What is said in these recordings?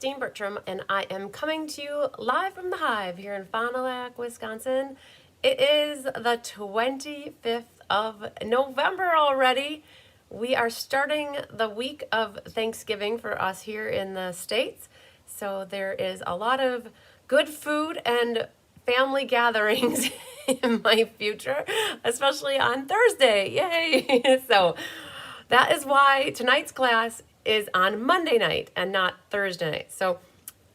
Christine Bertram, and I am coming to you live from the Hive here in Fond du Lac, Wisconsin. It is the 25th of November already. We are starting the week of Thanksgiving for us here in the States. So there is a lot of good food and family gatherings in my future, especially on Thursday. Yay! So that is why tonight's class is on Monday night and not Thursday night. So if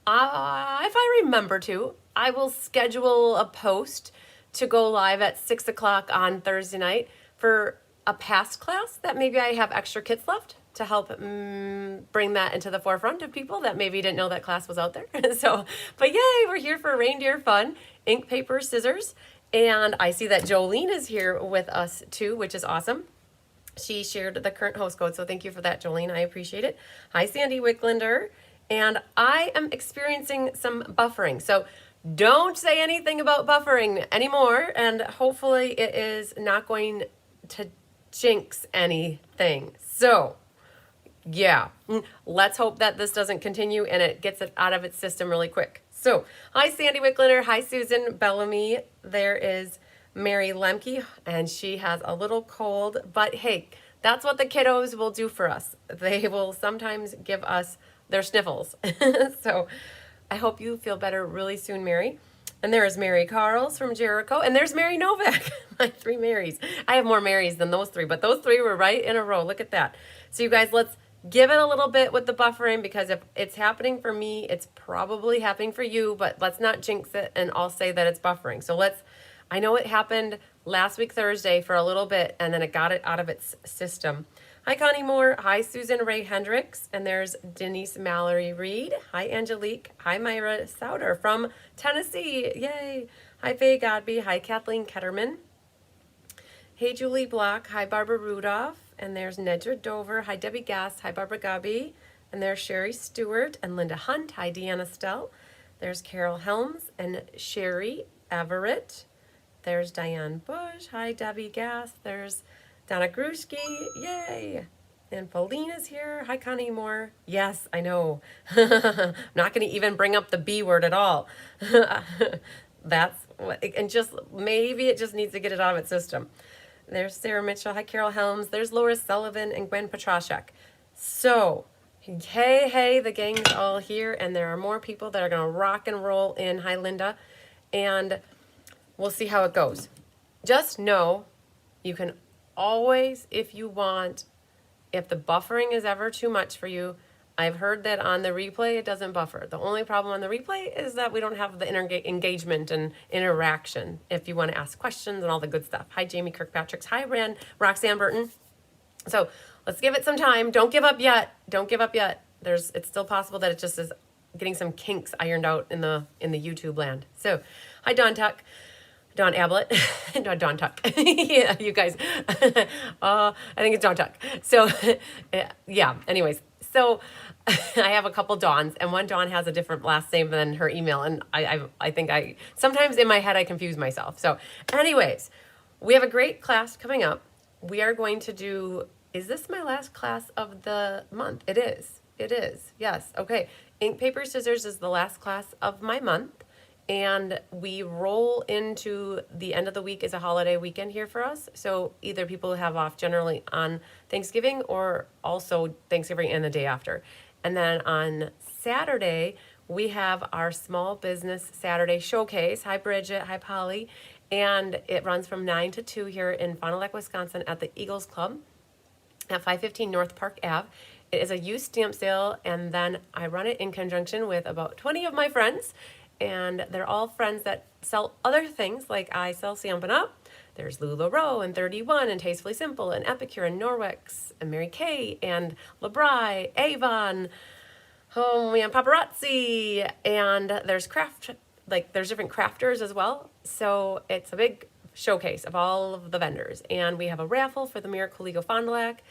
I remember to, I will schedule a post to go live at 6 o'clock on Thursday night for a past class that maybe I have extra kits left to help bring that into the forefront of people that maybe didn't know that class was out there. But yay, we're here for reindeer fun, ink, paper, scissors. And I see that Jolene is here with us too, which is awesome. She shared the current host code, so thank you for that, Jolene. I appreciate it. Hi, Sandy Wicklander. And I am experiencing some buffering. So don't say anything about buffering anymore, and hopefully it is not going to jinx anything. So yeah, let's hope that this doesn't continue and it gets it out of its system really quick. So hi, Sandy Wicklander. Hi, Susan Bellamy. There is Mary Lemke, and she has a little cold, but hey, that's what the kiddos will do for us. They will sometimes give us their sniffles. So I hope you feel better really soon, Mary. And there is Mary Carls from Jericho, and there's Mary Novak, my three Marys. I have more Marys than those three, but those three were right in a row. Look at that. So you guys, let's give it a little bit with the buffering, because if it's happening for me, it's probably happening for you, but let's not jinx it, and I'll say that it's buffering. So I know it happened last week Thursday for a little bit, and then it got it out of its system. Hi, Connie Moore. Hi, Susan Ray Hendricks. And there's Denise Mallory Reed. Hi, Angelique. Hi, Myra Souter from Tennessee. Yay. Hi, Faye Godby. Hi, Kathleen Ketterman. Hey, Julie Block. Hi, Barbara Rudolph. And there's Nedra Dover. Hi, Debbie Gass. Hi, Barbara Gobby. And there's Sherry Stewart and Linda Hunt. Hi, Deanna Stell. There's Carol Helms and Sherry Everett. There's Diane Bush. Hi, Debbie Gass. There's Donna Grushki. Yay. And Felina's here. Hi, Connie Moore. Yes, I know. I'm not going to even bring up the B word at all. That's what, and just maybe it just needs to get it out of its system. There's Sarah Mitchell. Hi, Carol Helms. There's Laura Sullivan and Gwen Petrashek. So, hey, the gang's all here, and there are more people that are going to rock and roll in. Hi, Linda. And we'll see how it goes. Just know you can always, if you want, if the buffering is ever too much for you, I've heard that on the replay it doesn't buffer. The only problem on the replay is that we don't have the engagement and interaction if you want to ask questions and all the good stuff. Hi, Jamie Kirkpatrick. Hi, Roxanne Burton. So let's give it some time. Don't give up yet. Don't give up yet. It's still possible that it just is getting some kinks ironed out in the YouTube land. So hi, Don Tuck. Don Ablett, no, Don Tuck. Yeah, you guys. I think it's Don Tuck. So, yeah. Anyways, so I have a couple Dawns, and one Dawn has a different last name than her email, and I think sometimes in my head I confuse myself. So, anyways, we have a great class coming up. We are going to do. Is this my last class of the month? It is. It is. Yes. Okay. Ink, paper, scissors is the last class of my month. And we roll into the end of the week is a holiday weekend here for us. So either people have off generally on Thanksgiving or also Thanksgiving and the day after. And then on Saturday, we have our Small Business Saturday Showcase. Hi, Bridget. Hi, Polly. And it runs from 9 to 2 here in Fond du Lac, Wisconsin at the Eagles Club at 515 North Park Ave. It is a used stamp sale, and then I run it in conjunction with about 20 of my friends. And they're all friends that sell other things, like I sell Stampin' Up. There's Lula Rowe and 31 and Tastefully Simple and Epicure and Norwex and Mary Kay and LeBry, Avon, oh man, Paparazzi, and there's there's different crafters as well. So it's a big showcase of all of the vendors. And we have a raffle for the Miracle League of Fond du Lac.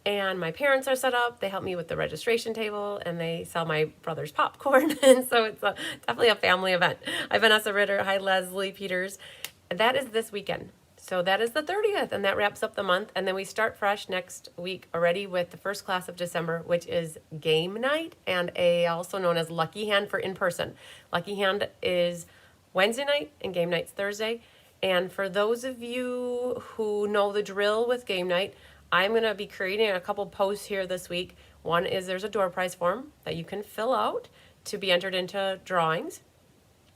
And my parents are set up. They help me with the registration table, and they sell my brother's popcorn. And so it's definitely a family event. Hi, Vanessa Ritter. Hi, Leslie Peters. That is this weekend. So that is the 30th, and that wraps up the month. And then we start fresh next week already with the first class of December, which is game night, and also known as Lucky Hand for in-person. Lucky Hand is Wednesday night and game night's Thursday. And for those of you who know the drill with game night, I'm going to be creating a couple posts here this week. One is there's a door prize form that you can fill out to be entered into drawings.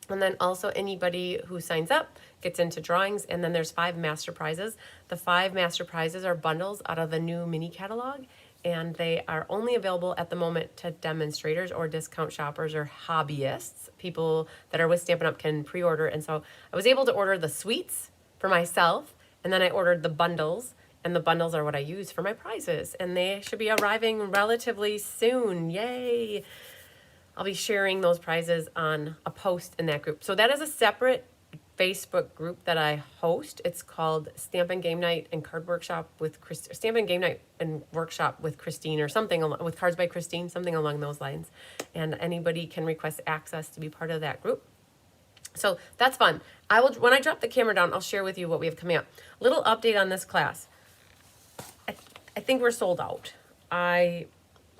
And then also anybody who signs up gets into drawings. And then there's 5 master prizes. The 5 master prizes are bundles out of the new mini catalog. And they are only available at the moment to demonstrators or discount shoppers or hobbyists. People that are with Stampin' Up! Can pre-order. And so I was able to order the suites for myself. And then I ordered the bundles. And the bundles are what I use for my prizes. And they should be arriving relatively soon. Yay! I'll be sharing those prizes on a post in that group. So that is a separate Facebook group that I host. It's called Stampin' Game Night and Card Workshop with Stampin' Game Night and Workshop with Christine, or something with Cards by Christine, something along those lines. And anybody can request access to be part of that group. So that's fun. When I drop the camera down, I'll share with you what we have coming up. Little update on this class. I think we're sold out. I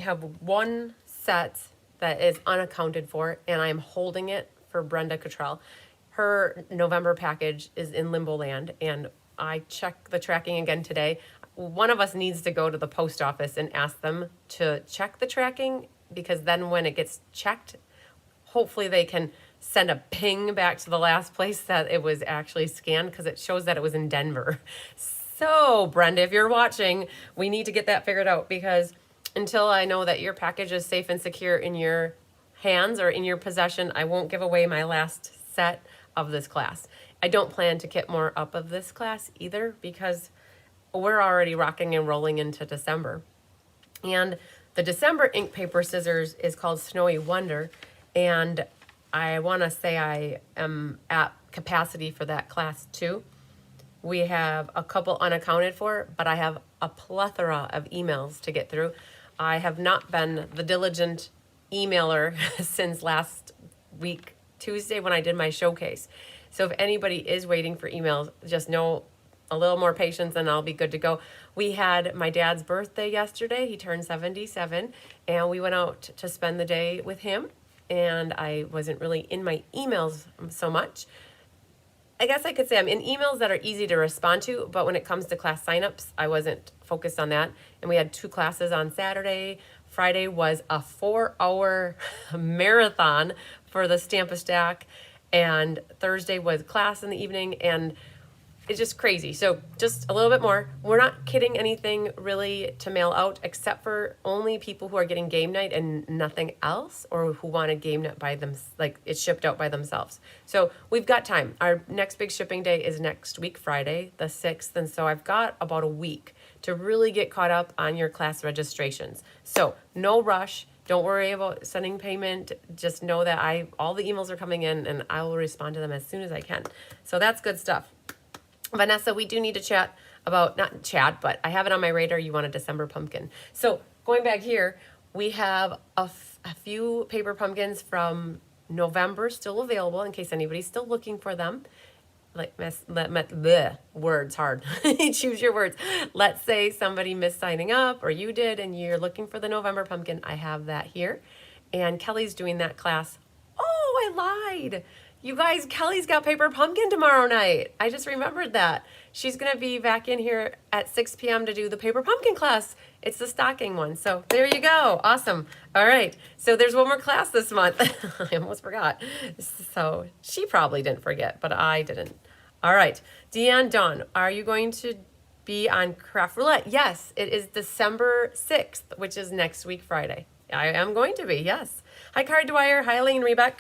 have one set that is unaccounted for, and I'm holding it for Brenda Cottrell. Her November package is in limbo land, and I checked the tracking again today. One of us needs to go to the post office and ask them to check the tracking, because then when it gets checked, hopefully they can send a ping back to the last place that it was actually scanned, because it shows that it was in Denver. So Brenda, if you're watching, we need to get that figured out, because until I know that your package is safe and secure in your hands or in your possession, I won't give away my last set of this class. I don't plan to kit more up of this class either, because we're already rocking and rolling into December. And the December ink, paper, scissors is called Snowy Wonder. And I want to say I am at capacity for that class too. We have a couple unaccounted for, but I have a plethora of emails to get through. I have not been the diligent emailer since last week, Tuesday, when I did my showcase. So if anybody is waiting for emails, just know a little more patience and I'll be good to go. We had my dad's birthday yesterday. He turned 77, and we went out to spend the day with him. And I wasn't really in my emails so much. I guess I could say I'm in emails that are easy to respond to, but when it comes to class signups, I wasn't focused on that. And we had 2 classes on Saturday. Friday was a 4-hour marathon for the Stamp-A-Stack, and Thursday was class in the evening, and it's just crazy. So just a little bit more. We're not kidding anything really to mail out, except for only people who are getting game night and nothing else, or who want a game night by them, like it's shipped out by themselves. So we've got time. Our next big shipping day is next week, Friday, the 6th. And so I've got about a week to really get caught up on your class registrations. So no rush. Don't worry about sending payment. Just know that all the emails are coming in, and I will respond to them as soon as I can. So that's good stuff. Vanessa, we do need to chat about, not chat, but I have it on my radar. You want a December pumpkin. So going back here, we have a few paper pumpkins from November still available in case anybody's still looking for them. Like, bleh, words hard. Choose your words. Let's say somebody missed signing up, or you did, and you're looking for the November pumpkin. I have that here. And Kelly's doing that class. Oh, I lied. You guys, Kelly's got paper pumpkin tomorrow night. I just remembered that. She's going to be back in here at 6 p.m. to do the paper pumpkin class. It's the stocking one. So there you go. Awesome. All right. So there's one more class this month. I almost forgot. So she probably didn't forget, but I didn't. All right. Deanne Dawn, are you going to be on Craft Roulette? Yes, it is December 6th, which is next week, Friday. I am going to be, yes. Hi, Cara Dwyer. Hi, Elaine Rebeck.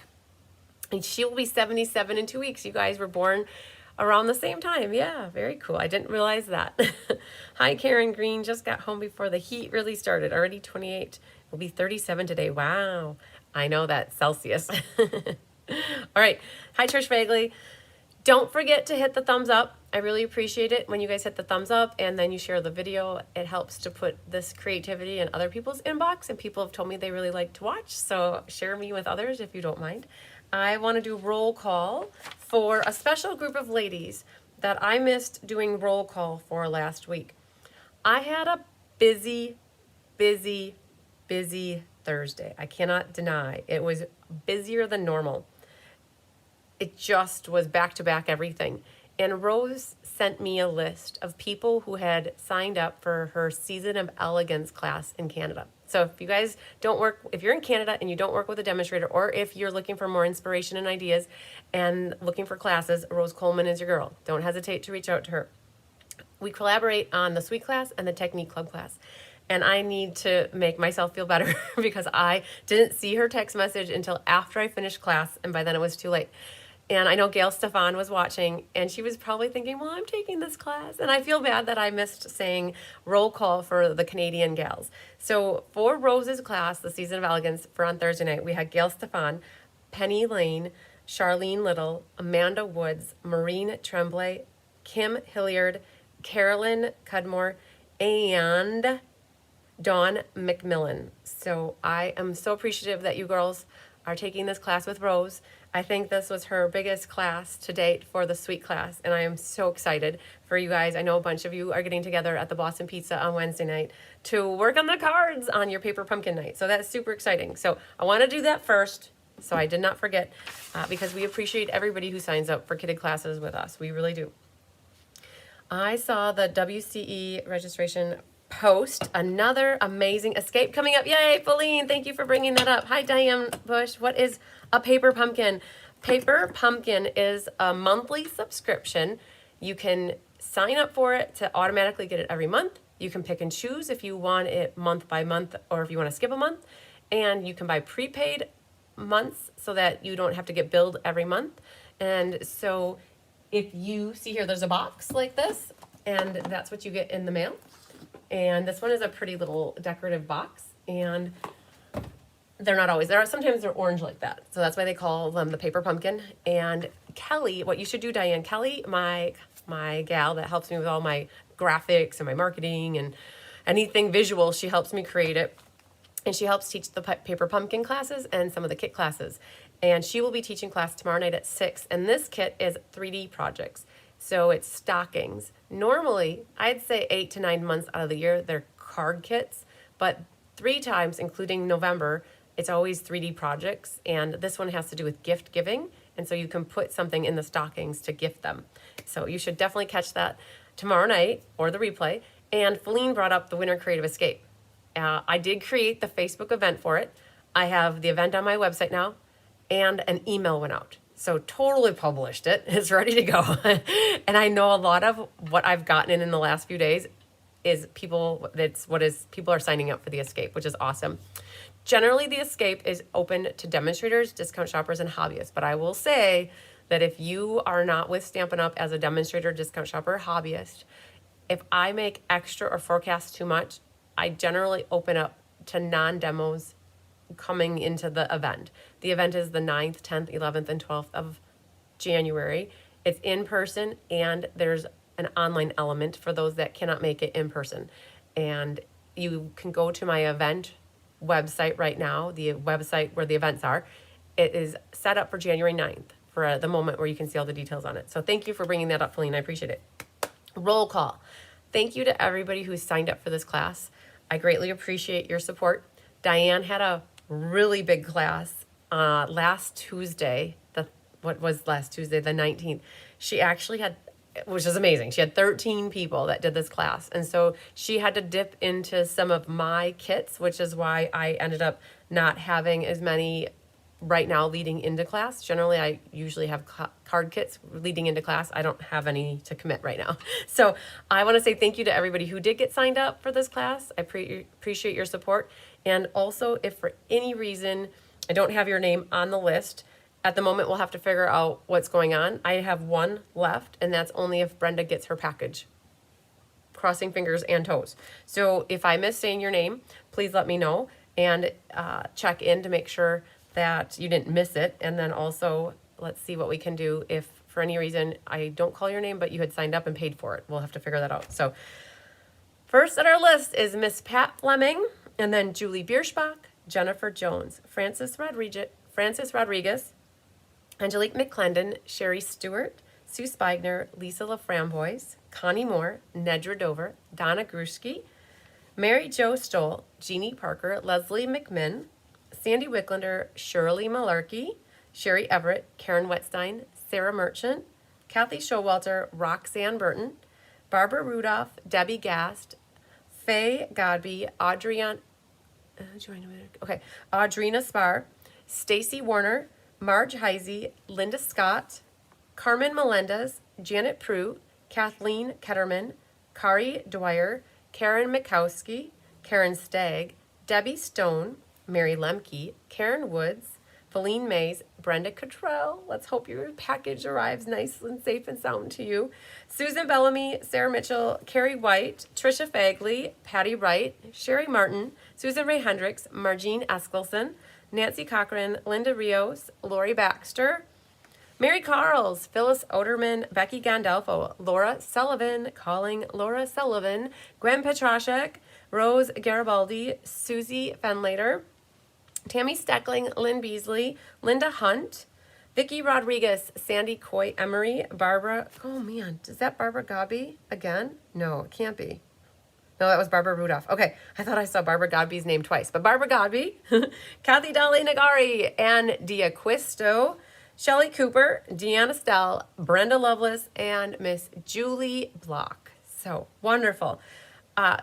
And she will be 77 in 2 weeks. You guys were born around the same time. Yeah, very cool. I didn't realize that. Hi, Karen Green. Just got home before the heat really started. Already 28. We'll be 37 today. Wow. I know that Celsius. All right. Hi, Trish Bagley. Don't forget to hit the thumbs up. I really appreciate it when you guys hit the thumbs up and then you share the video. It helps to put this creativity in other people's inbox, and people have told me they really like to watch. So share me with others if you don't mind. I want to do roll call for a special group of ladies that I missed doing roll call for last week. I had a busy, busy, busy Thursday. I cannot deny it was busier than normal. It just was back to back everything. And Rose sent me a list of people who had signed up for her Season of Elegance class in Canada. So if you guys don't work, if you're in Canada and you don't work with a demonstrator, or if you're looking for more inspiration and ideas and looking for classes, Rose Coleman is your girl. Don't hesitate to reach out to her. We collaborate on the Sweet class and the Technique Club class. And I need to make myself feel better because I didn't see her text message until after I finished class, and by then it was too late. And I know Gail Stefan was watching, and she was probably thinking, well, I'm taking this class. And I feel bad that I missed saying roll call for the Canadian gals. So for Rose's class, the Season of Elegance, for on Thursday night, we had Gail Stefan, Penny Lane, Charlene Little, Amanda Woods, Maureen Tremblay, Kim Hilliard, Carolyn Cudmore, and Dawn McMillan. So I am so appreciative that you girls are taking this class with Rose. I think this was her biggest class to date for the Sweet class, and I am so excited for you guys. I know a bunch of you are getting together at the Boston Pizza on Wednesday night to work on the cards on your paper pumpkin night. So that's super exciting. So I want to do that first, so I did not forget, because we appreciate everybody who signs up for kitted classes with us. We really do. I saw the WCE registration post. Another amazing escape coming up. Yay, Feline, thank you for bringing that up. Hi, Diane Bush. What is a paper pumpkin? Paper pumpkin is a monthly subscription. You can sign up for it to automatically get it every month. You can pick and choose if you want it month by month or if you want to skip a month. And you can buy prepaid months so that you don't have to get billed every month. And so if you see here, there's a box like this, and that's what you get in the mail. And this one is a pretty little decorative box, and they're not always there. Sometimes they're orange like that. So that's why they call them the paper pumpkin. And Kelly, what you should do, Diane, Kelly, my gal that helps me with all my graphics and my marketing and anything visual, she helps me create it. And she helps teach the paper pumpkin classes and some of the kit classes. And she will be teaching class tomorrow night at 6. And this kit is 3D projects. So it's stockings. Normally, I'd say 8 to 9 months out of the year, they're card kits. But 3 times, including November, it's always 3D projects. And this one has to do with gift giving. And so you can put something in the stockings to gift them. So you should definitely catch that tomorrow night or the replay. And Feline brought up the Winter Creative Escape. I did create the Facebook event for it. I have the event on my website now, and an email went out. So totally published it. It's ready to go. And I know a lot of what I've gotten in the last few days is people are signing up for the escape, which is awesome. Generally, the escape is open to demonstrators, discount shoppers, and hobbyists. But I will say that if you are not with Stampin' Up! As a demonstrator, discount shopper, or hobbyist, if I make extra or forecast too much, I generally open up to non-demos coming into the event. The event is the 9th, 10th, 11th, and 12th of January. It's in person, and there's an online element for those that cannot make it in person. And you can go to my event website right now, the website where the events are. It is set up for January 9th for the moment where you can see all the details on it. So thank you for bringing that up, Feline. I appreciate it. Roll call. Thank you to everybody who signed up for this class. I greatly appreciate your support. Diane had a really big class last Tuesday. What was last Tuesday, the 19th? She actually had, which is amazing. She had 13 people that did this class. And so she had to dip into some of my kits, which is why I ended up not having as many right now leading into class. Generally, I usually have card kits leading into class. I don't have any to commit right now. So I want to say thank you to everybody who did get signed up for this class. I appreciate your support. And also, if for any reason I don't have your name on the list, at the moment we'll have to figure out what's going on. I have one left, and that's only if Brenda gets her package. Crossing fingers and toes. So if I miss saying your name, please let me know and check in to make sure that you didn't miss it. And then also, let's see what we can do if for any reason I don't call your name, but you had signed up and paid for it. We'll have to figure that out. So first on our list is Miss Pat Fleming, and then Julie Bierschbach, Jennifer Jones, Francis Rodriguez, Angelique McClendon, Sherry Stewart, Sue Spigner, Lisa LaFramboise, Connie Moore, Nedra Dover, Donna Grushke, Mary Jo Stoll, Jeannie Parker, Leslie McMinn, Sandy Wicklander, Shirley Malarkey, Sherry Everett, Karen Wetstein, Sarah Merchant, Kathy Showalter, Roxanne Burton, Barbara Rudolph, Debbie Gast, Faye Godby, Audrina Spar, Stacy Warner, Marge Heisey, Linda Scott, Carmen Melendez, Janet Prue, Kathleen Ketterman, Kari Dwyer, Karen Mikowski, Karen Stagg, Debbie Stone, Mary Lemke, Karen Woods, Feline Mays, Brenda Cottrell. Let's hope your package arrives nice and safe and sound to you. Susan Bellamy, Sarah Mitchell, Carrie White, Trisha Fagley, Patty Wright, Sherry Martin, Susan Ray Hendricks, Margene Eskelson, Nancy Cochran, Linda Rios, Lori Baxter, Mary Carls, Phyllis Oderman, Becky Gandolfo, Laura Sullivan, calling Laura Sullivan, Gwen Petrashek, Rose Garibaldi, Susie Fenlater, Tammy Steckling, Lynn Beasley, Linda Hunt, Vicki Rodriguez, Sandy Coy Emery, Barbara, oh man, is that Barbara Godby again? No, it can't be. No, that was Barbara Rudolph. Okay, I thought I saw Barbara Godby's name twice, but Barbara Godby, Kathy Dolly Nagari, Ann Diaquisto, Shelley Cooper, Deanna Stell, Brenda Lovelace, and Miss Julie Block. So wonderful.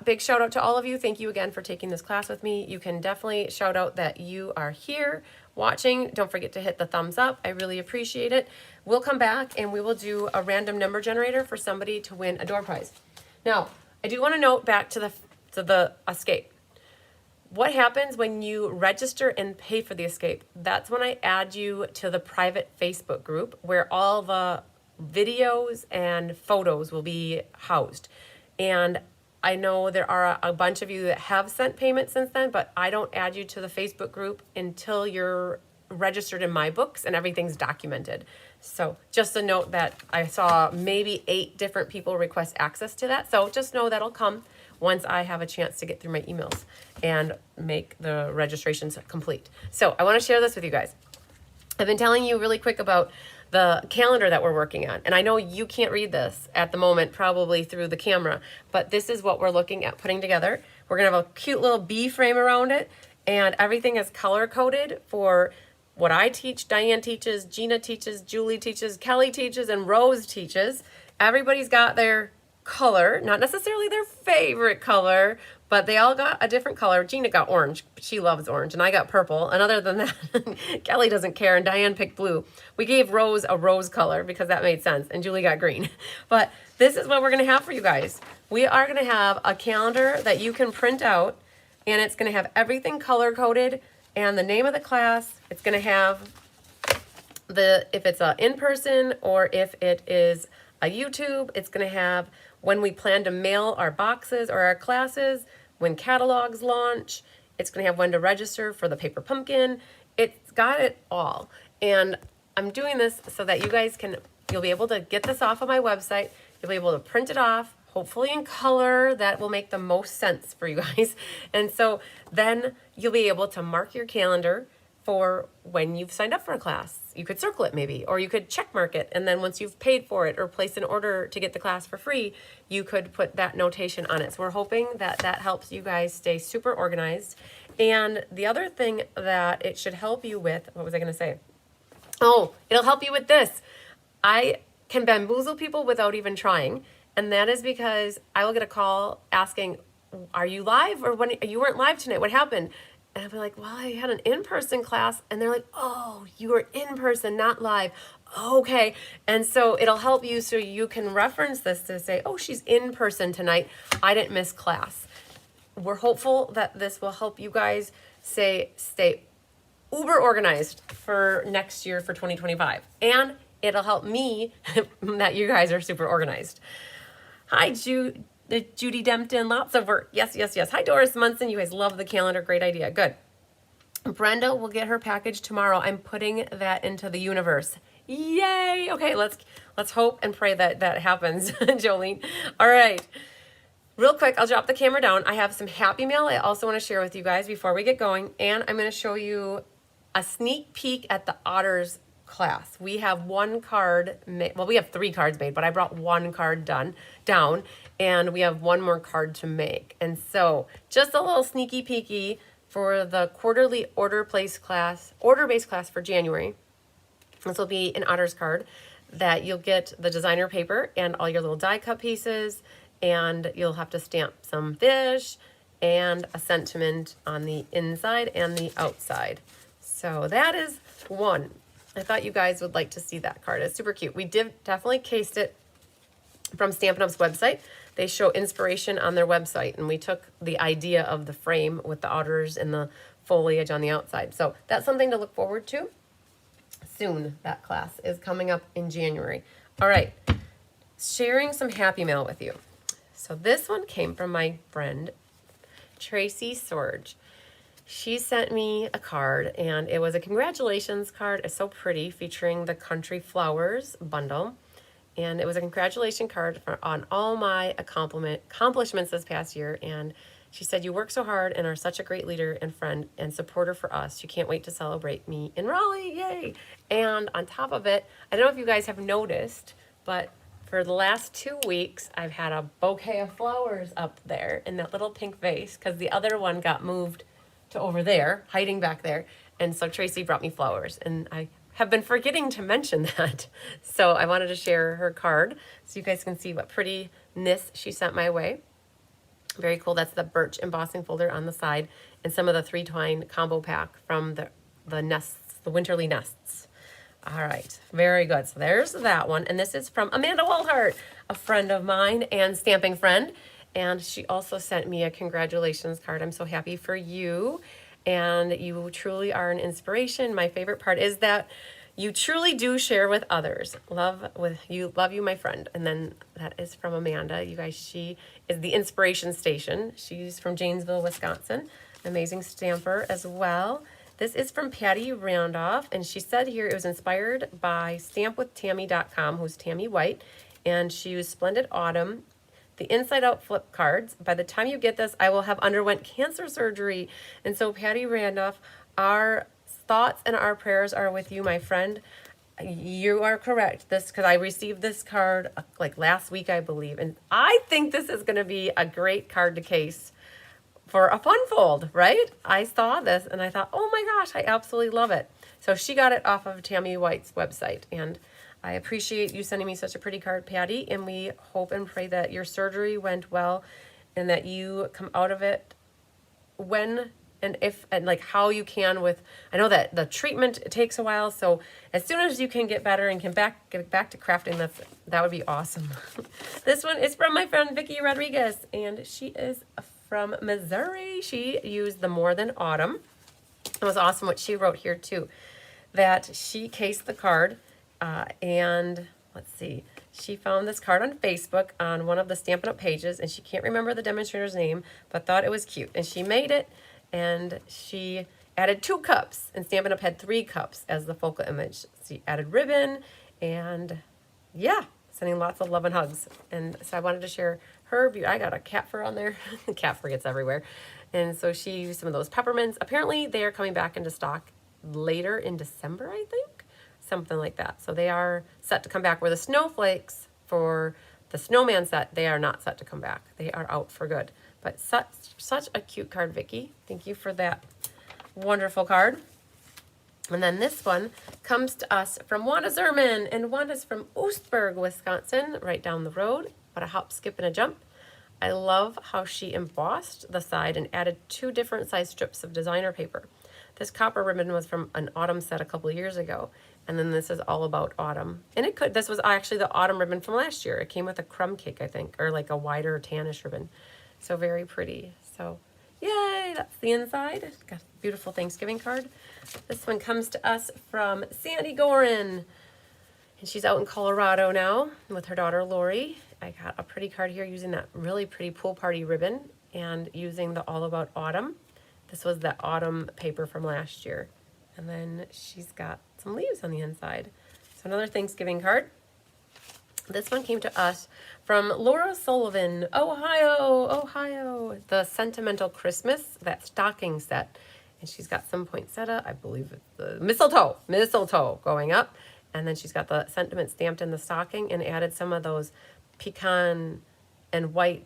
Big shout out to all of you. Thank you again for taking this class with me. You can definitely shout out that you are here watching. Don't forget to hit the thumbs up. I really appreciate it. We'll come back and we will do a random number generator for somebody to win a door prize. Now, I do want to note back to the escape. What happens when you register and pay for the escape? That's when I add you to the private Facebook group where all the videos and photos will be housed. And I know there are a bunch of you that have sent payments since then, but I don't add you to the Facebook group until you're registered in my books and everything's documented. So just a note that I saw maybe 8 different people request access to that. So just know that'll come once I have a chance to get through my emails and make the registrations complete. So I want to share this with you guys. I've been telling you really quick about the calendar that we're working on. And I know you can't read this at the moment, probably through the camera, but this is what we're looking at putting together. We're gonna have a cute little bee frame around it, and everything is color coded for what I teach, Diane teaches, Gina teaches, Julie teaches, Kelly teaches, and Rose teaches. Everybody's got their color, not necessarily their favorite color, but they all got a different color. Gina got orange. She loves orange. And I got purple. And other than that, Kelly doesn't care. And Diane picked blue. We gave Rose a rose color because that made sense. And Julie got green. But this is what we're going to have for you guys. We are going to have a calendar that you can print out. And it's going to have everything color coded. And the name of the class. It's going to have if it's a in-person or if it is a YouTube. It's going to have when we plan to mail our boxes or our classes, when catalogs launch. It's going to have when to register for the paper pumpkin. It's got it all. And I'm doing this so that you guys you'll be able to get this off of my website. You'll be able to print it off, hopefully in color. That will make the most sense for you guys. And so then you'll be able to mark your calendar for when you've signed up for a class. You could circle it maybe, or you could check mark it. And then once you've paid for it or placed an order to get the class for free, you could put that notation on it. So we're hoping that that helps you guys stay super organized. And the other thing that it should help you with, what was I gonna say? Oh, it'll help you with this. I can bamboozle people without even trying. And that is because I will get a call asking, are you live? Or when you weren't live tonight, what happened? And I'll be like, well, I had an in-person class. And they're like, oh, you were in person, not live. Okay. And so it'll help you so you can reference this to say, oh, she's in person tonight. I didn't miss class. We're hopeful that this will help you guys stay uber organized for next year for 2025. And it'll help me that you guys are super organized. Hi, Judy Dempton, lots of work. Yes, yes, yes. Hi, Doris Munson. You guys love the calendar. Great idea. Good. Brenda will get her package tomorrow. I'm putting that into the universe. Yay. Okay, let's hope and pray that that happens, Jolene. All right. Real quick, I'll drop the camera down. I have some Happy Mail I also want to share with you guys before we get going. And I'm going to show you a sneak peek at the Otters class. We have one card made, well, we have 3 cards made, but I brought 1 card down, and we have 1 more card to make. And so just a little sneaky peeky for the quarterly order-based class for January. This will be an Otters card that you'll get the designer paper and all your little die cut pieces, and you'll have to stamp some fish and a sentiment on the inside and the outside. So that is one. I thought you guys would like to see that card. It's super cute. We definitely cased it from Stampin' Up's website. They show inspiration on their website, and we took the idea of the frame with the otters and the foliage on the outside. So that's something to look forward to. Soon, that class is coming up in January. All right, sharing some happy mail with you. So this one came from my friend, Tracy Sorge. She sent me a card, and it was a congratulations card. It's so pretty, featuring the Country Flowers bundle. And it was a congratulations card on all my accomplishments this past year. And she said, "You work so hard and are such a great leader and friend and supporter for us. You can't wait to celebrate me in Raleigh. Yay." And on top of it, I don't know if you guys have noticed, but for the last 2 weeks, I've had a bouquet of flowers up there in that little pink vase because the other one got moved to over there, hiding back there. And so Tracy brought me flowers, and I have been forgetting to mention that. So I wanted to share her card so you guys can see what prettiness she sent my way. Very cool. That's the birch embossing folder on the side, and some of the 3 twine combo pack from the nests, the winterly nests. All right, very good. So there's that one. And this is from Amanda Walhart, a friend of mine and stamping friend. And she also sent me a congratulations card. I'm so happy for you. And you truly are an inspiration. My favorite part is that you truly do share with others. Love you, my friend. And then that is from Amanda. You guys, she is the Inspiration Station. She's from Janesville, Wisconsin. Amazing stamper as well. This is from Patty Randolph, and she said here it was inspired by stampwithtammy.com, who's Tammy White, and she used Splendid Autumn, the inside out flip cards. By the time you get this, I will have underwent cancer surgery. And so Patty Randolph, our thoughts and our prayers are with you, my friend. You are correct. Because I received this card like last week, I believe. And I think this is going to be a great card to case for a fun fold, right? I saw this and I thought, oh my gosh, I absolutely love it. So she got it off of Tammy White's website. And I appreciate you sending me such a pretty card, Patty. And we hope and pray that your surgery went well and that you come out of it when and if and like how you can with, I know that the treatment takes a while. So as soon as you can get better and get back to crafting, that would be awesome. This one is from my friend Vicki Rodriguez, and she is from Missouri. She used the More Than Autumn. It was awesome what she wrote here too, that she cased the card and let's see, she found this card on Facebook on one of the Stampin' Up pages, and she can't remember the demonstrator's name, but thought it was cute. And she made it, and she added 2 cups, and Stampin' Up had 3 cups as the focal image. She added ribbon, and yeah, sending lots of love and hugs. And so I wanted to share her view. I got a cat fur on there. The cat fur gets everywhere. And so she used some of those peppermints. Apparently they are coming back into stock later in December, I think. Something like that. So they are set to come back, where the snowflakes for the snowman set, they are not set to come back. They are out for good. But such a cute card, Vicki. Thank you for that wonderful card. And then this one comes to us from Wanda Zerman, and Wanda's from Oostburg, Wisconsin, right down the road. But a hop, skip, and a jump. I love how she embossed the side and added 2 different size strips of designer paper. This copper ribbon was from an autumn set a couple of years ago. And then this is all about autumn. And this was actually the autumn ribbon from last year. It came with a crumb cake, I think, or like a wider tannish ribbon. So very pretty. So yay, that's the inside. It's got a beautiful Thanksgiving card. This one comes to us from Sandy Gorin. And she's out in Colorado now with her daughter, Lori. I got a pretty card here using that really pretty pool party ribbon and using the All About Autumn. This was the autumn paper from last year. And then she's got some leaves on the inside. So another Thanksgiving card. This one came to us from Laura Sullivan, Ohio. The Sentimental Christmas, that stocking set. And she's got some poinsettia, I believe it's the mistletoe going up. And then she's got the sentiment stamped in the stocking and added some of those pecan and white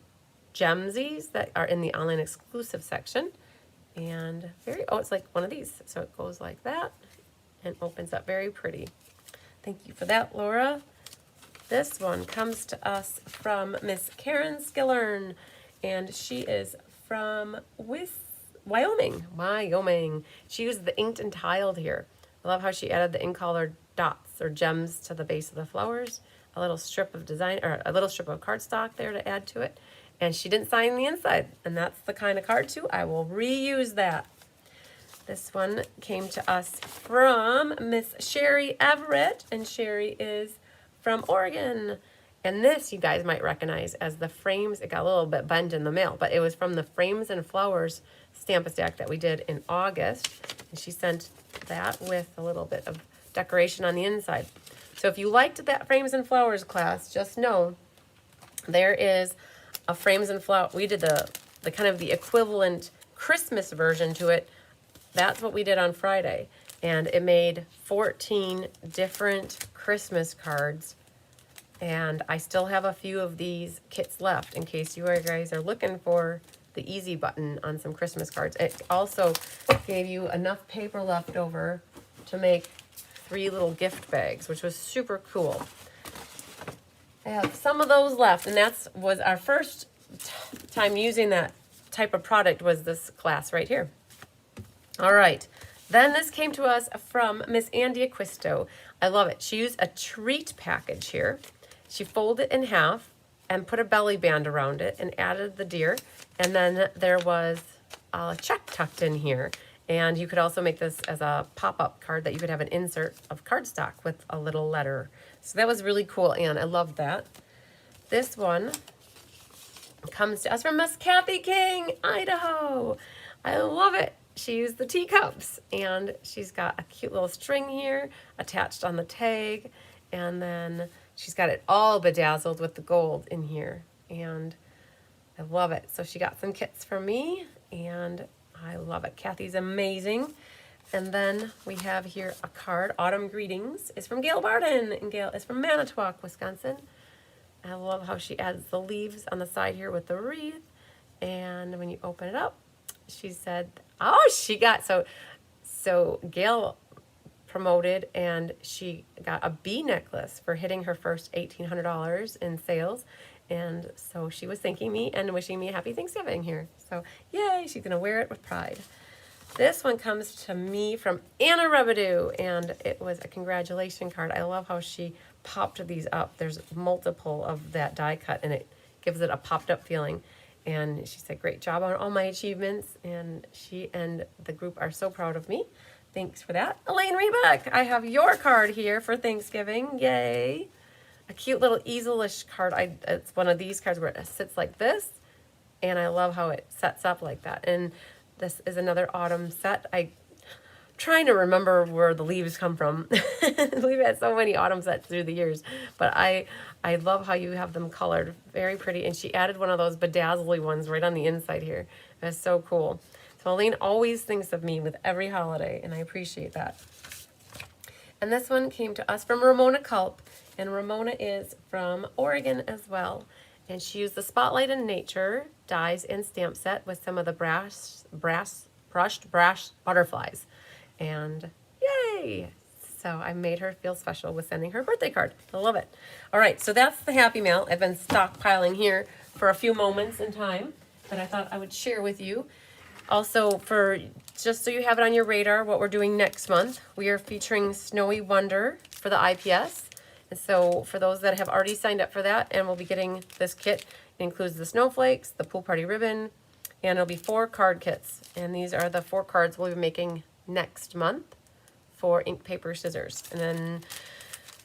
gemsies that are in the online exclusive section. And it's like one of these. So it goes like that and opens up very pretty. Thank you for that, Laura. This one comes to us from Miss Karen Skillern, and she is from Wyoming. She used the inked and tiled here. I love how she added the in-color dots or gems to the base of the flowers. A little strip of design, or a little strip of cardstock there to add to it. And she didn't sign the inside, and that's the kind of card too. I will reuse that. This one came to us from Miss Sherry Everett, and Sherry is from Oregon. And this you guys might recognize as the frames. It got a little bit bent in the mail, but it was from the Frames and Flowers Stamp-a-Stack that we did in August. And she sent that with a little bit of decoration on the inside. So if you liked that Frames and Flowers class, just know there is a Frames and Flowers. We did the kind of the equivalent Christmas version to it. That's what we did on Friday. And it made 14 different Christmas cards. And I still have a few of these kits left in case you guys are looking for the easy button on some Christmas cards. It also gave you enough paper left over to make 3 little gift bags, which was super cool. I have some of those left, and was our first time using that type of product was this class right here. All right, then this came to us from Miss Andy Acquisto. I love it. She used a treat package here. She folded it in half and put a belly band around it and added the deer. And then there was a check tucked in here. And you could also make this as a pop-up card that you could have an insert of cardstock with a little letter. So that was really cool, and I loved that. This one comes to us from Miss Kathy King, Idaho. I love it. She used the teacups, and she's got a cute little string here attached on the tag, and then she's got it all bedazzled with the gold in here, and I love it. So she got some kits from me, and I love it. Kathy's amazing. And then we have here a card, Autumn Greetings. It's from Gail Barden, and Gail is from Manitowoc, Wisconsin. I love how she adds the leaves on the side here with the wreath, and when you open it up, she said, oh, she got, so Gail promoted, and she got a bee necklace for hitting her first $1,800 in sales. And so she was thanking me and wishing me a happy Thanksgiving here. So yay, she's gonna wear it with pride. This one comes to me from Anna Rebedew, and it was a congratulation card. I love how she popped these up. There's multiple of that die cut, and it gives it a popped up feeling. And she said, great job on all my achievements. And she and the group are so proud of me. Thanks for that. Elaine Rebeck, I have your card here for Thanksgiving. Yay. A cute little easel-ish card. It's one of these cards where it sits like this. And I love how it sets up like that. And this is another autumn set. I'm trying to remember where the leaves come from. We've had so many autumn sets through the years. But I love how you have them colored. Very pretty. And she added one of those bedazzly ones right on the inside here. That's so cool. So Elaine always thinks of me with every holiday, and I appreciate that. And this one came to us from Ramona Culp. And Ramona is from Oregon as well. And she used the Spotlight in Nature dies and stamp set with some of the brushed brass butterflies. And yay! So I made her feel special with sending her a birthday card. I love it. All right, so that's the Happy Mail. I've been stockpiling here for a few moments in time that I thought I would share with you. Also, just so you have it on your radar, what we're doing next month, we are featuring Snowy Wonder for the IPS. And so for those that have already signed up for that, and we'll be getting this kit, it includes the snowflakes, the pool party ribbon, and it'll be 4 card kits. And these are the 4 cards we'll be making next month for ink, paper, scissors. And then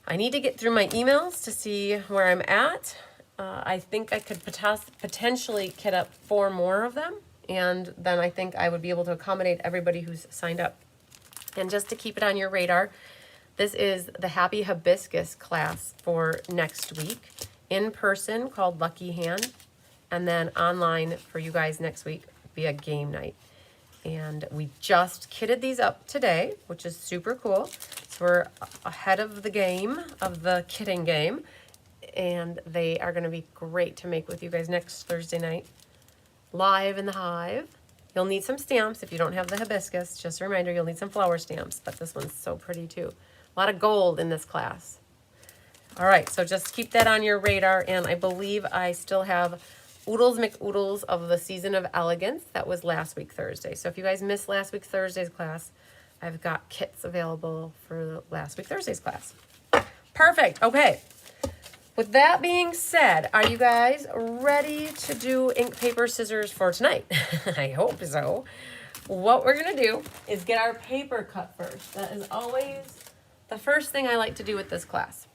I need to get through my emails to see where I'm at. I think I could potentially kit up 4 more of them. And then I think I would be able to accommodate everybody who's signed up. And just to keep it on your radar, this is the Happy Hibiscus class for next week. In person called Lucky Hand, and then online for you guys next week via game night. And we just kitted these up today, which is super cool. So we're ahead of the game, of the kitting game. And they are going to be great to make with you guys next Thursday night, live in the Hive. You'll need some stamps if you don't have the hibiscus. Just a reminder, you'll need some flower stamps, but this one's so pretty too. A lot of gold in this class. All right, so just keep that on your radar. And I believe I still have Oodles McOodles of the Season of Elegance. That was last week Thursday. So if you guys missed last week Thursday's class, I've got kits available for last week Thursday's class. Perfect. Okay. With that being said, are you guys ready to do ink, paper, scissors for tonight? I hope so. What we're going to do is get our paper cut first. That is always the first thing I like to do with this class.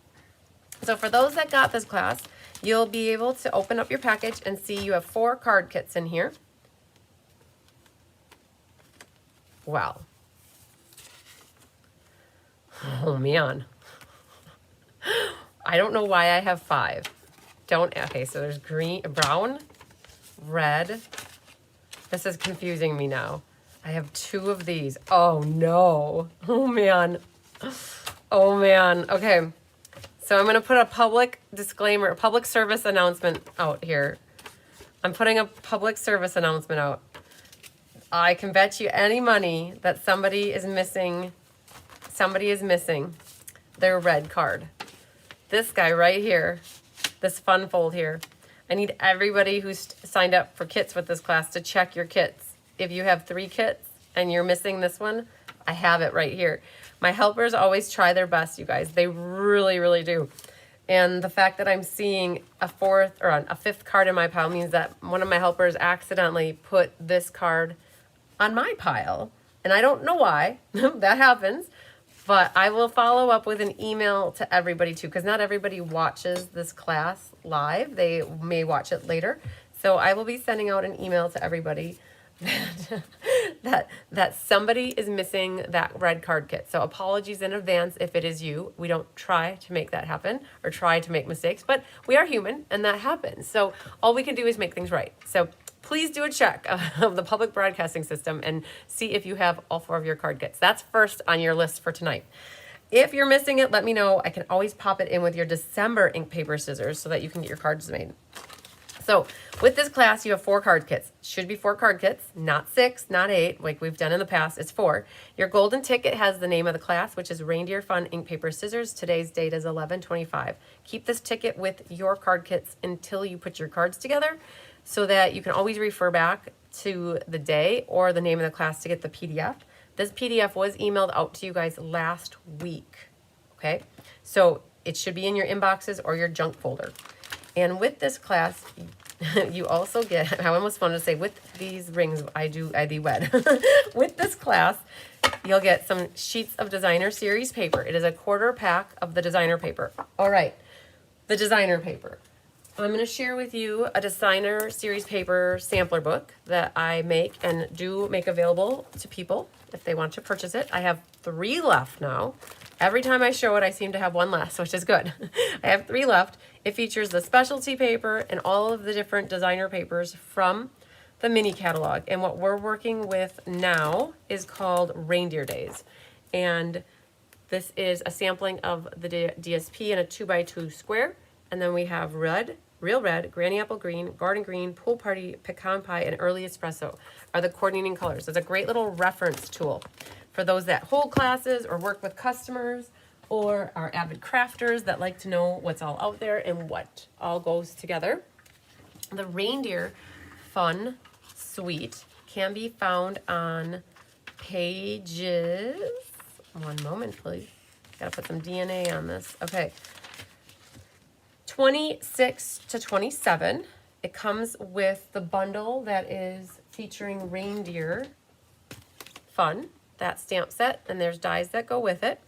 So for those that got this class, you'll be able to open up your package and see you have 4 card kits in here. Wow. Oh, man. I don't know why I have 5. Okay, so there's green, brown, red. This is confusing me now. I have 2 of these. Oh, no. Oh, man. Oh, man. Okay. So I'm going to put a public disclaimer, a public service announcement out here. I'm putting a public service announcement out. I can bet you any money that somebody is missing their red card. This guy right here, this fun fold here. I need everybody who's signed up for kits with this class to check your kits. If you have 3 kits and you're missing this one, I have it right here. My helpers always try their best, you guys. They really, really do. And the fact that I'm seeing a 4th or a 5th card in my pile means that one of my helpers accidentally put this card on my pile. And I don't know why. That happens. But I will follow up with an email to everybody too, because not everybody watches this class live. They may watch it later. So I will be sending out an email to everybody that somebody is missing that red card kit. So apologies in advance if it is you. We don't try to make that happen or try to make mistakes, but we are human and that happens. So all we can do is make things right. So please do a check of the public broadcasting system and see if you have all 4 of your card kits. That's first on your list for tonight. If you're missing it, let me know. I can always pop it in with your December ink, paper, scissors so that you can get your cards made. So with this class, you have 4 card kits. Should be 4 card kits, not 6, not 8, like we've done in the past. It's 4. Your golden ticket has the name of the class, which is Reindeer Fun Ink, Paper, Scissors. Today's date is 11/25. Keep this ticket with your card kits until you put your cards together so that you can always refer back to the day or the name of the class to get the PDF. This PDF was emailed out to you guys last week, okay? So it should be in your inboxes or your junk folder. And with this class, you also get, I almost wanted to say, with these rings, I thee wed. With this class, you'll get some sheets of designer series paper. It is a 1/4 pack of the designer paper. All right, the designer paper. I'm going to share with you a designer series paper sampler book that I make and do make available to people if they want to purchase it. I have 3 left now. Every time I show it, I seem to have 1 less, which is good. I have 3 left. It features the specialty paper and all of the different designer papers from the mini catalog. And what we're working with now is called Reindeer Days. And this is a sampling of the DSP in a 2x2 square. And then we have red, real red, granny apple green, garden green, pool party, pecan pie, and early espresso are the coordinating colors. It's a great little reference tool for those that hold classes or work with customers or are avid crafters that like to know what's all out there and what all goes together. The Reindeer Fun Suite can be found on pages, 1 moment please, gotta put some DNA on this, okay, 26 to 27. It comes with the bundle that is featuring Reindeer Fun, that stamp set, and there's dies that go with it.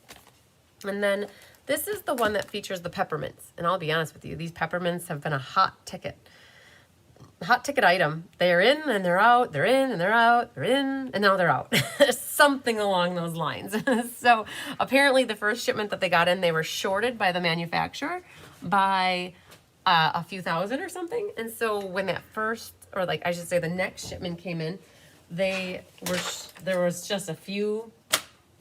And then this is the one that features the peppermints. And I'll be honest with you, these peppermints have been a hot ticket item. They're in and they're out, they're in and they're out, they're in and now they're out. Something along those lines. So apparently the first shipment that they got in, they were shorted by the manufacturer by a few thousand or something. And so when that first, or like I should say the next shipment came in, there was just a few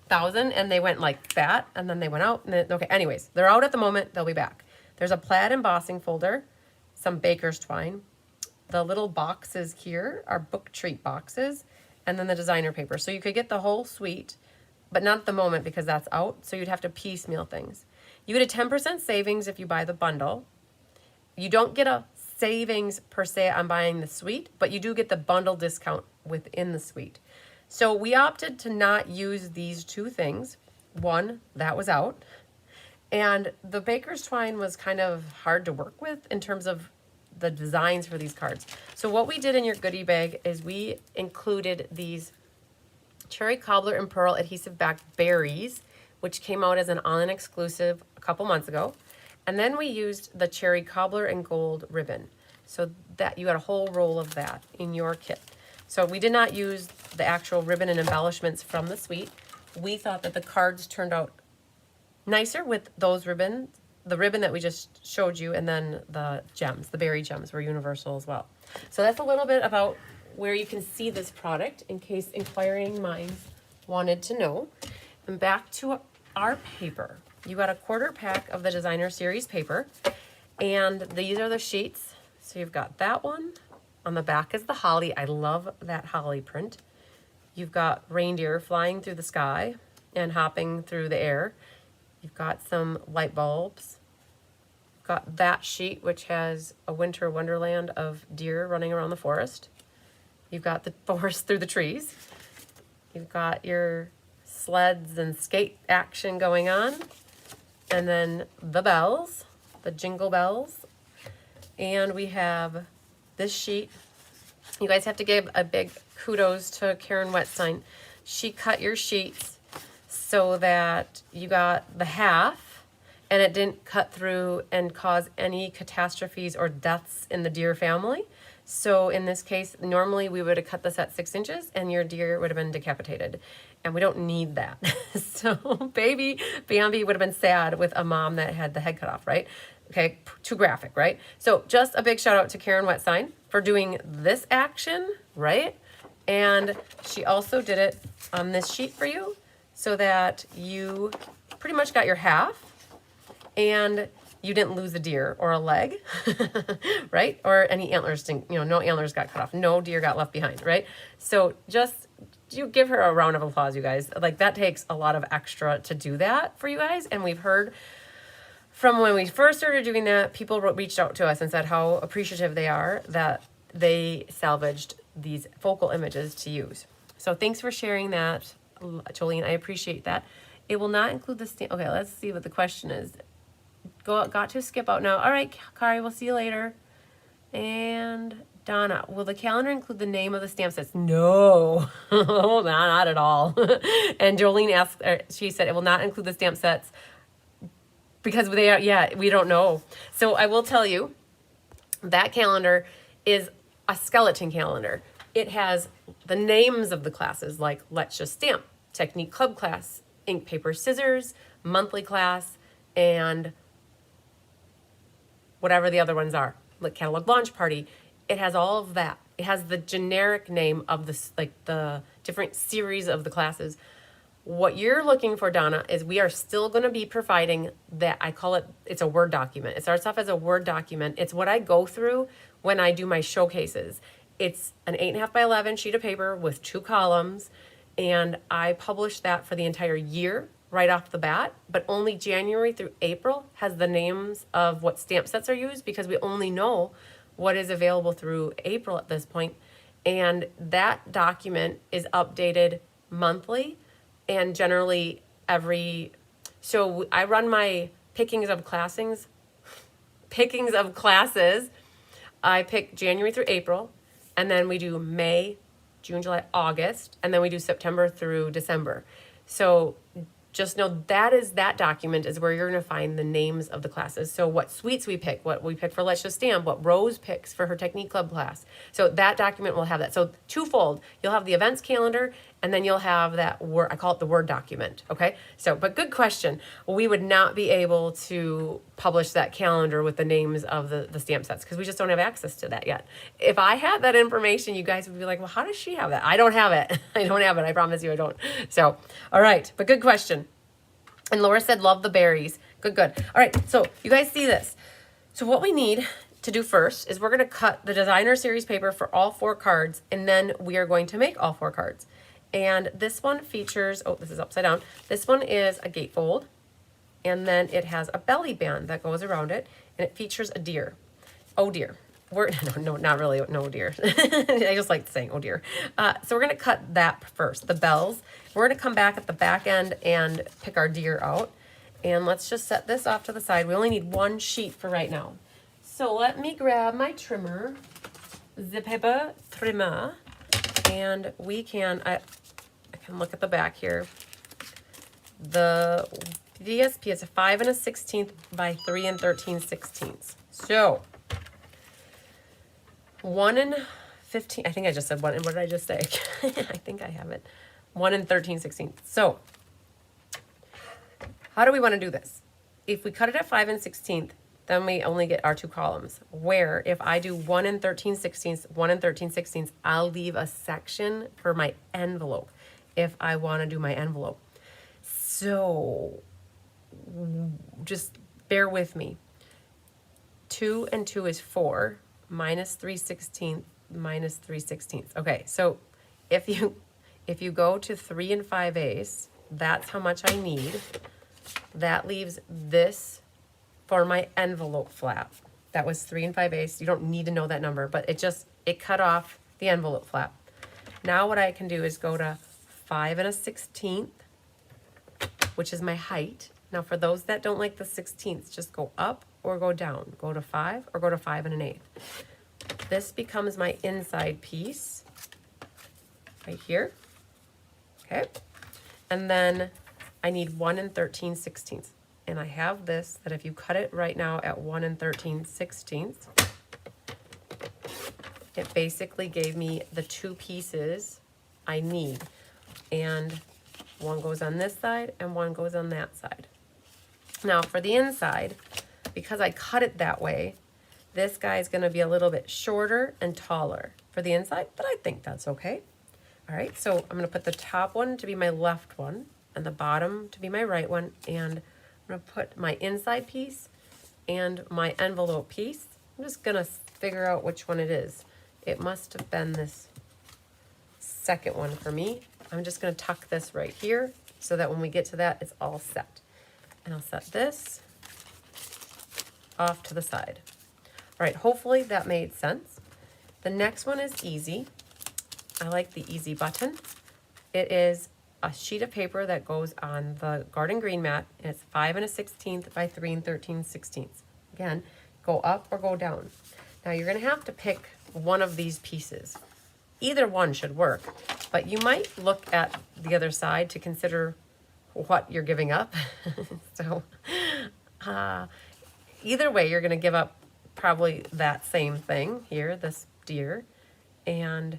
thousand, and they went like that, and then they went out. And then, okay, anyways, they're out at the moment. They'll be back. There's a plaid embossing folder, some baker's twine. The little boxes here are book treat boxes, and then the designer paper. So you could get the whole suite, but not at the moment because that's out. So you'd have to piecemeal things. You get a 10% savings if you buy the bundle. You don't get a savings per se on buying the suite, but you do get the bundle discount within the suite. So we opted to not use these two things. One, that was out. And the baker's twine was kind of hard to work with in terms of the designs for these cards. So what we did in your goodie bag is we included these cherry cobbler and pearl adhesive back berries, which came out as an online exclusive a couple months ago. And then we used the cherry cobbler and gold ribbon. So that you got a whole roll of that in your kit. So we did not use the actual ribbon and embellishments from the suite. We thought that the cards turned out nicer with those ribbons, the ribbon that we just showed you, and then the gems, the berry gems were universal as well. So that's a little bit about where you can see this product in case inquiring minds wanted to know. And back to our paper. You got a quarter pack of the designer series paper, and these are the sheets. So you've got that one. On the back is the holly. I love that holly print. You've got reindeer flying through the sky and hopping through the air. You've got some light bulbs. You've got that sheet, which has a winter wonderland of deer running around the forest. You've got the forest through the trees. You've got your sleds and skate action going on. And then the bells, the jingle bells. And we have this sheet. You guys have to give a big kudos to Karen Wetstein. She cut your sheets so that you got the half and it didn't cut through and cause any catastrophes or deaths in the deer family. So in this case, normally we would have cut this at 6 inches and your deer would have been decapitated. And we don't need that. So baby Bambi would have been sad with a mom that had the head cut off, right? Okay, too graphic, right? So just a big shout out to Karen Wetstein for doing this action, right? And she also did it on this sheet for you so that you pretty much got your half and you didn't lose a deer or a leg, right? Or any antlers, no antlers got cut off. No deer got left behind, right? So just you give her a round of applause, you guys. Like that takes a lot of extra to do that for you guys. And we've heard from when we first started doing that, people reached out to us and said how appreciative they are that they salvaged these focal images to use. So thanks for sharing that, Jolene. I appreciate that. It will not include the stamp. Okay, let's see what the question is. Got to skip out now. All right, Kari, we'll see you later. And Donna, will the calendar include the name of the stamp sets? No, not at all. And Jolene asked, she said it will not include the stamp sets because they are, yeah, we don't know. So I will tell you that calendar is a skeleton calendar. It has the names of the classes like Let's Just Stamp, Technique Club class, Ink, Paper, Scissors, monthly class, and whatever the other ones are, like catalog launch party. It has all of that. It has the generic name of the different series of the classes. What you're looking for, Donna, is we are still going to be providing that. I call it's a Word document. It starts off as a Word document. It's what I go through when I do my showcases. It's an 8.5 by 11 sheet of paper with 2 columns, and I publish that for the entire year right off the bat, but only January through April has the names of what stamp sets are used because we only know what is available through April at this point. And that document is updated monthly and generally so I run my pickings of classes. I pick January through April, and then we do May, June, July, August, and then we do September through December. So just know that document is where you're going to find the names of the classes. So what suites we pick, what we pick for Let's Just Stamp, what Rose picks for her Technique Club class. So that document will have that. So twofold, you'll have the events calendar and then you'll have that word, I call it the Word document, okay? So, but good question. We would not be able to publish that calendar with the names of the stamp sets because we just don't have access to that yet. If I had that information, you guys would be like, well, how does she have that? I don't have it. I don't have it. I promise you I don't. So, all right, but good question. And Laura said, love the berries. Good, good. All right, so you guys see this. So what we need to do first is we're going to cut the designer series paper for all 4 cards, and then we are going to make all 4 cards. And this one features, oh, this is upside down. This one is a gatefold, and then it has a belly band that goes around it, and it features a deer. Oh dear. No, not really, no deer. I just like saying, oh dear. So we're going to cut that first, the bells. We're going to come back at the back end and pick our deer out. And let's just set this off to the side. We only need 1 sheet for right now. So let me grab my trimmer, the paper trimmer, and we can, I can look at the back here. The DSP is a 5 1/16 by 3 13/16. So 1 15, I think I just said 1, and what did I just say? I think I have it. 1 13/16. So how do we want to do this? If we cut it at 5 1/16, then we only get our 2 columns. Where if I do 1 13/16, 1 13/16, I'll leave a section for my envelope if I want to do my envelope. So just bear with me. 2 and 2 is 4, minus 3/16 minus 3/16. Okay, so if you go to 3 5/8, that's how much I need. That leaves this for my envelope flap. That was 3 5/8. You don't need to know that number, but it cut off the envelope flap. Now what I can do is go to 5 1/16, which is my height. Now for those that don't like the 16ths, just go up or go down. Go to 5 or go to 5 1/8. This becomes my inside piece right here. Okay. And then I need 1 13/16. And I have this, that if you cut it right now at 1 13/16, it basically gave me the 2 pieces I need. And one goes on this side and one goes on that side. Now for the inside, because I cut it that way, this guy is going to be a little bit shorter and taller for the inside, but I think that's okay. All right, so I'm going to put the top one to be my left one and the bottom to be my right one, and I'm going to put my inside piece and my envelope piece. I'm just going to figure out which one it is. It must have been this second one for me. I'm just going to tuck this right here so that when we get to that, it's all set. And I'll set this off to the side. All right, hopefully that made sense. The next one is easy. I like the easy button. It is a sheet of paper that goes on the garden green mat, and it's 5 1/16 by 3 13/16. Again, go up or go down. Now you're going to have to pick one of these pieces. Either one should work, but you might look at the other side to consider what you're giving up. So either way, you're going to give up probably that same thing here, this deer, and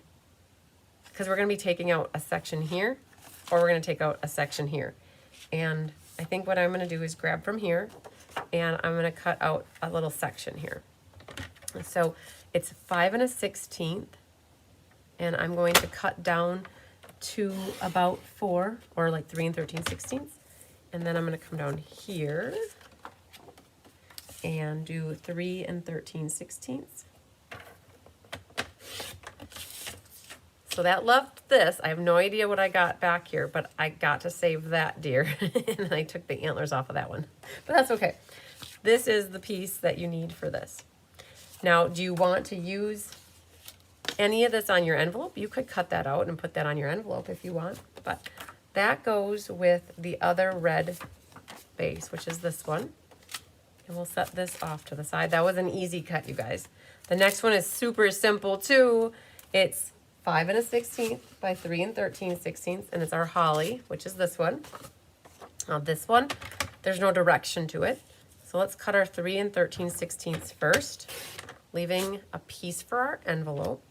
because we're going to be taking out a section here, or we're going to take out a section here. And I think what I'm going to do is grab from here, and I'm going to cut out a little section here. So it's 5 1/16, and I'm going to cut down to about 4, or like 3 13/16. And then I'm going to come down here and do 3 13/16. So that left this. I have no idea what I got back here, but I got to save that deer. And I took the antlers off of that one. But that's okay. This is the piece that you need for this. Now, do you want to use any of this on your envelope? You could cut that out and put that on your envelope if you want. But that goes with the other red base, which is this one. And we'll set this off to the side. That was an easy cut, you guys. The next one is super simple too. It's 5 1/16 by 3 13/16, and it's our holly, which is this one. Now this one, there's no direction to it. So let's cut our 3 13/16 first, leaving a piece for our envelope,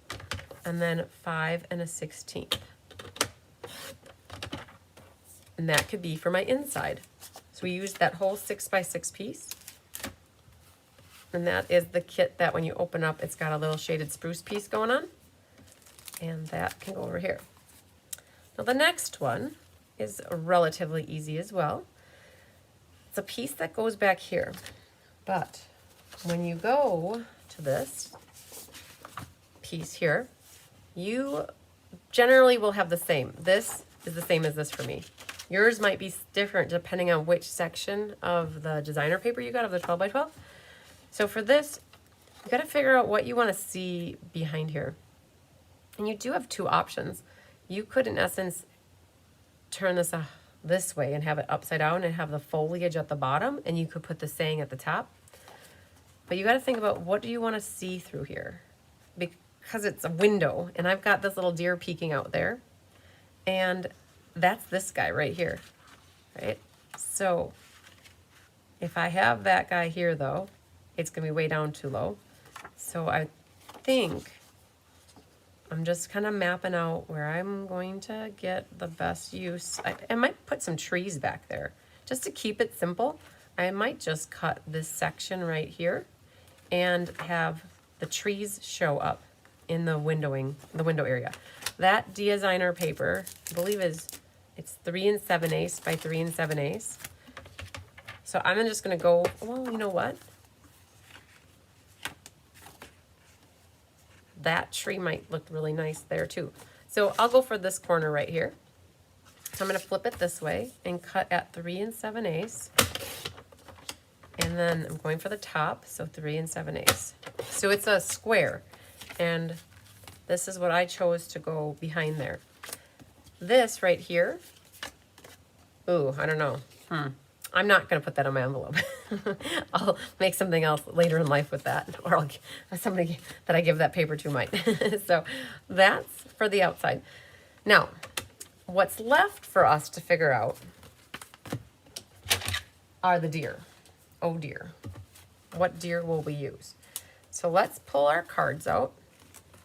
and then 5 1/16. And that could be for my inside. So we used that whole 6x6 piece. And that is the kit that when you open up, it's got a little shaded spruce piece going on. And that can go over here. Now the next one is relatively easy as well. It's a piece that goes back here. But when you go to this piece here, you generally will have the same. This is the same as this for me. Yours might be different depending on which section of the designer paper you got, of the 12 by 12. So for this, you got to figure out what you want to see behind here. And you do have two options. You could, in essence, turn this way and have it upside down and have the foliage at the bottom, and you could put the saying at the top. But you got to think about, what do you want to see through here? Because it's a window, and I've got this little deer peeking out there, and that's this guy right here, right? So if I have that guy here, though, it's going to be way down too low. So I think I'm just kind of mapping out where I'm going to get the best use. I might put some trees back there just to keep it simple. I might just cut this section right here and have the trees show up in the window area. That designer paper, I believe it's 3 7/8 by 3 7/8. So I'm just going to go, well, you know what? That tree might look really nice there too. So I'll go for this corner right here. So I'm going to flip it this way and cut at 3 7/8. And then I'm going for the top, so 3 7/8. So it's a square, and this is what I chose to go behind there. This right here, ooh, I don't know. I'm not going to put that on my envelope. I'll make something else later in life with that, or somebody that I give that paper to might. So that's for the outside. Now, what's left for us to figure out are the deer. Oh dear. What deer will we use? So let's pull our cards out.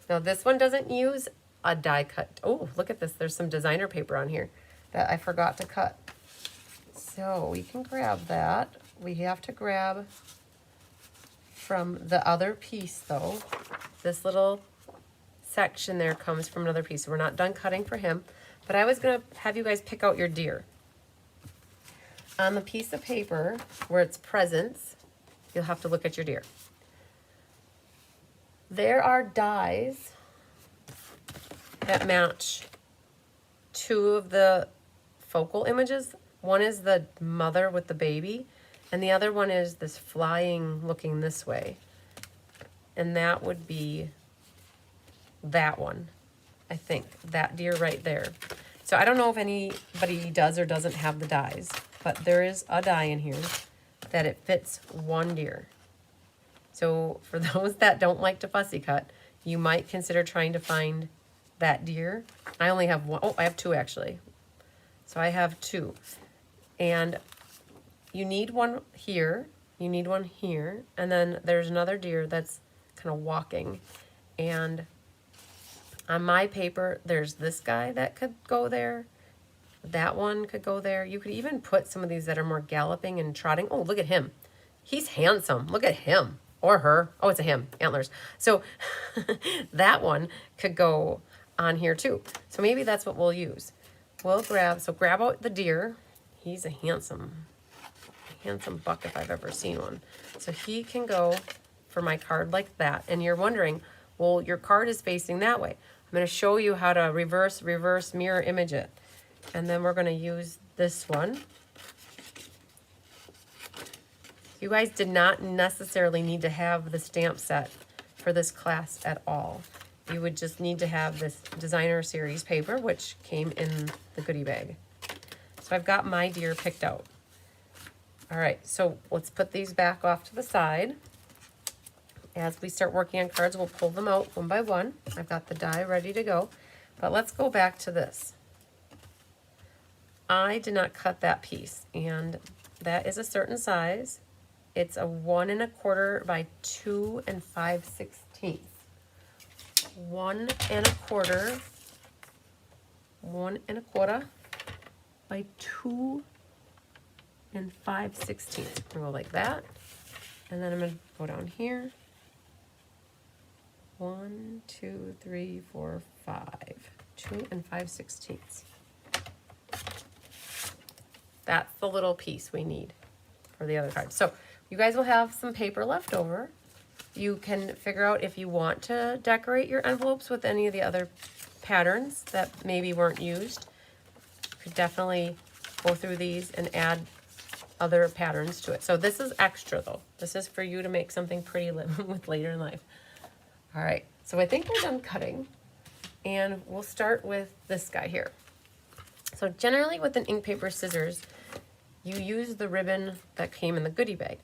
Now this one doesn't use a die cut. Oh, look at this. There's some designer paper on here that I forgot to cut. So we can grab that. We have to grab from the other piece though. This little section there comes from another piece. So we're not done cutting for him, but I was gonna have you guys pick out your deer. On the piece of paper where it's presents, you'll have to look at your deer. There are dies that match two of the focal images. One is the mother with the baby, and the other one is this flying looking this way. And that would be that one, I think, that deer right there. So I don't know if anybody does or doesn't have the dies, but there is a die in here that it fits one deer. So for those that don't like to fussy cut, you might consider trying to find that deer. I only have one. Oh, I have two actually. So I have two. And you need one here, you need one here, and then there's another deer that's kind of walking. And on my paper, there's this guy that could go there. That one could go there. You could even put some of these that are more galloping and trotting. Oh, look at him. He's handsome. Look at him. Or her. Oh, it's a him. Antlers. So that one could go on here too. So maybe that's what we'll use. We'll grab out the deer. He's a handsome buck if I've ever seen one. So he can go for my card like that. And you're wondering, well, your card is facing that way. I'm going to show you how to reverse, mirror image it. And then we're going to use this one. You guys did not necessarily need to have the stamp set for this class at all. You would just need to have this designer series paper, which came in the goodie bag. So I've got my deer picked out. All right, so let's put these back off to the side. As we start working on cards, we'll pull them out one by one. I've got the die ready to go, but let's go back to this. I did not cut that piece, and that is a certain size. It's a 1 1/4 by 2 5/16. 1 1/4 by by 2 5/16. Go like that. And then I'm going to go down here. 1, 2, 3, 4, 5. 2 5/16. That's the little piece we need for the other card. So you guys will have some paper left over. You can figure out if you want to decorate your envelopes with any of the other patterns that maybe weren't used. You could definitely go through these and add other patterns to it. So this is extra though. This is for you to make something pretty with later in life. All right, so I think we're done cutting, and we'll start with this guy here. So generally with an ink paper scissors, you use the ribbon that came in the goodie bag.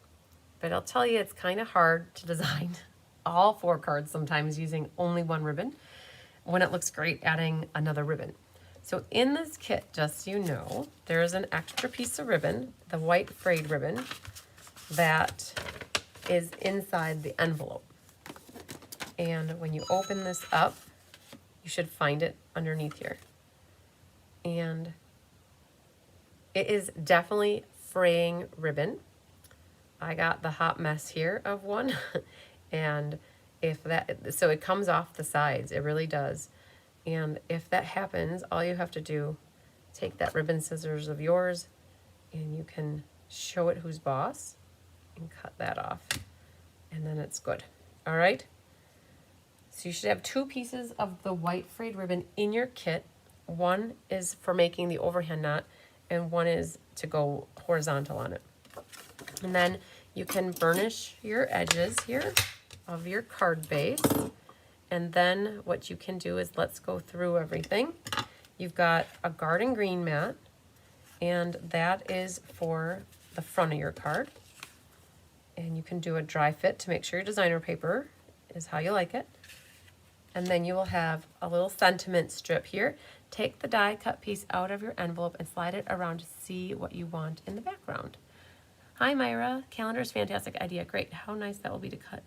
But I'll tell you, it's kind of hard to design all 4 cards sometimes using only one ribbon, when it looks great adding another ribbon. So in this kit, just so you know, there is an extra piece of ribbon, the white frayed ribbon, that is inside the envelope. And when you open this up, you should find it underneath here. And it is definitely fraying ribbon. I got the hot mess here of one. And if that, so it comes off the sides, it really does. And if that happens, all you have to do, take that ribbon scissors of yours, and you can show it who's boss and cut that off. And then it's good. All right? So you should have 2 pieces of the white frayed ribbon in your kit. One is for making the overhand knot, and one is to go horizontal on it. And then you can burnish your edges here of your card base. And then what you can do is, let's go through everything. You've got a garden green mat, and that is for the front of your card. And you can do a dry fit to make sure your designer paper is how you like it. And then you will have a little sentiment strip here. Take the die cut piece out of your envelope and slide it around to see what you want in the background. Hi Myra, calendar is fantastic idea. Great, how nice that will be to cut.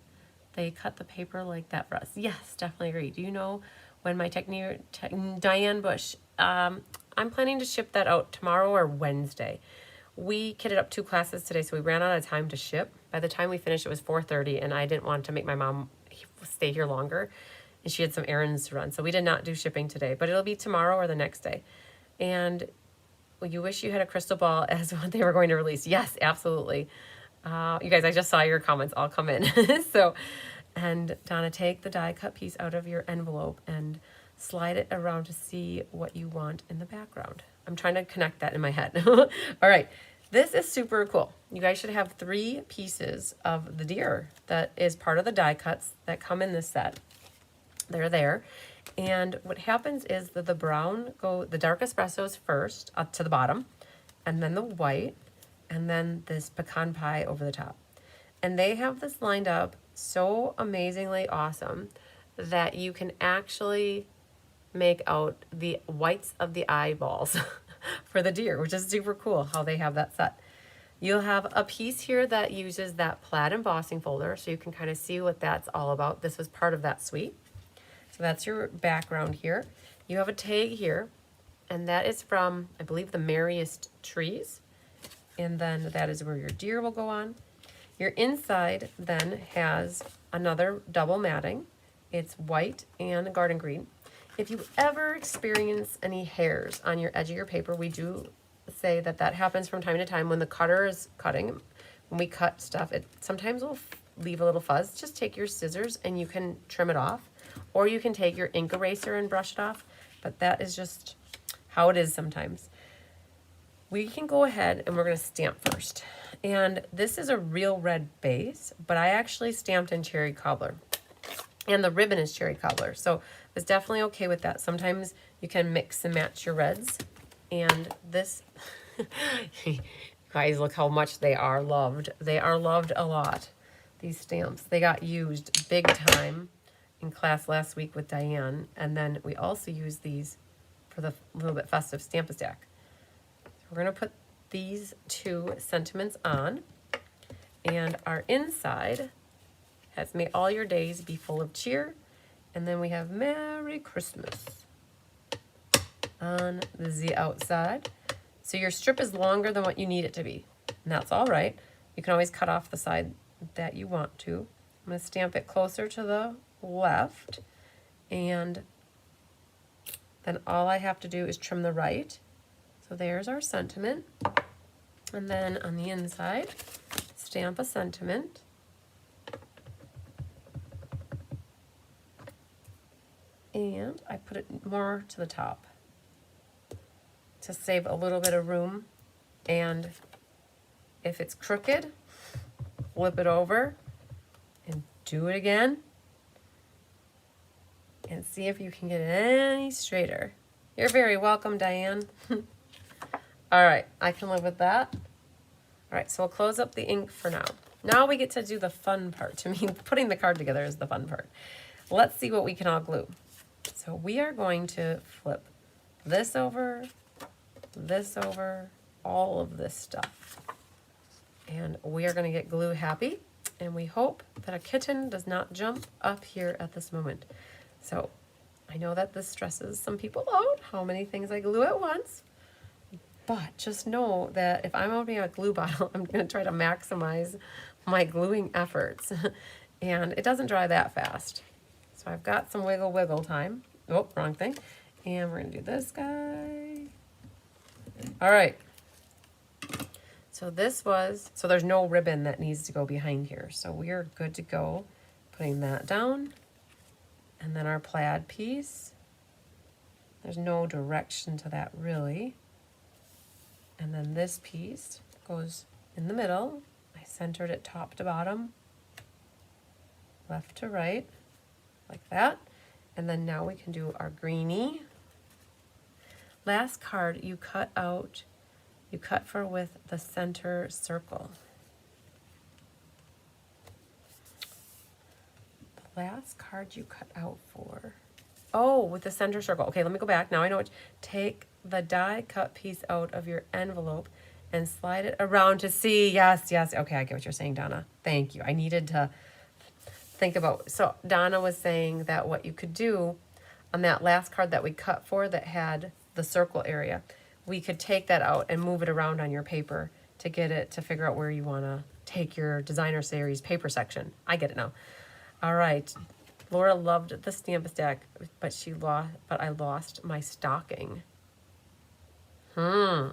They cut the paper like that for us. Yes, definitely agree. Do you know when my Diane Bush, I'm planning to ship that out tomorrow or Wednesday. We kitted up 2 classes today, so we ran out of time to ship. By the time we finished, it was 4:30, and I didn't want to make my mom stay here longer. And she had some errands to run. So we did not do shipping today, but it'll be tomorrow or the next day. And you wish you had a crystal ball as what they were going to release. Yes, absolutely. You guys, I just saw your comments all come in. So, and Donna, take the die cut piece out of your envelope and slide it around to see what you want in the background. I'm trying to connect that in my head. All right. This is super cool. You guys should have 3 pieces of the deer that is part of the die cuts that come in this set. They're there. And what happens is that the the dark espressos first up to the bottom, and then the white, and then this pecan pie over the top. And they have this lined up so amazingly awesome that you can actually make out the whites of the eyeballs for the deer, which is super cool how they have that set. You'll have a piece here that uses that plaid embossing folder, so you can kind of see what that's all about. This was part of that suite. So that's your background here. You have a tag here, and that is from, I believe, the Merriest Trees. And then that is where your deer will go on. Your inside then has another double matting. It's white and garden green. If you ever experience any hairs on your edge of your paper, we do say that that happens from time to time when the cutter is cutting. When we cut stuff, it sometimes will leave a little fuzz. Just take your scissors and you can trim it off. Or you can take your ink eraser and brush it off, but that is just how it is sometimes. We can go ahead and we're going to stamp first. And this is a real red base, but I actually stamped in cherry cobbler. And the ribbon is cherry cobbler, so it's definitely okay with that. Sometimes you can mix and match your reds. And this, guys, look how much they are loved. They are loved a lot, these stamps. They got used big time in class last week with Diane, and then we also use these for the little bit festive Stamp-A-Stack. We're going to put these 2 sentiments on, and our inside has "May all your days be full of cheer," and then we have "Merry Christmas" on the outside. So your strip is longer than what you need it to be, and that's all right. You can always cut off the side that you want to. I'm going to stamp it closer to the left, and then all I have to do is trim the right. So there's our sentiment. And then on the inside, stamp a sentiment. And I put it more to the top to save a little bit of room. And if it's crooked, flip it over and do it again. And see if you can get it any straighter. You're very welcome, Diane. All right, I can live with that. All right, so we'll close up the ink for now. Now we get to do the fun part. To me, putting the card together is the fun part. Let's see what we can all glue. So we are going to flip this over, all of this stuff. And we are going to get glue happy. And we hope that a kitten does not jump up here at this moment. So I know that this stresses some people out, how many things I glue at once. But just know that if I'm opening a glue bottle, I'm going to try to maximize my gluing efforts. And it doesn't dry that fast. So I've got some wiggle time. Oh, wrong thing. And we're going to do this guy. All right. So there's no ribbon that needs to go behind here. So we are good to go. Putting that down. And then our plaid piece. There's no direction to that really. And then this piece goes in the middle. I centered it top to bottom, left to right, like that. And then now we can do our greenie. Last card you cut out, you cut for with the center circle. The last card you cut out for. Oh, with the center circle. Okay, let me go back. Now I know what. Take the die cut piece out of your envelope and slide it around to see. Yes. Okay, I get what you're saying, Donna. Thank you. I needed to think about. So Donna was saying that what you could do on that last card that we cut for that had the circle area, we could take that out and move it around on your paper to get it to figure out where you want to take your designer series paper section. I get it now. All right. Laura loved the stamp stack, but I lost my stocking. All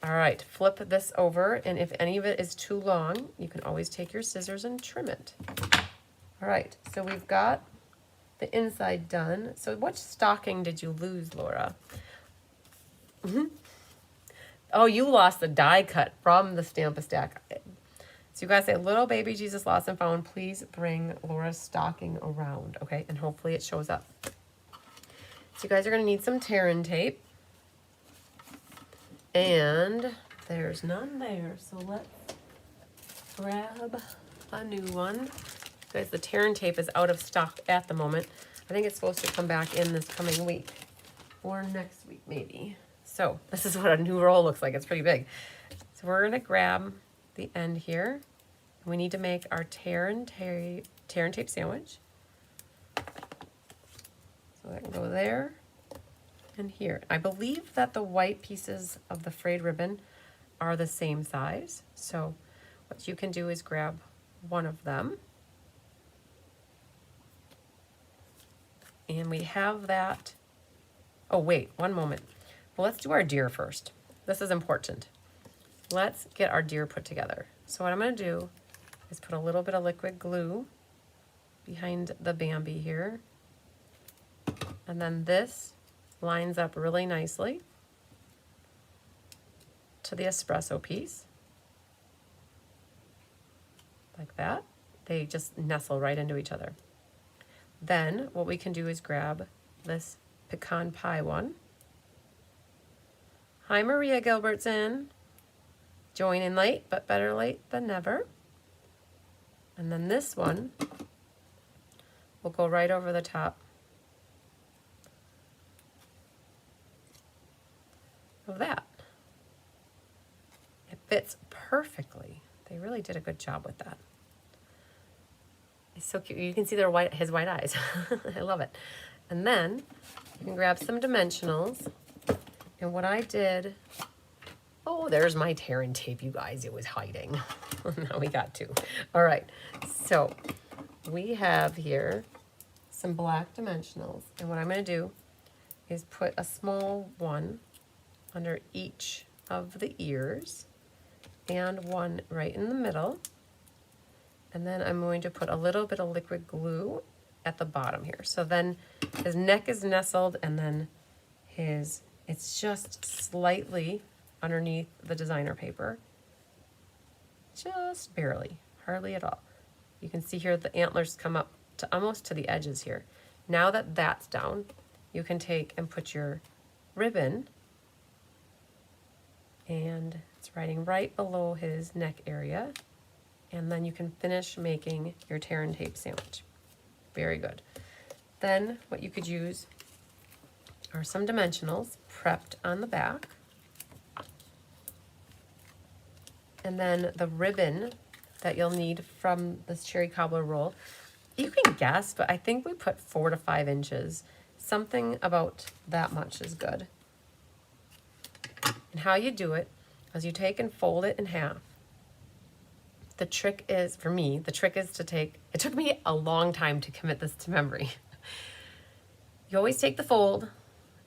right, flip this over, and if any of it is too long, you can always take your scissors and trim it. All right, so we've got the inside done. So what stocking did you lose, Laura? Oh, you lost the die cut from the stamp stack. So you guys say, little baby Jesus lost and found, please bring Laura's stocking around, okay? And hopefully it shows up. So you guys are gonna need some tear-in tape. And there's none there, so let's grab a new one. Guys, the tear-in tape is out of stock at the moment. I think it's supposed to come back in this coming week or next week maybe. So this is what a new roll looks like. It's pretty big. So we're gonna grab the end here. We need to make our tear-in tape sandwich. So that can go there and here. I believe that the white pieces of the frayed ribbon are the same size. So what you can do is grab one of them. And we have that. Oh, wait, one moment. Well, let's do our deer first. This is important. Let's get our deer put together. So what I'm going to do is put a little bit of liquid glue behind the Bambi here. And then this lines up really nicely to the espresso piece. Like that. They just nestle right into each other. Then what we can do is grab this pecan pie one. Hi, Maria Gilbertson. Joining late, but better late than never. And then this one will go right over the top of that. It fits perfectly. They really did a good job with that. It's so cute. You can see his white eyes. I love it. And then you can grab some dimensionals And what I did, oh, there's my tear and tape, you guys. It was hiding. Now we got two. All right, so we have here some black dimensionals. And what I'm going to do is put a small one under each of the ears and one right in the middle. And then I'm going to put a little bit of liquid glue at the bottom here. So then his neck is nestled, and then it's just slightly underneath the designer paper. Just barely, hardly at all. You can see here the antlers come up to almost to the edges here. Now that that's down, you can take and put your ribbon, and it's riding right below his neck area. And then you can finish making your tear and tape sandwich. Very good. Then what you could use are some dimensionals prepped on the back. And then the ribbon that you'll need from this cherry cobbler roll. You can guess, but I think we put 4 to 5 inches. Something about that much is good. And how you do it is you take and fold it in half. The trick is, for me, the trick is to take, it took me a long time to commit this to memory. You always take the fold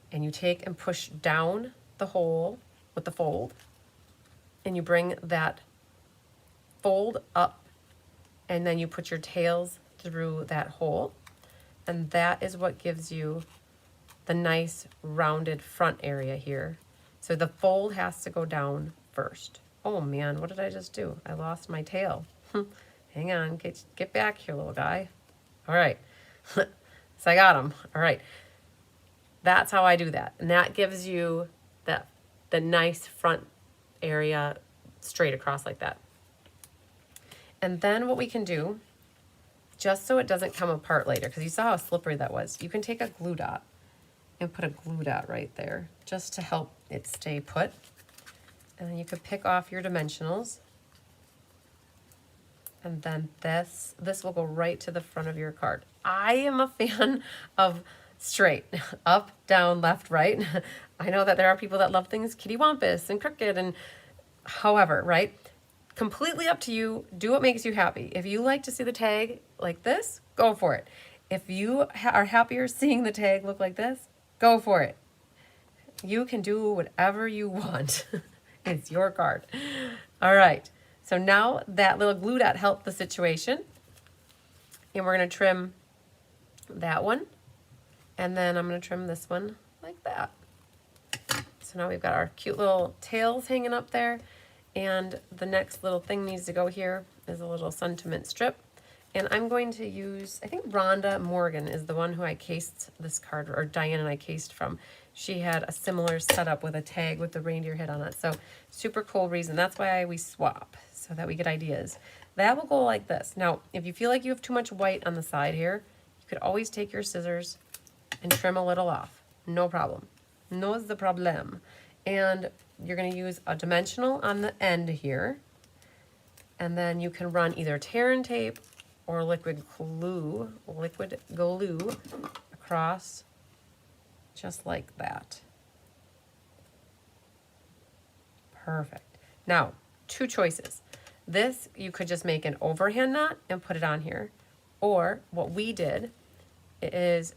and you take and push down the hole with the fold, and you bring that fold up, and then you put your tails through that hole, and that is what gives you the nice rounded front area here. So the fold has to go down first. Oh man, what did I just do? I lost my tail. Hang on, get back here, little guy. All right, so I got him. All right, that's how I do that. And that gives you the nice front area straight across like that. And then what we can do, just so it doesn't come apart later, because you saw how slippery that was, you can take a glue dot and put a glue dot right there just to help it stay put. And then you could pick off your dimensionals. And then this will go right to the front of your card. I am a fan of straight, up, down, left, right. I know that there are people that love things kittywampus and crooked, and however, right? Completely up to you. Do what makes you happy. If you like to see the tag like this, go for it. If you are happier seeing the tag look like this, go for it. You can do whatever you want. It's your card. All right. So now that little glue dot helped the situation. And we're going to trim that one. And then I'm going to trim this one like that. So now we've got our cute little tails hanging up there. And the next little thing needs to go here is a little sentiment strip. And I'm going to use, I think Rhonda Morgan is the one who I cased this card, or Diane and I cased from. She had a similar setup with a tag with the reindeer head on it. So super cool reason. That's why we swap, so that we get ideas. That will go like this. Now, if you feel like you have too much white on the side here, you could always take your scissors and trim a little off. No problem. No es the problem. And you're going to use a dimensional on the end here. And then you can run either tear and tape or liquid glue across just like that. Perfect. Now, two choices. This, you could just make an overhand knot and put it on here. Or what we did is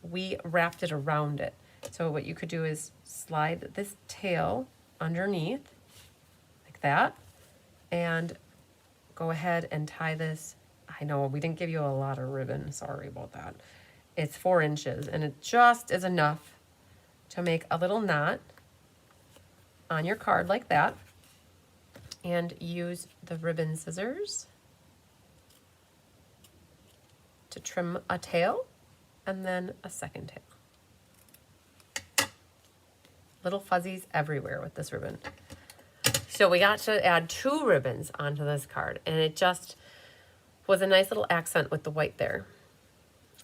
we wrapped it around it. So what you could do is slide this tail underneath like that and go ahead and tie this. I know we didn't give you a lot of ribbon. Sorry about that. It's 4 inches, and it just is enough to make a little knot on your card like that, and use the ribbon scissors to trim a tail and then a second tail. Little fuzzies everywhere with this ribbon. So we got to add 2 ribbons onto this card, and it just was a nice little accent with the white there.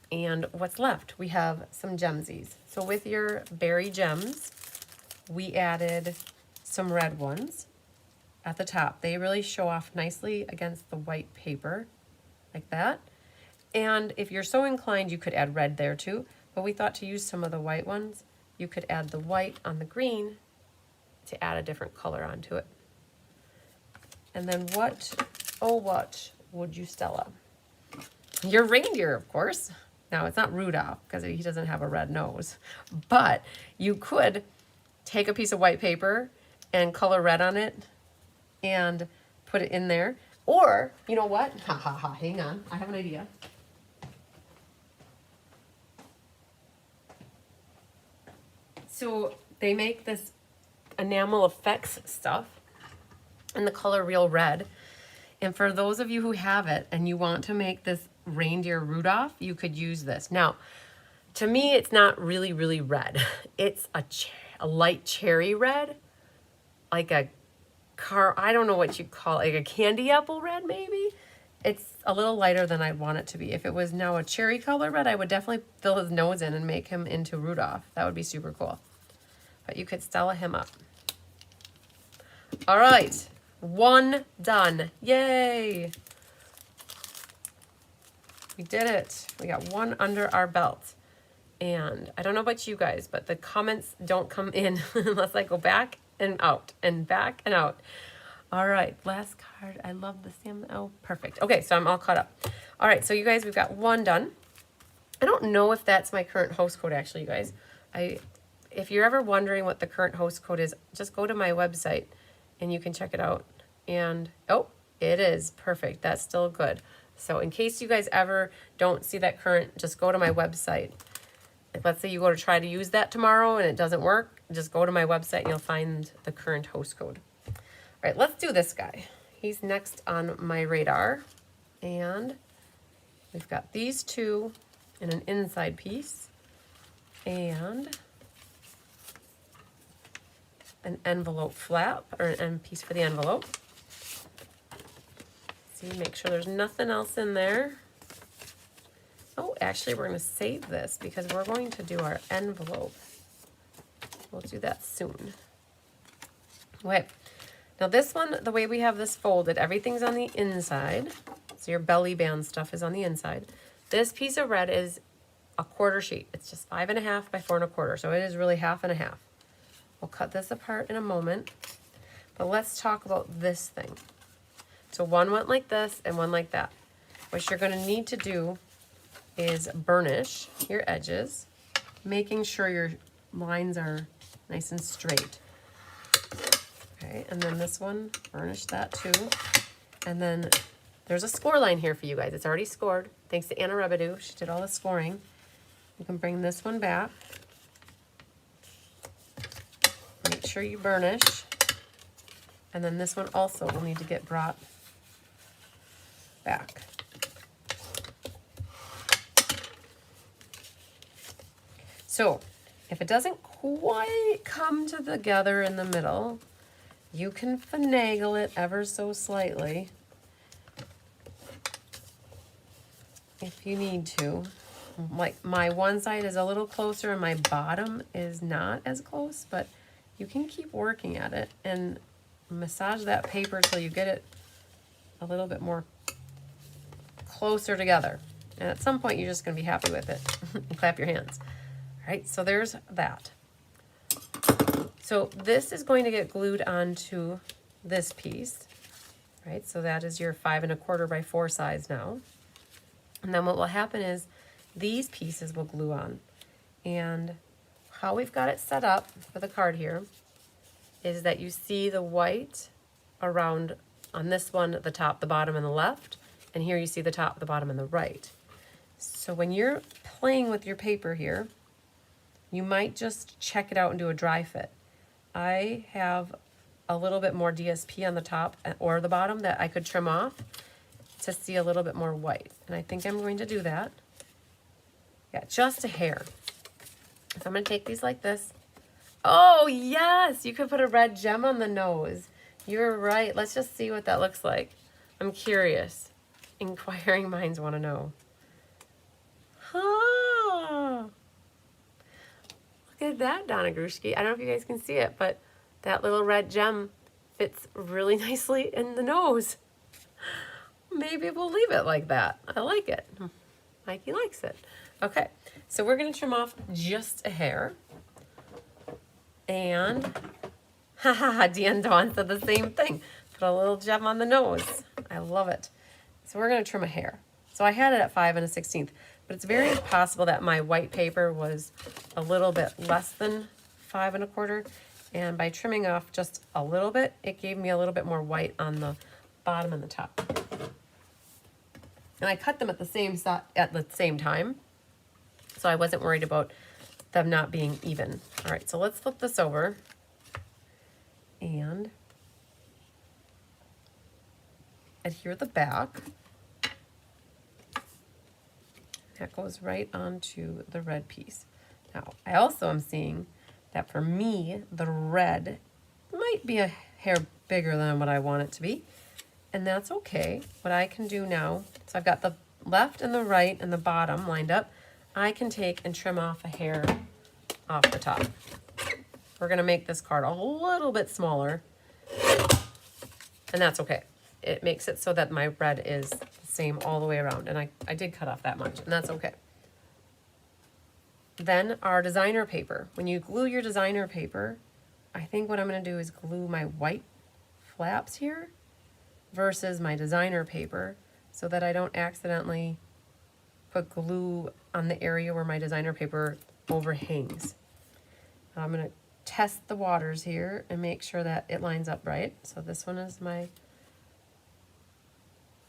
And what's left? We have some gemsies. So with your berry gems, we added some red ones at the top. They really show off nicely against the white paper, like that. And if you're so inclined, you could add red there too, but we thought to use some of the white ones you could add the white on the green to add a different color onto it. And then what, oh what, would you Stella? Your reindeer, of course. Now, it's not Rudolph because he doesn't have a red nose. But you could take a piece of white paper and color red on it and put it in there. Or, you know what? Ha ha ha, hang on. I have an idea. So they make this enamel effects stuff in the color Real Red. And for those of you who have it and you want to make this reindeer Rudolph, you could use this. Now, to me, it's not really, really red. It's a light cherry red, like a I don't know what you call it, like a candy apple red maybe. It's a little lighter than I'd want it to be. If it was now a cherry color red, I would definitely fill his nose in and make him into Rudolph. That would be super cool. But you could Stella him up. All right. One done. Yay! We did it. We got one under our belt. And I don't know about you guys, but the comments don't come in unless I go back and out and back and out. All right, last card. I love the salmon. Oh, perfect. Okay, so I'm all caught up. All right, so you guys, we've got one done. I don't know if that's my current host code, actually, you guys. If you're ever wondering what the current host code is, just go to my website and you can check it out. And, oh, it is. Perfect. That's still good. So in case you guys ever don't see that current, just go to my website. If let's say you go to try to use that tomorrow and it doesn't work, just go to my website and you'll find the current host code. All right, let's do this guy. He's next on my radar. And we've got these two in an inside piece and an envelope flap, or an end piece for the envelope. See, make sure there's nothing else in there. Oh, actually, we're going to save this because we're going to do our envelope. We'll do that soon. Okay. Now this one, the way we have this folded, everything's on the inside. So your belly band stuff is on the inside. This piece of red is a quarter sheet. It's just 5.5 by 4 1/4. So it is really 1/2 and 1/2. We'll cut this apart in a moment. But let's talk about this thing. So one went like this and one like that. What you're going to need to do is burnish your edges, making sure your lines are nice and straight. Okay, and then this one, burnish that too. And then there's a score line here for you guys. It's already scored. Thanks to Anna Rebedu. She did all the scoring. You can bring this one back. Make sure you burnish. And then this one also will need to get brought back. So if it doesn't quite come together in the middle, you can finagle it ever so slightly if you need to. Like my one side is a little closer and my bottom is not as close, but you can keep working at it and massage that paper until you get it a little bit more closer together. And at some point, you're just going to be happy with it and clap your hands. All right, so there's that. So this is going to get glued onto this piece, right? So that is your 5 1/4 by 4 size now. And then what will happen is these pieces will glue on. And how we've got it set up for the card here is that you see the white around on this one, the top, the bottom, and the left. And here you see the top, the bottom, and the right. So when you're playing with your paper here, you might just check it out and do a dry fit. I have a little bit more DSP on the top or the bottom that I could trim off to see a little bit more white. And I think I'm going to do that. Yeah, just a hair. So I'm going to take these like this. Oh, yes, you could put a red gem on the nose. You're right. Let's just see what that looks like. I'm curious. Inquiring minds want to know. Huh. Look at that, Donna Grushki. I don't know if you guys can see it, but that little red gem fits really nicely in the nose. Maybe we'll leave it like that. I like it. Mikey likes it. Okay, so we're going to trim off just a hair. And, haha, Dean Dawn said the same thing. Put a little gem on the nose. I love it. So we're going to trim a hair. So I had it at 5 1/16, but it's very possible that my white paper was a little bit less than 5 1/4. And by trimming off just a little bit, it gave me a little bit more white on the bottom and the top. And I cut them at the same time, so I wasn't worried about them not being even. All right, so let's flip this over and adhere the back. That goes right onto the red piece. Now, I also am seeing that for me, the red might be a hair bigger than what I want it to be, and that's okay. What I can do now, so I've got the left and the right and the bottom lined up, I can take and trim off a hair off the top. We're gonna make this card a little bit smaller, and that's okay. It makes it so that my red is the same all the way around, and I did cut off that much, and that's okay. Then our designer paper. When you glue your designer paper, I think what I'm gonna do is glue my white flaps here versus my designer paper so that I don't accidentally put glue on the area where my designer paper overhangs. I'm gonna test the waters here and make sure that it lines up right. So this one is my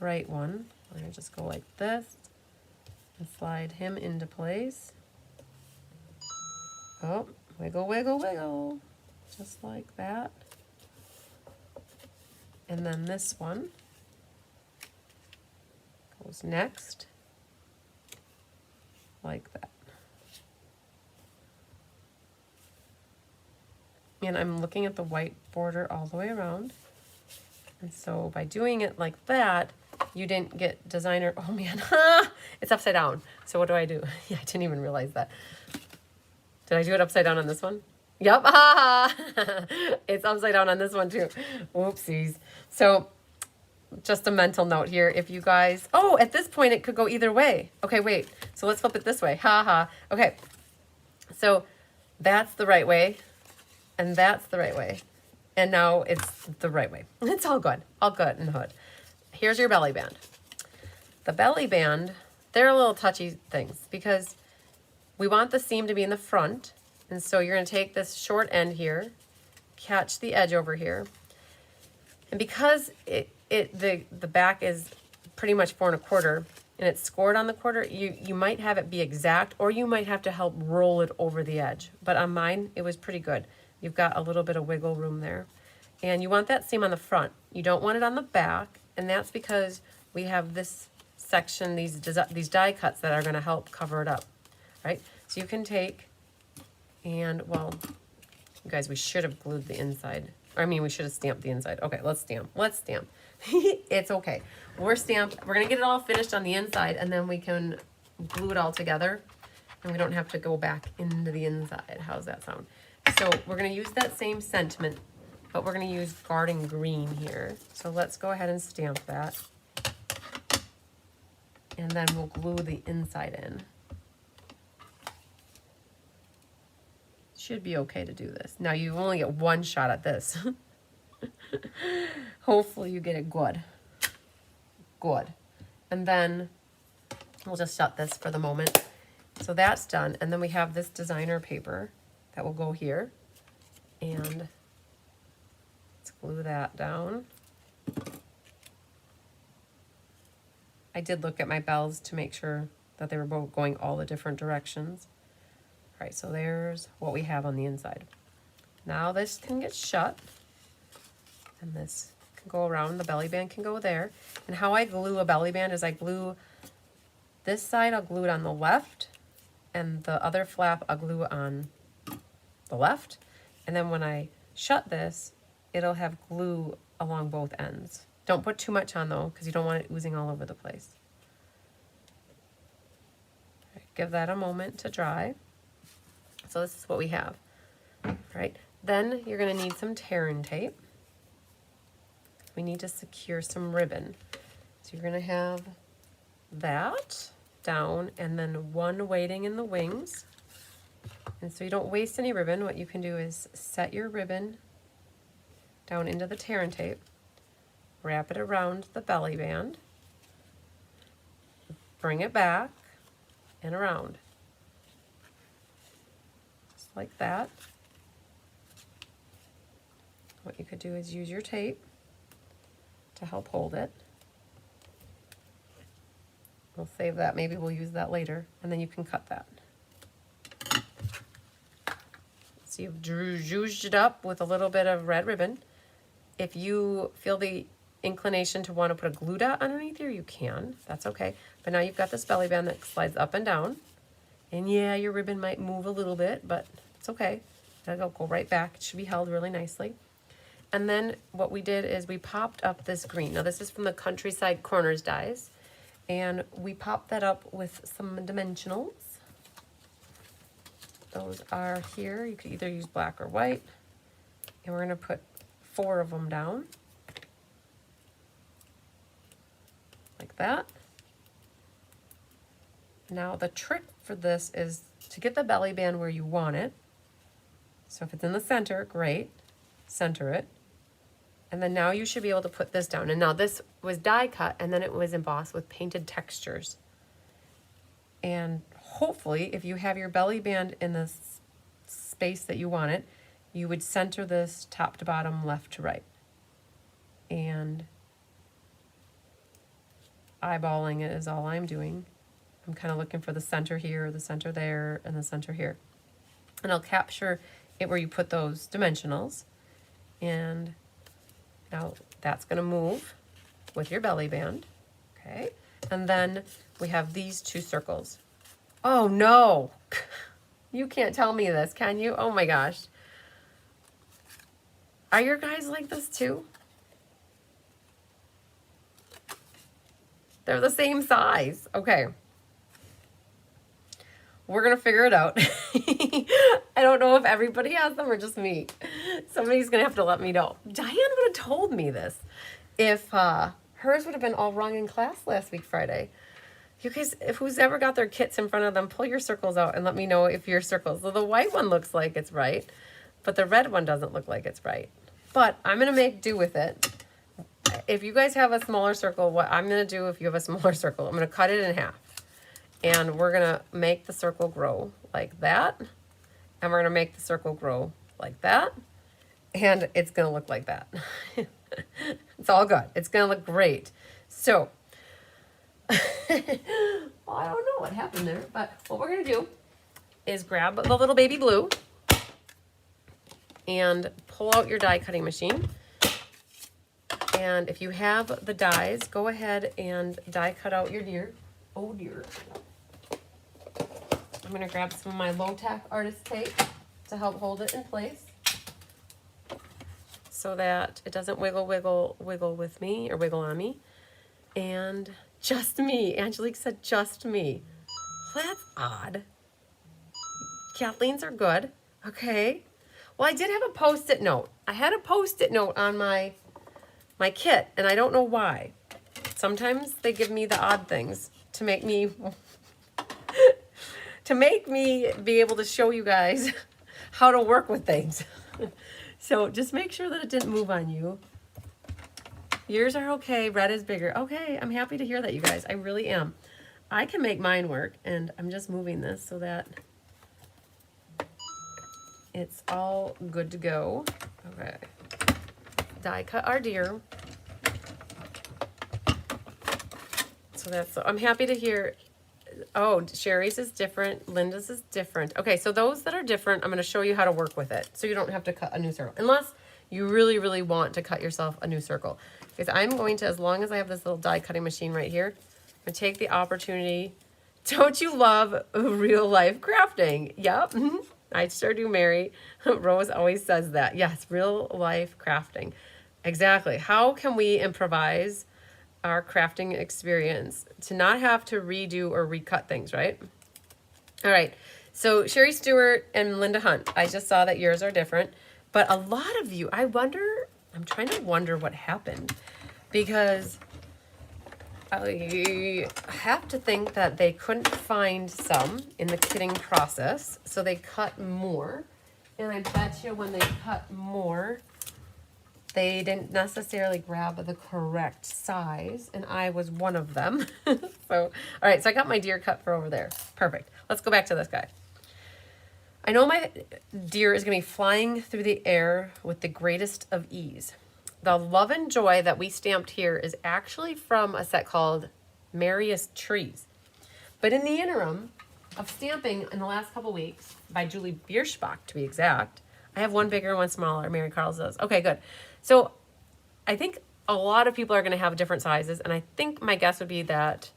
right one. I'm gonna just go like this and slide him into place. Oh, wiggle, wiggle, wiggle, just like that. And then this one goes next, like that. And I'm looking at the white border all the way around. And so by doing it like that, you didn't get designer, oh man, it's upside down. So what do? Yeah, I didn't even realize that. Did I do it upside down on this one? Yep, it's upside down on this one too. Whoopsies. So just a mental note here. If you guys, oh, at this point it could go either way. Okay, wait, so let's flip it this way. Okay, so that's the right way and that's the right way. And now it's the right way. It's all good in the hood. Here's your belly band. The belly band, they're little touchy things because we want the seam to be in the front. And so you're gonna take this short end here, catch the edge over here. And because the back is pretty much 4 1/4 and it's scored on the quarter, you might have it be exact or you might have to help roll it over the edge. But on mine, it was pretty good. You've got a little bit of wiggle room there. And you want that seam on the front. You don't want it on the back, and that's because we have this section, these die cuts that are gonna help cover it up, right? So you can take and, well, you guys, we should have glued the inside. Or, I mean, we should have stamped the inside. Okay, let's stamp. It's okay. We're gonna get it all finished on the inside, and then we can glue it all together, and we don't have to go back into the inside. How's that sound? So we're gonna use that same sentiment, but we're gonna use Garden Green here. So let's go ahead and stamp that. And then we'll glue the inside in. Should be okay to do this. Now you only get one shot at this. Hopefully you get it good. Good. And then we'll just shut this for the moment. So that's done. And then we have this designer paper that will go here. And let's glue that down. I did look at my bells to make sure that they were both going all the different directions. All right, so there's what we have on the inside. Now this can get shut, and this can go around. The belly band can go there. And how I glue a belly band is I glue this side, I'll glue it on the left, and the other flap I'll glue on the left. And then when I shut this, it'll have glue along both ends. Don't put too much on though, because you don't want it oozing all over the place. All right, give that a moment to dry. So this is what we have. All right, then you're gonna need some tearing tape. We need to secure some ribbon. So you're gonna have that down and then one waiting in the wings. And so you don't waste any ribbon, what you can do is set your ribbon down into the tear and tape, wrap it around the belly band, bring it back and around, just like that. What you could do is use your tape to help hold it. We'll save that, maybe we'll use that later, and then you can cut that. So you've zhuzhed it up with a little bit of red ribbon. If you feel the inclination to want to put a glue dot underneath here, you can. That's okay. But now you've got this belly band that slides up and down. And yeah, your ribbon might move a little bit, but it's okay. That'll go right back. It should be held really nicely. And then what we did is we popped up this green. Now this is from the Countryside Corners dies. And we popped that up with some dimensionals. Those are here. You could either use black or white. And we're going to put 4 of them down. Like that. Now the trick for this is to get the belly band where you want it. So if it's in the center, great. Center it. And then now you should be able to put this down. And now this was die cut and then it was embossed with painted textures. And hopefully if you have your belly band in the space that you want it, you would center this top to bottom, left to right. And eyeballing it is all I'm doing. I'm kind of looking for the center here, the center there, and the center here. And I'll capture it where you put those dimensionals. And now that's going to move with your belly band. Okay. And then we have these 2 circles. Oh no! You can't tell me this, can you? Oh my gosh. Are your guys like this too? They're the same size. Okay. We're going to figure it out. I don't know if everybody has them or just me. Somebody's going to have to let me know. Diane would have told me this if hers would have been all wrong in class last week, Friday. You guys, if who's ever got their kits in front of them, pull your circles out and let me know if your circles. So the white one looks like it's right, but the red one doesn't look like it's right. But I'm going to make do with it. If you guys have a smaller circle, what I'm going to do if you have a smaller circle, I'm going to cut it in half. And we're going to make the circle grow like that. And we're going to make the circle grow like that. And it's going to look like that. It's all good. It's going to look great. So, well, I don't know what happened there. But what we're going to do is grab the little baby blue and pull out your die cutting machine. And if you have the dies, go ahead and die cut out your deer. Oh dear. I'm going to grab some of my low-tack artist tape to help hold it in place so that it doesn't wiggle with me or wiggle on me. And just me. Angelique said just me. Well, that's odd. Kathleen's are good. Okay. Well, I did have a Post-it note. I had a Post-it note on my kit, and I don't know why. Sometimes they give me the odd things to make me be able to show you guys how to work with things. So just make sure that it didn't move on you. Yours are okay. Red is bigger. Okay, I'm happy to hear that, you guys. I really am. I can make mine work, and I'm just moving this so that it's all good to go. Okay. Die cut our deer. So I'm happy to hear. Oh, Sherry's is different. Linda's is different. Okay, so those that are different, I'm going to show you how to work with it. So you don't have to cut a new circle. Unless you really, really want to cut yourself a new circle. Because I'm going to, as long as I have this little die cutting machine right here, I'm going to take the opportunity. Don't you love real life crafting? Yep. I sure do, Mary. Rose always says that. Yes, real life crafting. Exactly. How can we improvise our crafting experience to not have to redo or recut things, right? All right. So Sherry Stewart and Linda Hunt, I just saw that yours are different, but a lot of you, I'm trying to wonder what happened, because I have to think that they couldn't find some in the kitting process, so they cut more. And I bet you when they cut more, they didn't necessarily grab the correct size, and I was one of them. So, all right, so I got my deer cut for over there. Perfect. Let's go back to this guy. I know my deer is going to be flying through the air with the greatest of ease. The Love and Joy that we stamped here is actually from a set called Merriest Trees. But in the interim of stamping in the last couple weeks, by Julie Bierschbach to be exact, I have one bigger, one smaller. Mary Carl's does. Okay, good. So I think a lot of people are going to have different sizes, and I think my guess would be that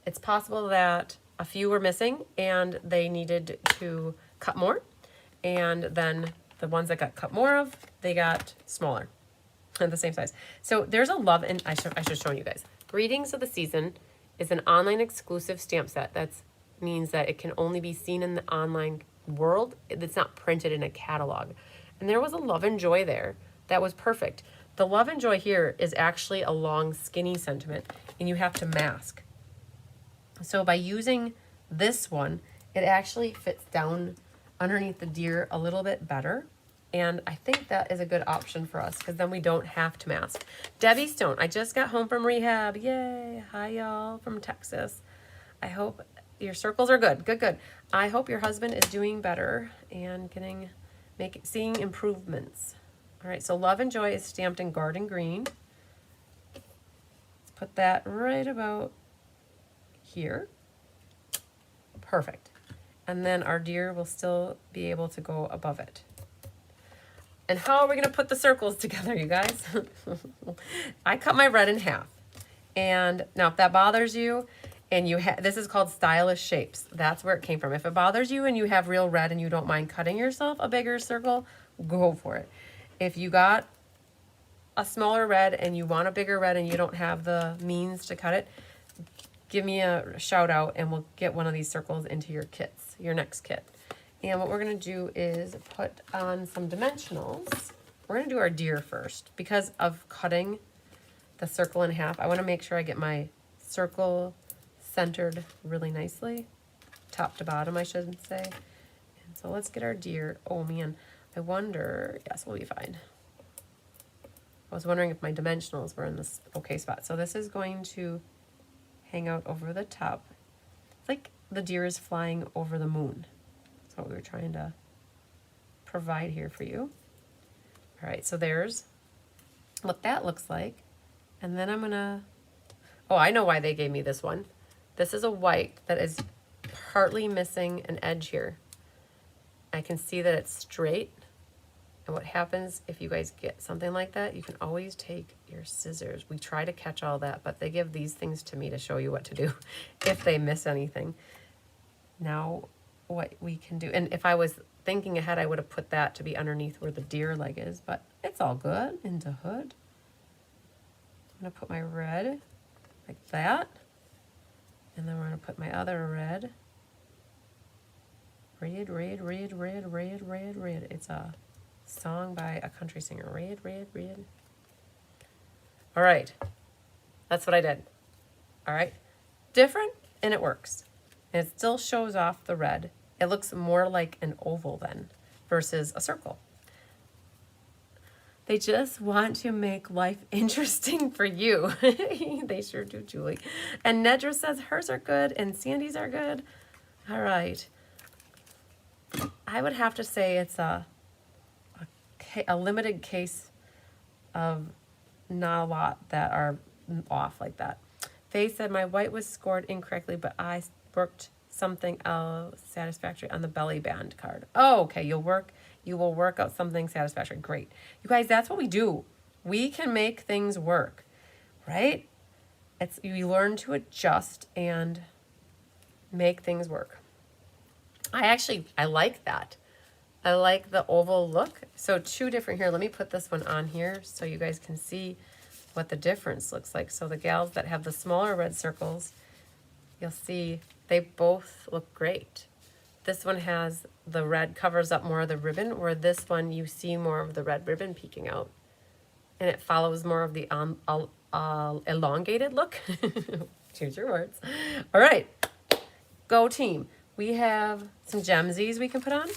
it's possible that a few were missing and they needed to cut more, and then the ones that got cut more of, they got smaller and the same size. So there's a Love, and I should show you guys. Greetings of the Season is an online exclusive stamp set. That means that it can only be seen in the online world. It's not printed in a catalog. And there was a Love and Joy there that was perfect. The Love and Joy here is actually a long skinny sentiment, and you have to mask. So by using this one, it actually fits down underneath the deer a little bit better. And I think that is a good option for us because then we don't have to mask. Debbie Stone, I just got home from rehab. Yay. Hi, y'all from Texas. I hope your circles are good. Good. I hope your husband is doing better and seeing improvements. All right, so Love and Joy is stamped in garden green. Let's put that right about here. Perfect. And then our deer will still be able to go above it. And how are we going to put the circles together, you guys? I cut my red in half. And now if that bothers you, and this is called Stylish Shapes. That's where it came from. If it bothers you and you have real red and you don't mind cutting yourself a bigger circle, go for it. If you got a smaller red and you want a bigger red and you don't have the means to cut it, give me a shout out and we'll get one of these circles into your kits, your next kit. And what we're going to do is put on some dimensionals. We're going to do our deer first. Because of cutting the circle in half, I want to make sure I get my circle centered really nicely. Top to bottom, I should say. And so let's get our deer. Oh, man. I wonder. Yes, we'll be fine. I was wondering if my dimensionals were in this okay spot. So this is going to hang out over the top. It's like the deer is flying over the moon. That's what we were trying to provide here for you. All right, so there's what that looks like. And then I'm gonna, oh, I know why they gave me this one. This is a white that is partly missing an edge here. I can see that it's straight. And what happens if you guys get something like that, you can always take your scissors. We try to catch all that, but they give these things to me to show you what to do if they miss anything. Now, what we can do, and if I was thinking ahead, I would have put that to be underneath where the deer leg is, but it's all good into hood. I'm gonna put my red like that, and then we're gonna put my other red. Red. It's a song by a country singer. Red. All right, that's what I did. All right, different, and it works. And it still shows off the red. It looks more like an oval then versus a circle. They just want to make life interesting for you. They sure do, Julie. And Nedra says hers are good and Sandy's are good. All right. I would have to say it's a limited case of not a lot that are off like that. Faye said my white was scored incorrectly, but I worked something else satisfactory on the belly band card. Oh, okay. You will work out something satisfactory. Great. You guys, that's what we do. We can make things work, right? You learn to adjust and make things work. I like that. I like the oval look. So two different here. Let me put this one on here so you guys can see what the difference looks like. So the gals that have the smaller red circles, you'll see they both look great. This one has the red covers up more of the ribbon, where this one you see more of the red ribbon peeking out. And it follows more of the elongated look. Choose your words. All right, go team. We have some gemsies we can put on.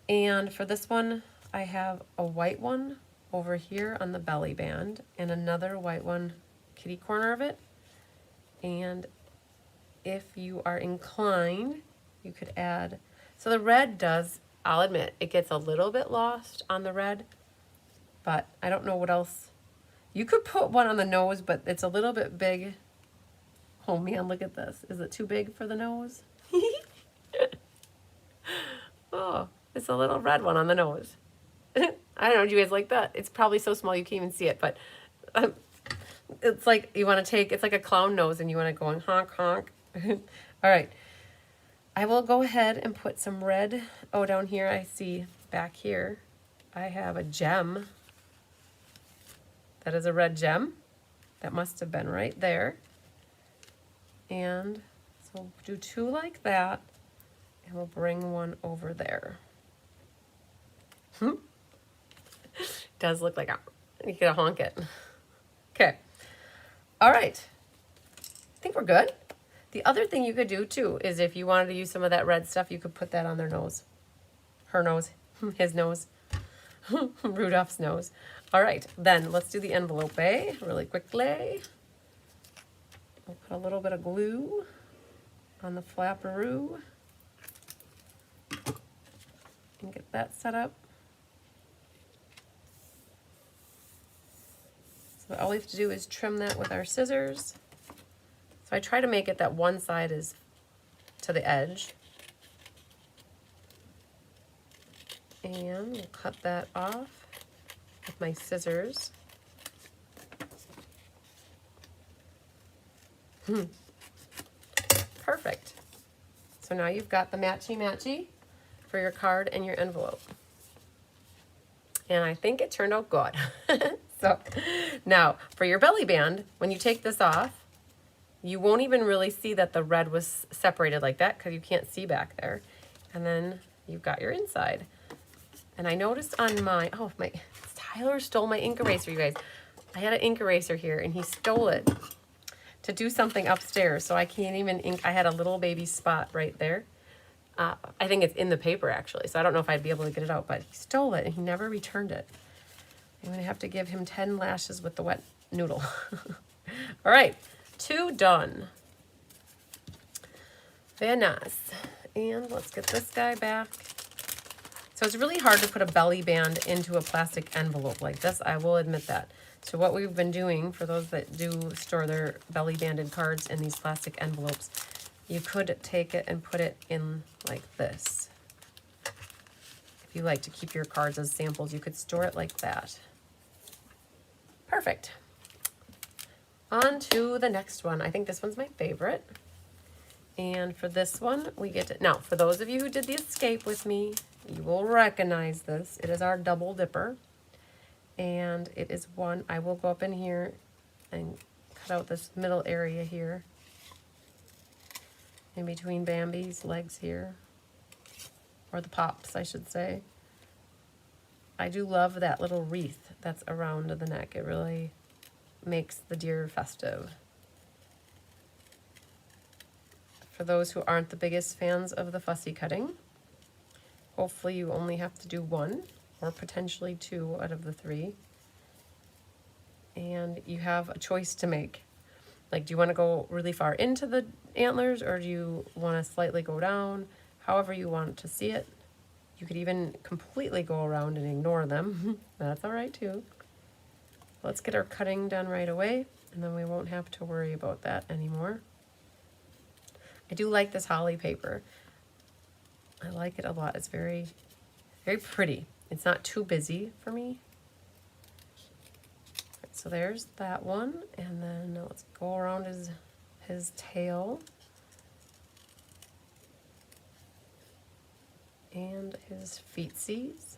And for this one, I have a white one over here on the belly band and another white one kitty corner of it. And if you are inclined, you could add, so the red does, I'll admit, it gets a little bit lost on the red, but I don't know what else. You could put one on the nose, but it's a little bit big. Oh man, look at this. Is it too big for the nose? Oh, it's a little red one on the nose. I don't know, do you guys like that? It's probably so small you can't even see it, but it's like you want to take, it's like a clown nose and you want to go and honk, honk. All right. I will go ahead and put some red. Oh, down here I see back here, I have a gem. That is a red gem. That must have been right there. And so we'll do two like that, and we'll bring one over there. Does look like you gotta honk it. Okay. All right. I think we're good. The other thing you could do too is if you wanted to use some of that red stuff, you could put that on their nose. Her nose. His nose. Rudolph's nose. All right, then let's do the envelope really quickly. We'll put a little bit of glue on the flapperoo and get that set up. So all we have to do is trim that with our scissors. So I try to make it that one side is to the edge. And we'll cut that off with my scissors. Perfect. So now you've got the matchy-matchy for your card and your envelope. And I think it turned out good. So now for your belly band, when you take this off, you won't even really see that the red was separated like that because you can't see back there. And then you've got your inside. And I noticed on my, Tyler stole my ink eraser, you guys. I had an ink eraser here and he stole it to do something upstairs. So I can't even ink. I had a little baby spot right there. I think it's in the paper actually. So I don't know if I'd be able to get it out, but he stole it and he never returned it. I'm gonna have to give him 10 lashes with the wet noodle. All right, 2 done. Very nice. And let's get this guy back. So it's really hard to put a belly band into a plastic envelope like this. I will admit that. So what we've been doing, for those that do store their belly banded cards in these plastic envelopes, you could take it and put it in like this. If you like to keep your cards as samples, you could store it like that. Perfect. On to the next one. I think this one's my favorite. And for this one, we get to, now for those of you who did the escape with me, you will recognize this. It is our double dipper. And it is one, I will go up in here and cut out this middle area here. In between Bambi's legs here. Or the pops, I should say. I do love that little wreath that's around the neck. It really makes the deer festive. For those who aren't the biggest fans of the fussy cutting, hopefully you only have to do 1 or potentially 2 out of the 3. And you have a choice to make. Like, do you want to go really far into the antlers or do you want to slightly go down? However you want to see it. You could even completely go around and ignore them. That's all right too. Let's get our cutting done right away and then we won't have to worry about that anymore. I do like this holly paper. I like it a lot. It's very, very pretty. It's not too busy for me. So there's that one. And then let's go around his tail. And his feetsies.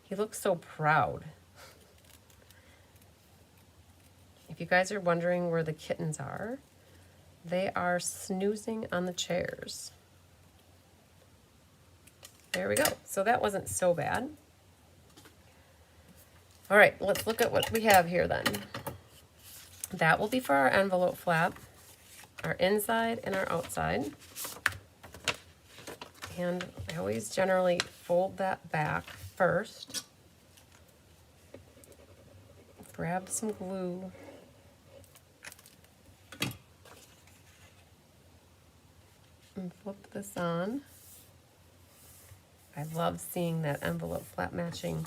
He looks so proud. If you guys are wondering where the kittens are, they are snoozing on the chairs. There we go. So that wasn't so bad. All right, let's look at what we have here then. That will be for our envelope flap, our inside and our outside. And I always generally fold that back first. Grab some glue. And flip this on. I love seeing that envelope flap matching.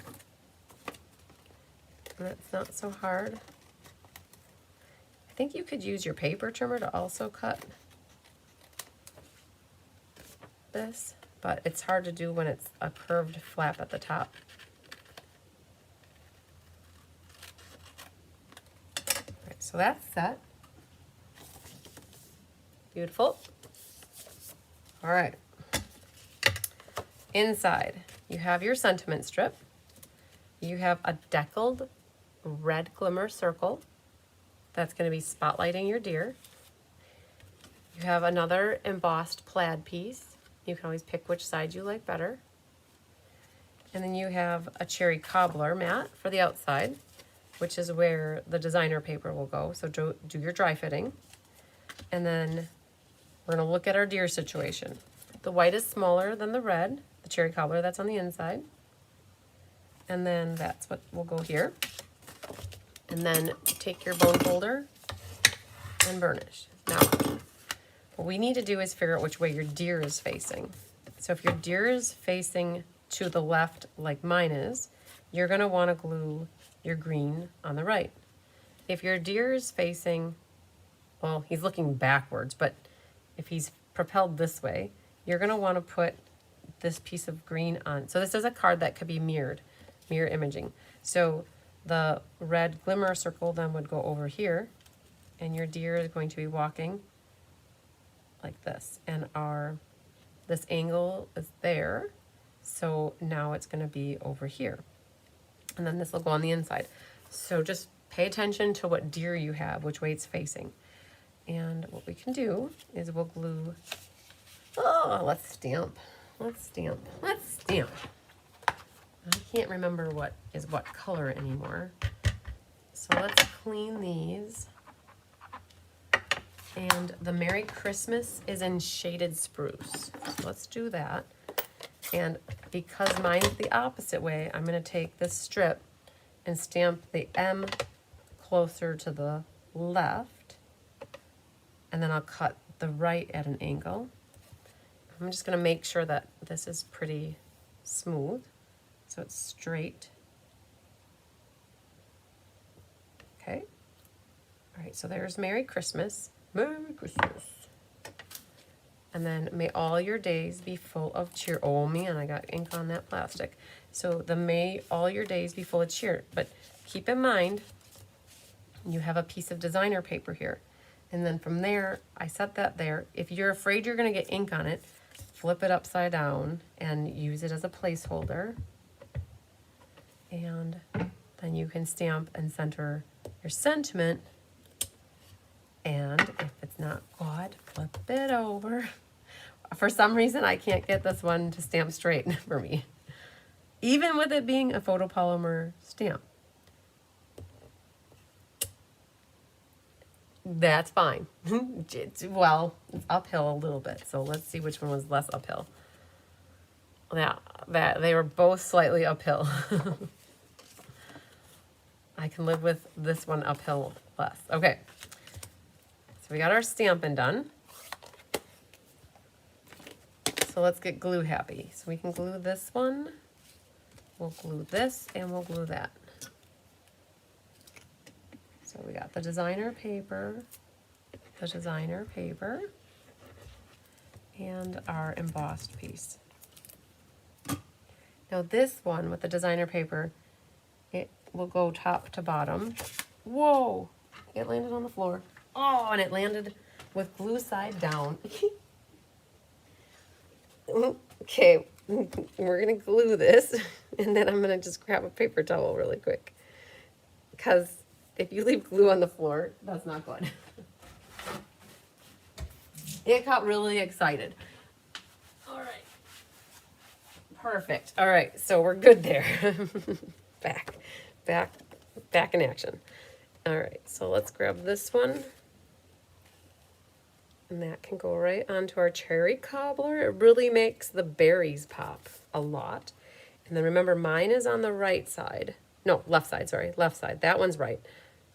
And it's not so hard. I think you could use your paper trimmer to also cut this, but it's hard to do when it's a curved flap at the top. All right, so that's set. Beautiful. All right. Inside, you have your sentiment strip. You have a deckled red glimmer circle that's going to be spotlighting your deer. You have another embossed plaid piece. You can always pick which side you like better. And then you have a cherry cobbler mat for the outside, which is where the designer paper will go. So do your dry fitting. And then we're going to look at our deer situation. The white is smaller than the red, the cherry cobbler that's on the inside. And then that's what will go here. And then take your bone folder and burnish. Now, what we need to do is figure out which way your deer is facing. So if your deer is facing to the left like mine is, you're going to want to glue your green on the right. If your deer is facing, well, he's looking backwards, but if he's propelled this way, you're going to want to put this piece of green on. So this is a card that could be mirror imaging. So the red glimmer circle then would go over here, and your deer is going to be walking like this, and this angle is there, so now it's going to be over here, and then this will go on the inside. So just pay attention to what deer you have, which way it's facing. And what we can do is we'll glue, let's stamp. I can't remember what is what color anymore. So let's clean these. And the Merry Christmas is in shaded spruce. So let's do that. And because mine's the opposite way, I'm going to take this strip and stamp the M closer to the left. And then I'll cut the right at an angle. I'm just going to make sure that this is pretty smooth, so it's straight. Okay. All right, so there's Merry Christmas. Merry Christmas. And then may all your days be full of cheer. Oh man, I got ink on that plastic. So may all your days be full of cheer. But keep in mind, you have a piece of designer paper here. And then from there, I set that there. If you're afraid you're going to get ink on it, flip it upside down and use it as a placeholder. And then you can stamp and center your sentiment. And if it's not good, flip it over. For some reason, I can't get this one to stamp straight for me, even with it being a photopolymer stamp. That's fine. Well, it's uphill a little bit, so let's see which one was less uphill. That they were both slightly uphill. I can live with this one uphill less. Okay, so we got our stamping done. So let's get glue happy. So we can glue this one, we'll glue this, and we'll glue that. So we got the designer paper, and our embossed piece. Now this one with the designer paper, it will go top to bottom. Whoa, it landed on the floor. Oh, and it landed with glue side down. Okay, we're gonna glue this, and then I'm gonna just grab a paper towel really quick, because if you leave glue on the floor, that's not good. It got really excited. All right. Perfect. All right, so we're good there. Back back in action. All right, so let's grab this one. And that can go right onto our cherry cobbler. It really makes the berries pop a lot. And then remember, mine is on the right side. No, left side, sorry, left side. That one's right.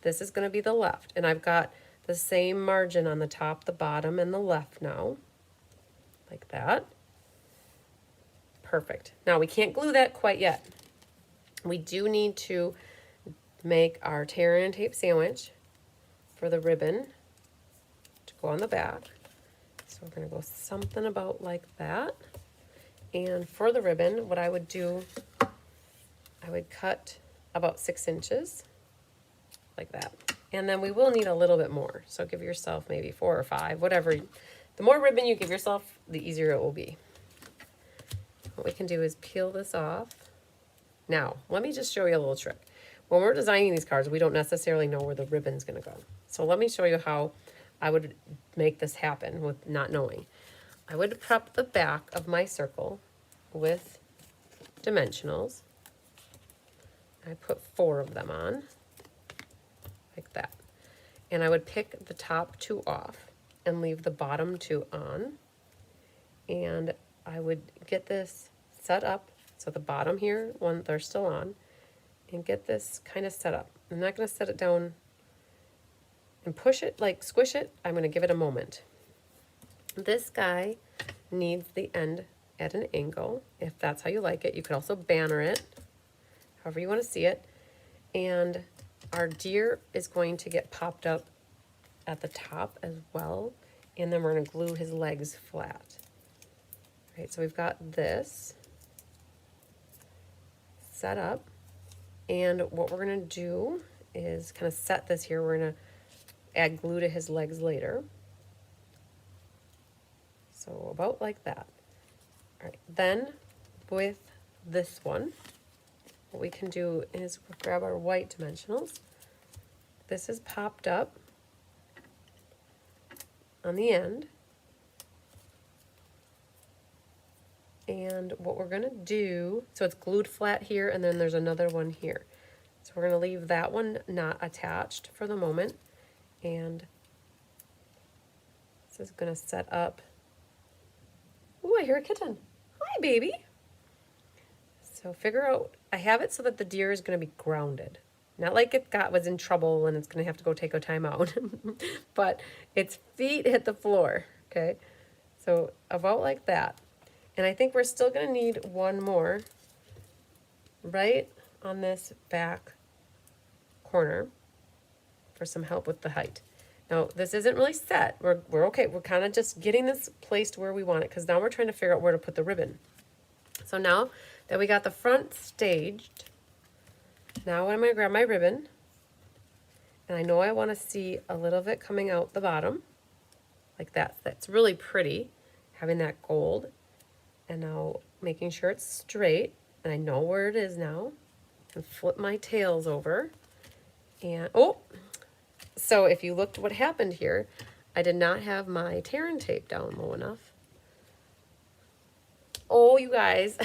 This is going to be the left. And I've got the same margin on the top, the bottom, and the left now. Like that. Perfect. Now, we can't glue that quite yet. We do need to make our tear and tape sandwich for the ribbon to go on the back. So we're going to go something about like that. And for the ribbon, what I would do, I would cut about 6 inches like that. And then we will need a little bit more. So give yourself maybe 4 or 5, whatever. The more ribbon you give yourself, the easier it will be. What we can do is peel this off. Now, let me just show you a little trick. When we're designing these cards, we don't necessarily know where the ribbon's going to go. So let me show you how I would make this happen with not knowing. I would prep the back of my circle with dimensionals. I put 4 of them on, like that. And I would pick the top 2 off and leave the bottom 2 on. And I would get this set up, so the bottom here, one they're still on, and get this kind of set up. I'm not going to set it down and push it, like squish it. I'm going to give it a moment. This guy needs the end at an angle, if that's how you like it. You could also banner it, however you want to see it. And our deer is going to get popped up at the top as well. And then we're going to glue his legs flat. All right, so we've got this set up. And what we're going to do is kind of set this here. We're going to add glue to his legs later. So about like that. All right, then with this one, what we can do is we'll grab our white dimensionals. This is popped up on the end. And what we're going to do, so it's glued flat here, and then there's another one here. So we're going to leave that one not attached for the moment. And this is going to set up. Ooh, I hear a kitten. Hi, baby. So figure out, I have it so that the deer is going to be grounded. Not like it was in trouble and it's going to have to go take a time out. But its feet hit the floor, okay? So about like that. And I think we're still going to need one more right on this back corner for some help with the height. Now, this isn't really set. We're okay. We're kind of just getting this placed where we want it, because now we're trying to figure out where to put the ribbon. So now that we got the front staged, now I'm going to grab my ribbon. And I know I want to see a little bit coming out the bottom, like that. That's really pretty, having that gold. And now making sure it's straight, and I know where it is now. And flip my tails over. And, oh, so if you looked what happened here, I did not have my tear and tape down low enough. Oh, you guys.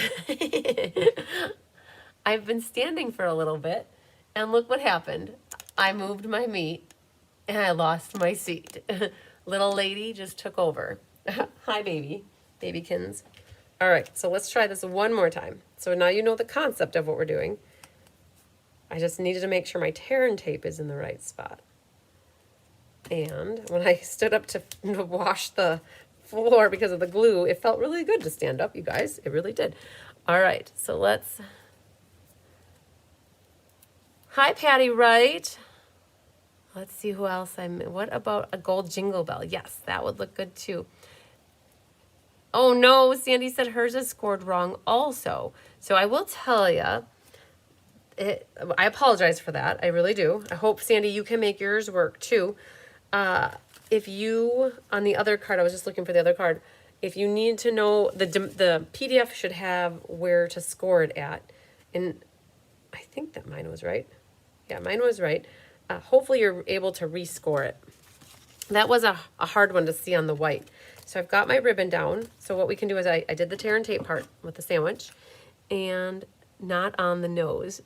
I've been standing for a little bit, and look what happened. I moved my meat, and I lost my seat. Little lady just took over. Hi, baby. Babykins. All right, so let's try this one more time. So now you know the concept of what we're doing. I just needed to make sure my tear and tape is in the right spot. And when I stood up to wash the floor because of the glue, it felt really good to stand up, you guys. It really did. All right, so let's... Hi, Patty Wright. Let's see who else what about a gold jingle bell? Yes, that would look good too. Oh no, Sandy said hers is scored wrong also. So I will tell you, I apologize for that. I really do. I hope, Sandy, you can make yours work too. If you, on the other card, I was just looking for the other card. If you need to know, the PDF should have where to score it at. And I think that mine was right. Yeah, mine was right. Hopefully you're able to rescore it. That was a hard one to see on the white. So I've got my ribbon down. So what we can do is I did the tear and tape part with the sandwich, and not on the nose.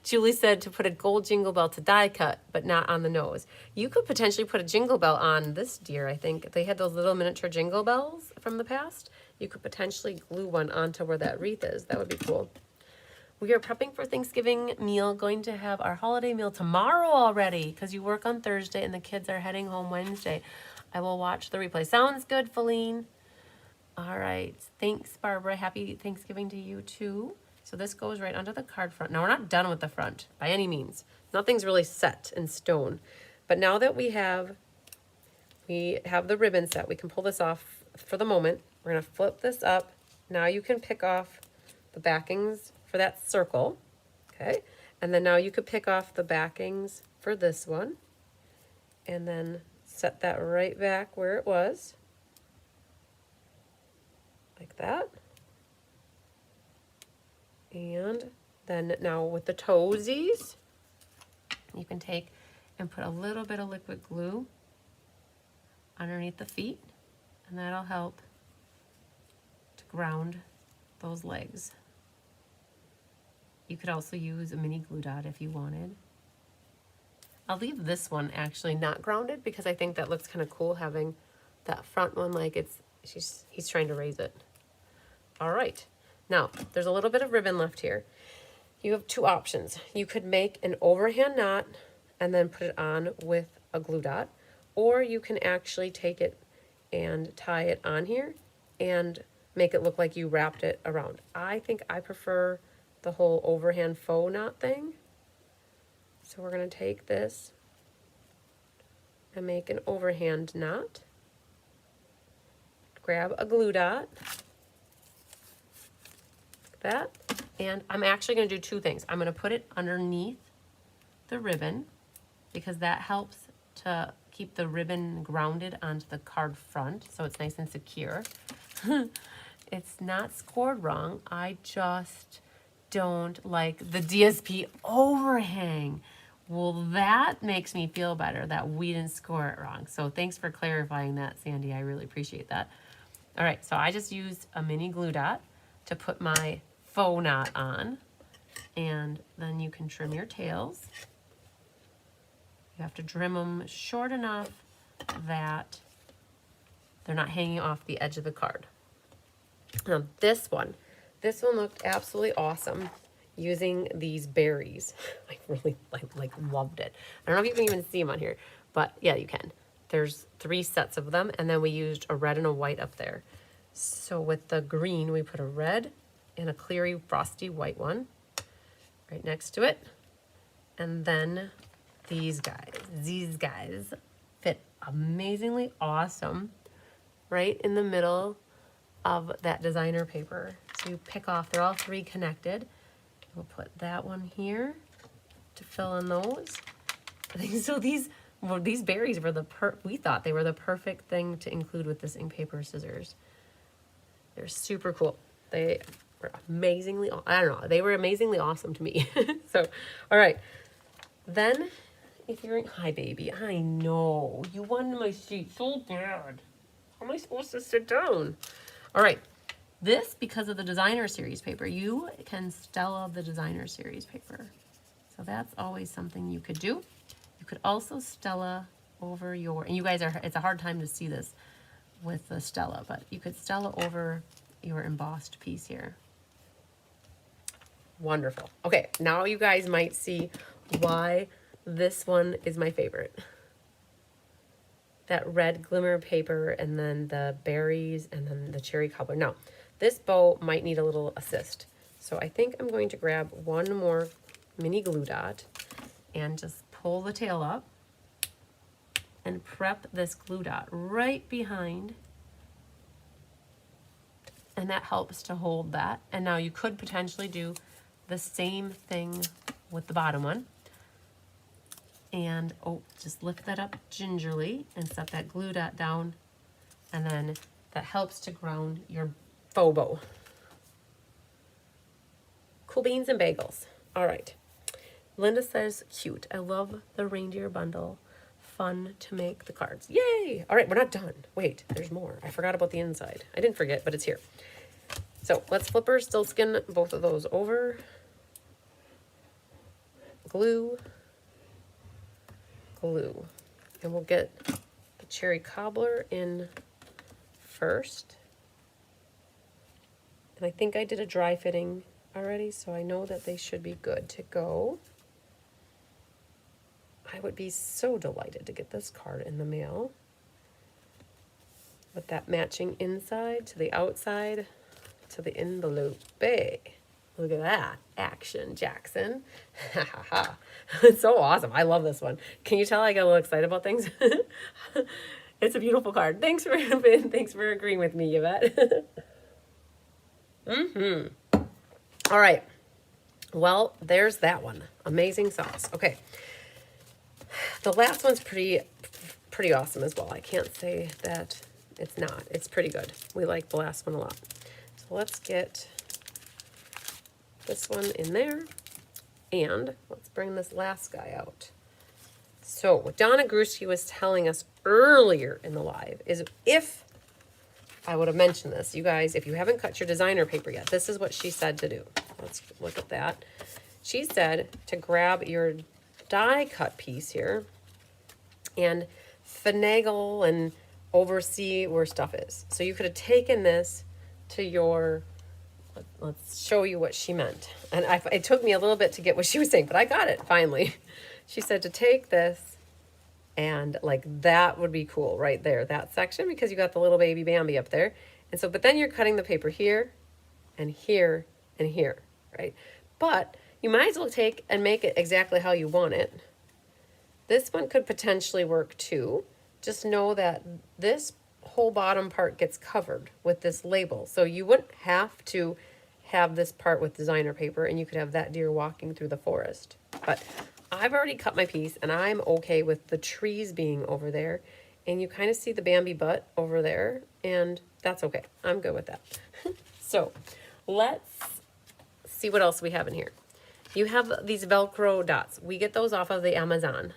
Julie said to put a gold jingle bell to die cut, but not on the nose. You could potentially put a jingle bell on this deer, I think. They had those little miniature jingle bells from the past. You could potentially glue one onto where that wreath is. That would be cool. We are prepping for Thanksgiving meal, going to have our holiday meal tomorrow already because you work on Thursday and the kids are heading home Wednesday. I will watch the replay. Sounds good, Feline. All right. Thanks, Barbara. Happy Thanksgiving to you, too. So this goes right under the card front. Now, we're not done with the front by any means. Nothing's really set in stone. But now that we have the ribbon set, we can pull this off for the moment. We're going to flip this up. Now you can pick off the backings for that circle. Okay. And then now you could pick off the backings for this one. And then set that right back where it was. Like that. And then now with the toesies, you can take and put a little bit of liquid glue underneath the feet, and that'll help to ground those legs. You could also use a mini glue dot if you wanted. I'll leave this one actually not grounded because I think that looks kind of cool having that front one like he's trying to raise it. All right. Now, there's a little bit of ribbon left here. You have two options. You could make an overhand knot and then put it on with a glue dot, or you can actually take it and tie it on here and make it look like you wrapped it around. I think I prefer the whole overhand faux knot thing. So we're going to take this and make an overhand knot. Grab a glue dot. That, and I'm actually going to do two things. I'm going to put it underneath the ribbon because that helps to keep the ribbon grounded onto the card front so it's nice and secure. It's not scored wrong. I just don't like the DSP overhang. Well, that makes me feel better that we didn't score it wrong. So thanks for clarifying that, Sandy. I really appreciate that. All right, so I just used a mini glue dot to put my faux knot on, and then you can trim your tails. You have to trim them short enough that they're not hanging off the edge of the card. Now this one looked absolutely awesome using these berries. I really like loved it. I don't know if you can even see them on here, but yeah, you can. There's 3 sets of them, and then we used a red and a white up there. So with the green, we put a red and a cleary frosty white one right next to it. And then these guys fit amazingly awesome right in the middle of that designer paper. So you pick off, they're all 3 connected. We'll put that one here to fill in those. I think so these berries were we thought they were the perfect thing to include with this ink, paper, scissors. They're super cool. They were amazingly, I don't know, they were amazingly awesome to me. So, all right. Then, if you're, hi baby, I know, you wanted my seat so bad. How am I supposed to sit down? All right. This, because of the designer series paper, you can Stella the designer series paper. So that's always something you could do. You could also Stella over your, and you guys are, it's a hard time to see this with the Stella, but you could Stella over your embossed piece here. Wonderful. Okay, now you guys might see why this one is my favorite. That red glimmer paper and then the berries and then the cherry cobbler. Now, this bow might need a little assist. So I think I'm going to grab one more mini glue dot and just pull the tail up and prep this glue dot right behind. And that helps to hold that. And now you could potentially do the same thing with the bottom one. And just lift that up gingerly and set that glue dot down. And then that helps to ground your faux bow. Cool beans and bagels. All right. Linda says, cute. I love the reindeer bundle. Fun to make the cards. Yay! All right, we're not done. Wait, there's more. I forgot about the inside. I didn't forget, but it's here. So let's flip our still skin both of those over. glue, glue. And we'll get the cherry cobbler in first. And I think I did a dry fitting already, so I know that they should be good to go. I would be so delighted to get this card in the mail with that matching inside to the outside to the envelope. Hey, look at that action, Jackson. It's so awesome. I love this one. Can you tell I get a little excited about things? It's a beautiful card. Thanks for agreeing with me, Yvette. All right. Well, there's that one. Amazing sauce. Okay. The last one's pretty awesome as well. I can't say that it's not. It's pretty good. We like the last one a lot. So let's get this one in there. And let's bring this last guy out. So what Donna Gruski was telling us earlier in the live is if I would have mentioned this, you guys, if you haven't cut your designer paper yet, this is what she said to do. Let's look at that. She said to grab your die cut piece here and finagle and oversee where stuff is. So you could have taken this to your, let's show you what she meant. And it took me a little bit to get what she was saying, but I got it finally. She said to take this and like that would be cool right there, that section, because you got the little baby Bambi up there. And so, but then you're cutting the paper here and here and here, right? But you might as well take and make it exactly how you want it. This one could potentially work too. Just know that this whole bottom part gets covered with this label. So you wouldn't have to have this part with designer paper and you could have that deer walking through the forest. But I've already cut my piece and I'm okay with the trees being over there. And you kind of see the Bambi butt over there and that's okay. I'm good with that. So let's see what else we have in here. You have these Velcro dots. We get those off of the Amazon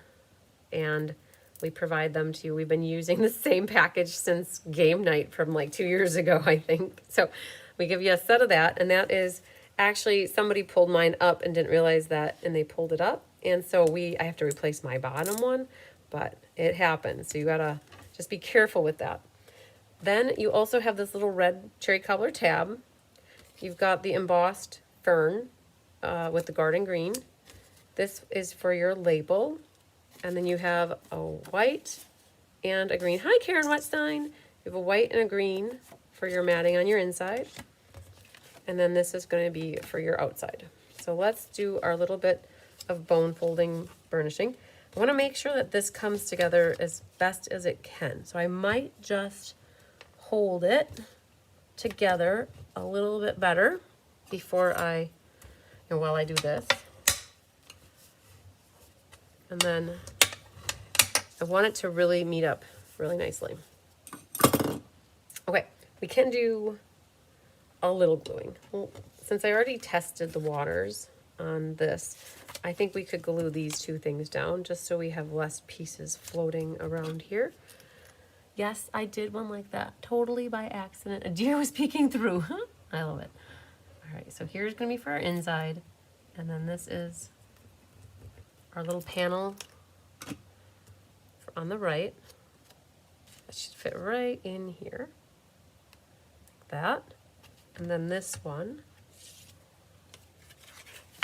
and we provide them to you. We've been using the same package since game night from like 2 years ago, I think. So we give you a set of that, and that is actually somebody pulled mine up and didn't realize that, and they pulled it up. And so I have to replace my bottom one, but it happens. So you gotta just be careful with that. Then you also have this little red cherry cobbler tab. You've got the embossed fern with the garden green. This is for your label. And then you have a white and a green. Hi, Karen Wetstein. You have a white and a green for your matting on your inside. And then this is going to be for your outside. So let's do our little bit of bone folding burnishing. I want to make sure that this comes together as best as it can. So I might just hold it together a little bit better before while I do this. And then I want it to really meet up really nicely. Okay, we can do a little gluing. Well, since I already tested the waters on this, I think we could glue these two things down just so we have less pieces floating around here. Yes, I did one like that, totally by accident. A deer was peeking through. I love it. All right, so here's gonna be for our inside, and then this is our little panel on the right. That should fit right in here, like that. And then this one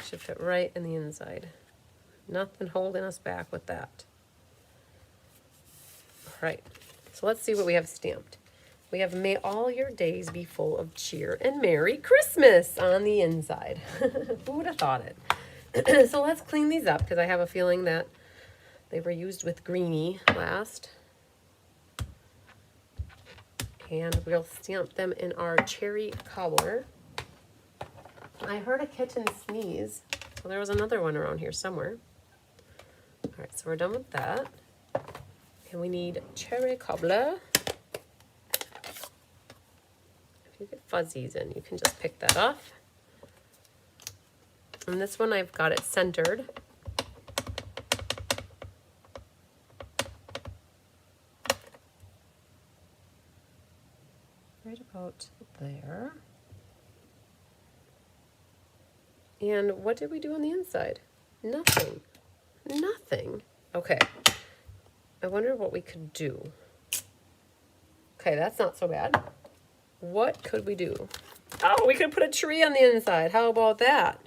should fit right in the inside. Nothing holding us back with that. All right, so let's see what we have stamped. We have "May all your days be full of cheer and Merry Christmas" on the inside. Who would have thought it? So let's clean these up because I have a feeling that they were used with greenie last. And we'll stamp them in our cherry cobbler. I heard a kitten sneeze. Well, there was another one around here somewhere. All right, so we're done with that. And we need cherry cobbler. If you get fuzzies in, you can just pick that off. And this one I've got it centered. Right about there. And what did we do on the inside? Nothing. Nothing. Okay. I wonder what we could do. Okay, that's not so bad. What could we do? Oh, we could put a tree on the inside. How about that?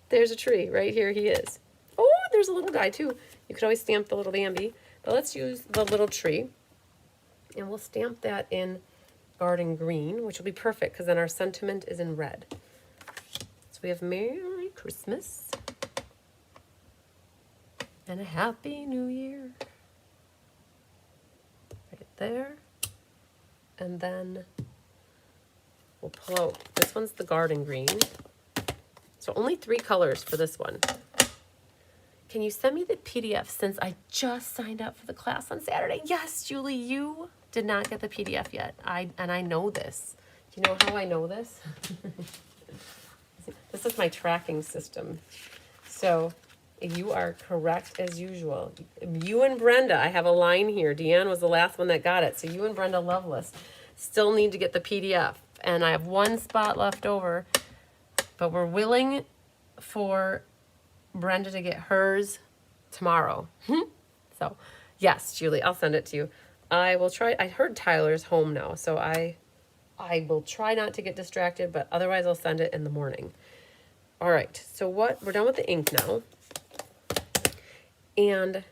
There's a tree right here. He is. Oh, there's a little guy too. You could always stamp the little Bambi, but let's use the little tree, and we'll stamp that in garden green, which will be perfect because then our sentiment is in red. So we have Merry Christmas and a Happy New Year right there. And then we'll pull out, this one's the garden green. So only 3 colors for this one. Can you send me the PDF since I just signed up for the class on Saturday? Yes, Julie, you did not get the PDF yet. And I know this. Do you know how I know this? This is my tracking system. So you are correct as usual. You and Brenda, I have a line here. Deanne was the last one that got it. So you and Brenda Loveless still need to get the PDF. And I have 1 spot left over, but we're willing for Brenda to get hers tomorrow. So yes, Julie, I'll send it to you. I will try. I heard Tyler's home now, so I will try not to get distracted, but otherwise I'll send it in the morning. All right, so we're done with the ink now. And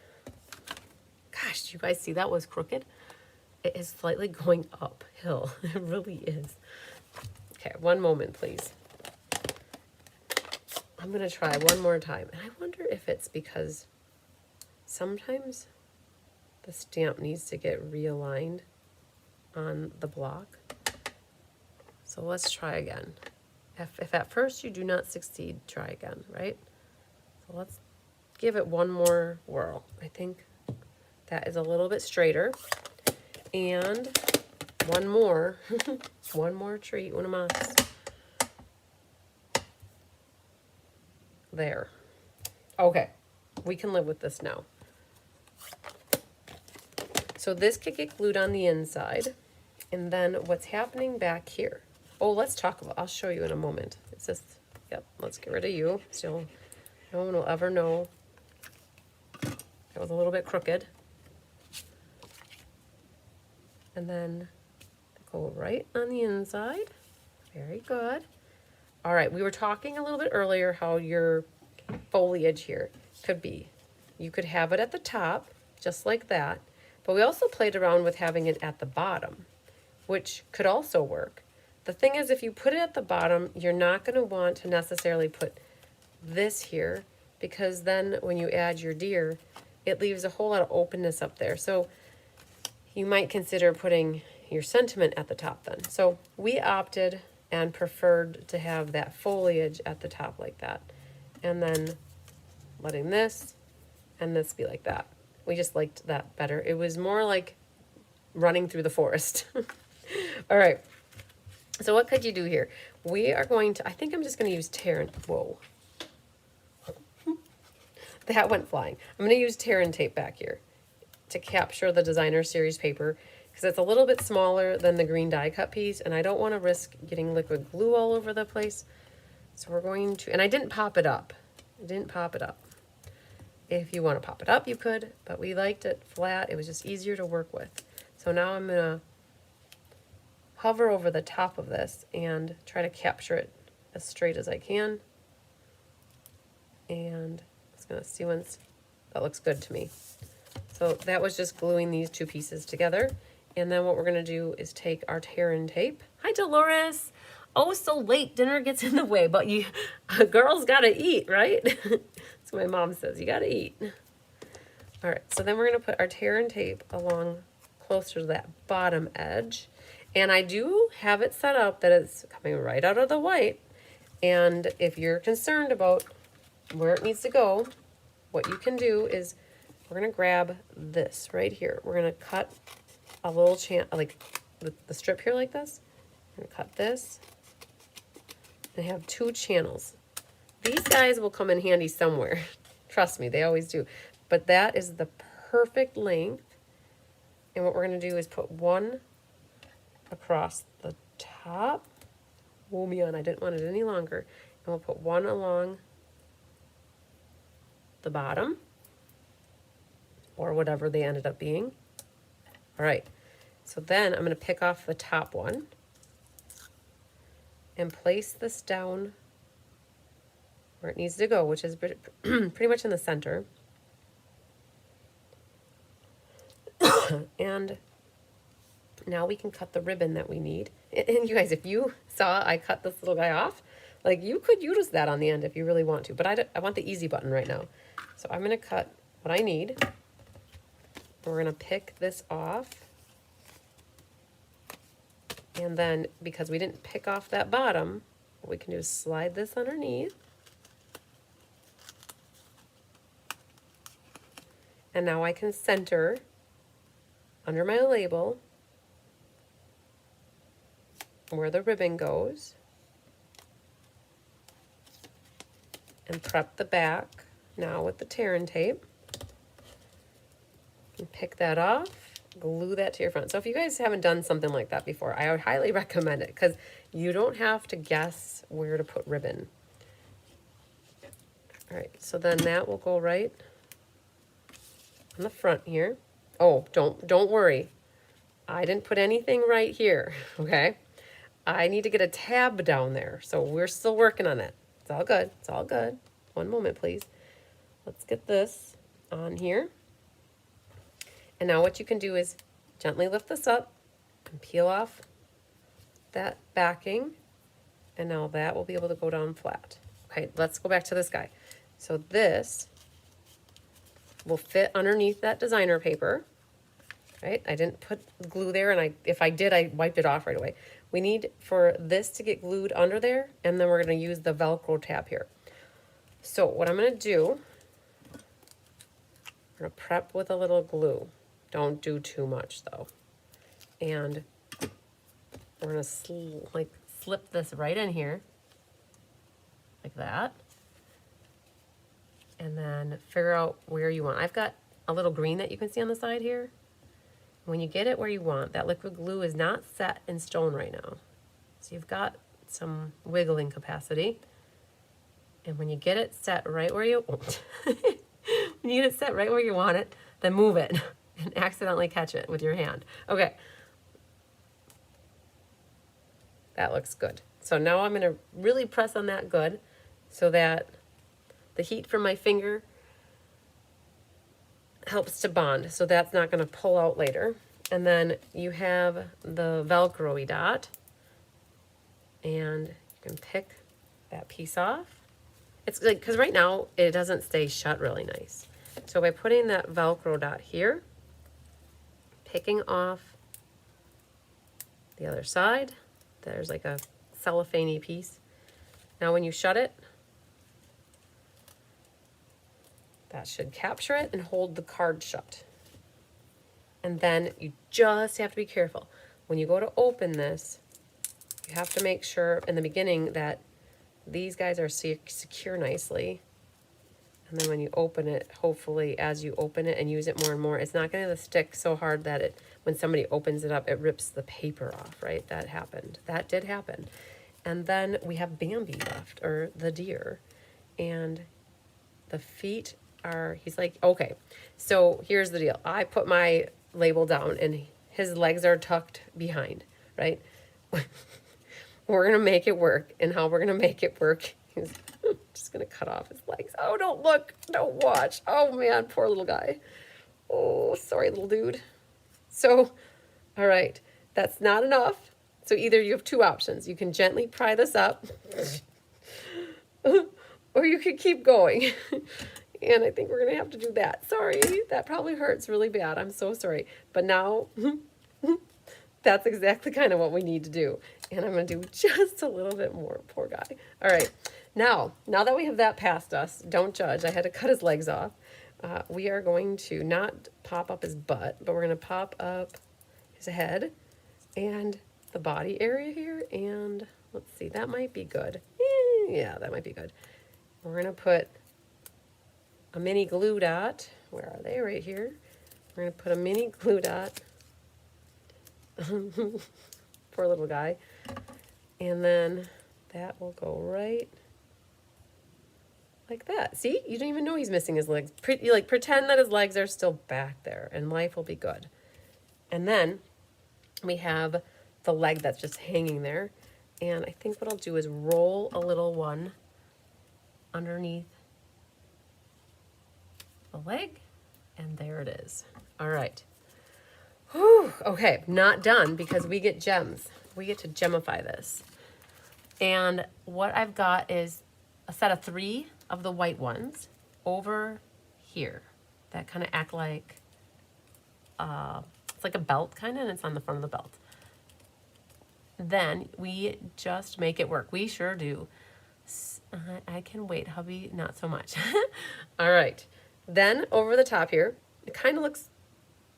gosh, do you guys see that was crooked? It is slightly going uphill. It really is. Okay, one moment, please. I'm going to try one more time. And I wonder if it's because sometimes the stamp needs to get realigned on the block. So let's try again. If at first you do not succeed, try again, right? So let's give it one more whirl. I think that is a little bit straighter. And one more, one more treat, una más. There. Okay, we can live with this now. So this could get glued on the inside. And then what's happening back here? Oh, let's talk about, I'll show you in a moment. It's just, yep, let's get rid of you. So no one will ever know. That was a little bit crooked. And then go right on the inside. Very good. All right, we were talking a little bit earlier how your foliage here could be. You could have it at the top, just like that. But we also played around with having it at the bottom, which could also work. The thing is, if you put it at the bottom, you're not going to want to necessarily put this here, because then when you add your deer, it leaves a whole lot of openness up there. So you might consider putting your sentiment at the top then. So we opted and preferred to have that foliage at the top like that. And then letting this and this be like that. We just liked that better. It was more like running through the forest. All right. So what could you do here? We are going to, I think I'm just going to use tear, whoa. That went flying. I'm going to use tear and tape back here to capture the designer series paper, because it's a little bit smaller than the green die cut piece, and I don't want to risk getting liquid glue all over the place. So we're going to, and I didn't pop it up. I didn't pop it up. If you want to pop it up, you could, but we liked it flat. It was just easier to work with. So now I'm going to hover over the top of this and try to capture it as straight as I can. And I'm just going to see once that looks good to me. So that was just gluing these 2 pieces together. And then what we're going to do is take our tear and tape. Hi, Dolores. Oh, so late. Dinner gets in the way, but you, a girl's got to eat, right? That's what my mom says. You got to eat. All right. So then we're going to put our tear and tape along closer to that bottom edge. And I do have it set up that it's coming right out of the white. And if you're concerned about where it needs to go, what you can do is we're going to grab this right here. We're going to cut a little like the strip here like this. We're going to cut this and have 2 channels. These guys will come in handy somewhere. Trust me, they always do. But that is the perfect length. And what we're going to do is put one across the top. Oh man, I didn't want it any longer. we'll put one along the bottom, or whatever they ended up being. All right, so then I'm going to pick off the top one and place this down where it needs to go, which is pretty much in the center. And now we can cut the ribbon that we need. And you guys, if you saw I cut this little guy off, like you could use that on the end if you really want to, but I want the easy button right now. So I'm going to cut what I need. We're going to pick this off. And then, because we didn't pick off that bottom, what we can do is slide this underneath. And now I can center under my label where the ribbon goes. And prep the back now with the tear and tape. And pick that off, glue that to your front. So if you guys haven't done something like that before, I would highly recommend it because you don't have to guess where to put ribbon. All right, so then that will go right on the front here. Oh, don't worry. I didn't put anything right here, okay? I need to get a tab down there, so we're still working on that. It's all good. It's all good. One moment, please. Let's get this on here. And now what you can do is gently lift this up and peel off that backing. And now that will be able to go down flat. Okay, let's go back to this guy. So this will fit underneath that designer paper. Right? I didn't put glue there, and if I did, I wiped it off right away. We need for this to get glued under there, and then we're going to use the Velcro tab here. So what I'm going to do, I'm going to prep with a little glue. Don't do too much though. And we're going to slip this right in here, like that. And then figure out where you want. I've got a little green that you can see on the side here. When you get it where you want, that liquid glue is not set in stone right now. So you've got some wiggling capacity. And when you get it set right where you when you get it set right where you want it, then move it and accidentally catch it with your hand. Okay. That looks good. So now I'm going to really press on that good so that the heat from my finger helps to bond, so that's not going to pull out later. And then you have the Velcro-y dot, and you can pick that piece off. It's like, because right now it doesn't stay shut really nice. So by putting that Velcro dot here, picking off the other side, there's like a cellophane-y piece. Now when you shut it, that should capture it and hold the card shut. And then you just have to be careful. When you go to open this, you have to make sure in the beginning that these guys are secure nicely. And then when you open it, hopefully as you open it and use it more and more, it's not going to stick so hard that when somebody opens it up, it rips the paper off, right? That happened. That did happen. And then we have Bambi left, or the deer. And the feet he's like, okay, so here's the deal. I put my label down and his legs are tucked behind, right? We're going to make it work. And how we're going to make it work is just going to cut off his legs. Oh, don't look. Don't watch. Oh, man, poor little guy. Oh, sorry, little dude. So, all right, that's not enough. So either you have two options. You can gently pry this up or you could keep going. And I think we're going to have to do that. Sorry, that probably hurts really bad. I'm so sorry. But now, that's exactly kind of what we need to do. And I'm going to do just a little bit more. Poor guy. All right. Now that we have that past us, don't judge. I had to cut his legs off. We are going to not pop up his butt, but we're going to pop up his head and the body area here. And let's see, that might be good. Yeah, that might be good. We're going to put a mini glue dot. Where are they? Right here. We're going to put a mini glue dot. Poor little guy. And then that will go right like that. See, you don't even know he's missing his legs. You like pretend that his legs are still back there and life will be good. And then we have the leg that's just hanging there. And I think what I'll do is roll a little one underneath the leg. And there it is. All right. Whew, okay, not done because we get gems. We get to gemify this. And what I've got is a set of 3 of the white ones over here that kind of act like, it's like a belt kind of, and it's on the front of the belt. Then we just make it work. We sure do. I can wait, hubby, not so much. All right. Then over the top here, it kind of looks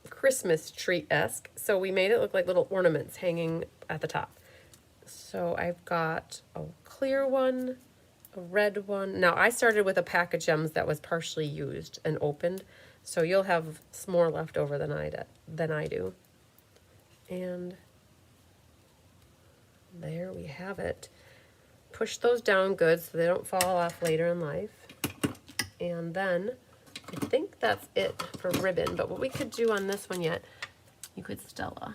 Christmas tree-esque, so we made it look like little ornaments hanging at the top. So I've got a clear one, a red one. Now I started with a pack of gems that was partially used and opened, so you'll have some more left over than I do. And there we have it. Push those down good so they don't fall off later in life. And then I think that's it for ribbon, but what we could do on this one yet, you could Stella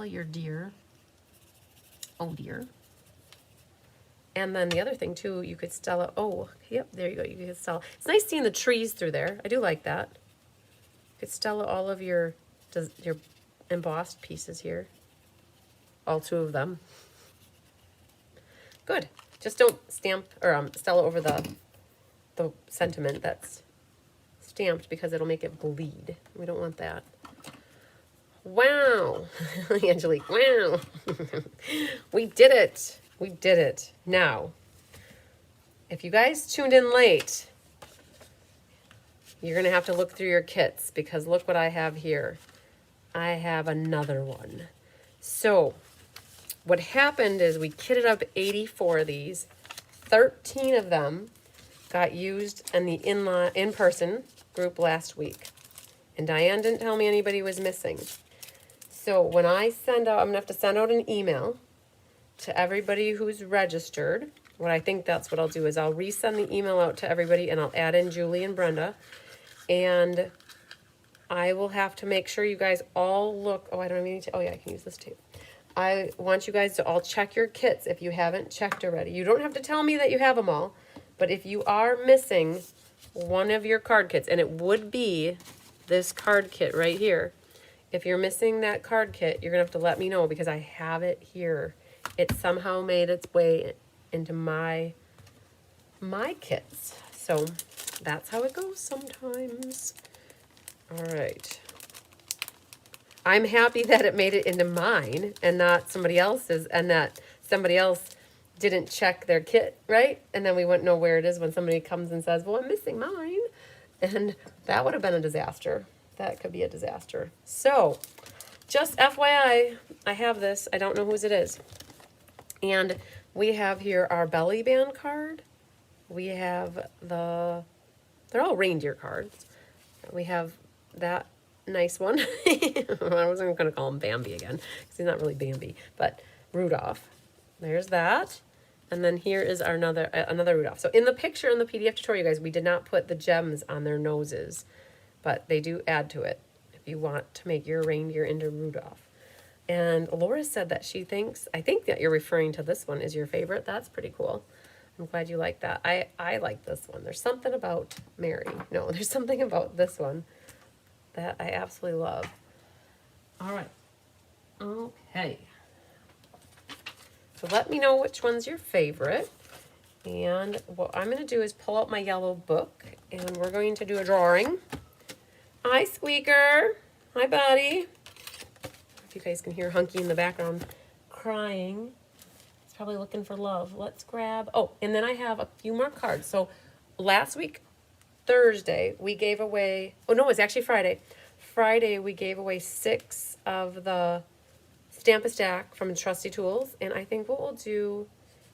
your deer. Oh dear. And then the other thing too, you could Stella, oh, yep, there you go, you could Stella. It's nice seeing the trees through there. I do like that. You could Stella all of your embossed pieces here. All 2 of them. Good. Just don't stamp or Stella over the sentiment that's stamped because it'll make it bleed. We don't want that. Wow. Angelique, wow. We did it. We did it. Now, if you guys tuned in late, you're going to have to look through your kits because look what I have here. I have another one. So, what happened is we kitted up 84 of these. 13 of them got used in the in-person group last week. And Diane didn't tell me anybody was missing. So when I send out, I'm going to have to send out an email to everybody who's registered. What I think that's what I'll do is I'll resend the email out to everybody and I'll add in Julie and Brenda. And I will have to make sure you guys all look, oh, I don't even need to, oh yeah, I can use this tape. I want you guys to all check your kits if you haven't checked already. You don't have to tell me that you have them all, but if you are missing one of your card kits, and it would be this card kit right here. If you're missing that card kit, you're going to have to let me know because I have it here. It somehow made its way into my kits. So that's how it goes sometimes. All right. I'm happy that it made it into mine and not somebody else's, and that somebody else didn't check their kit, right? And then we wouldn't know where it is when somebody comes and says, well, I'm missing mine. And that would have been a disaster. That could be a disaster. So, just FYI, I have this. I don't know whose it is. And we have here our belly band card. We have they're all reindeer cards. We have that nice one. I wasn't going to call him Bambi again because he's not really Bambi, but Rudolph. There's that. And then here is our another Rudolph. So in the picture in the PDF tutorial, guys, we did not put the gems on their noses, but they do add to it if you want to make your reindeer into Rudolph. And Laura said that she thinks, I think that you're referring to this one is your favorite. That's pretty cool. I'm glad you like that. I like this one. There's something about Mary. No, there's something about this one that I absolutely love. All right. Okay. So let me know which one's your favorite. And what I'm going to do is pull out my yellow book, and we're going to do a drawing. Hi, Squeaker. Hi, buddy. If you guys can hear Hunky in the background crying. He's probably looking for love. Let's grab... Oh, and then I have a few more cards. So last week, Thursday, we gave away... Oh, no, it was actually Friday. Friday, we gave away 6 of the Stamp-a-Stack from Trusty Tools. And I think what we'll do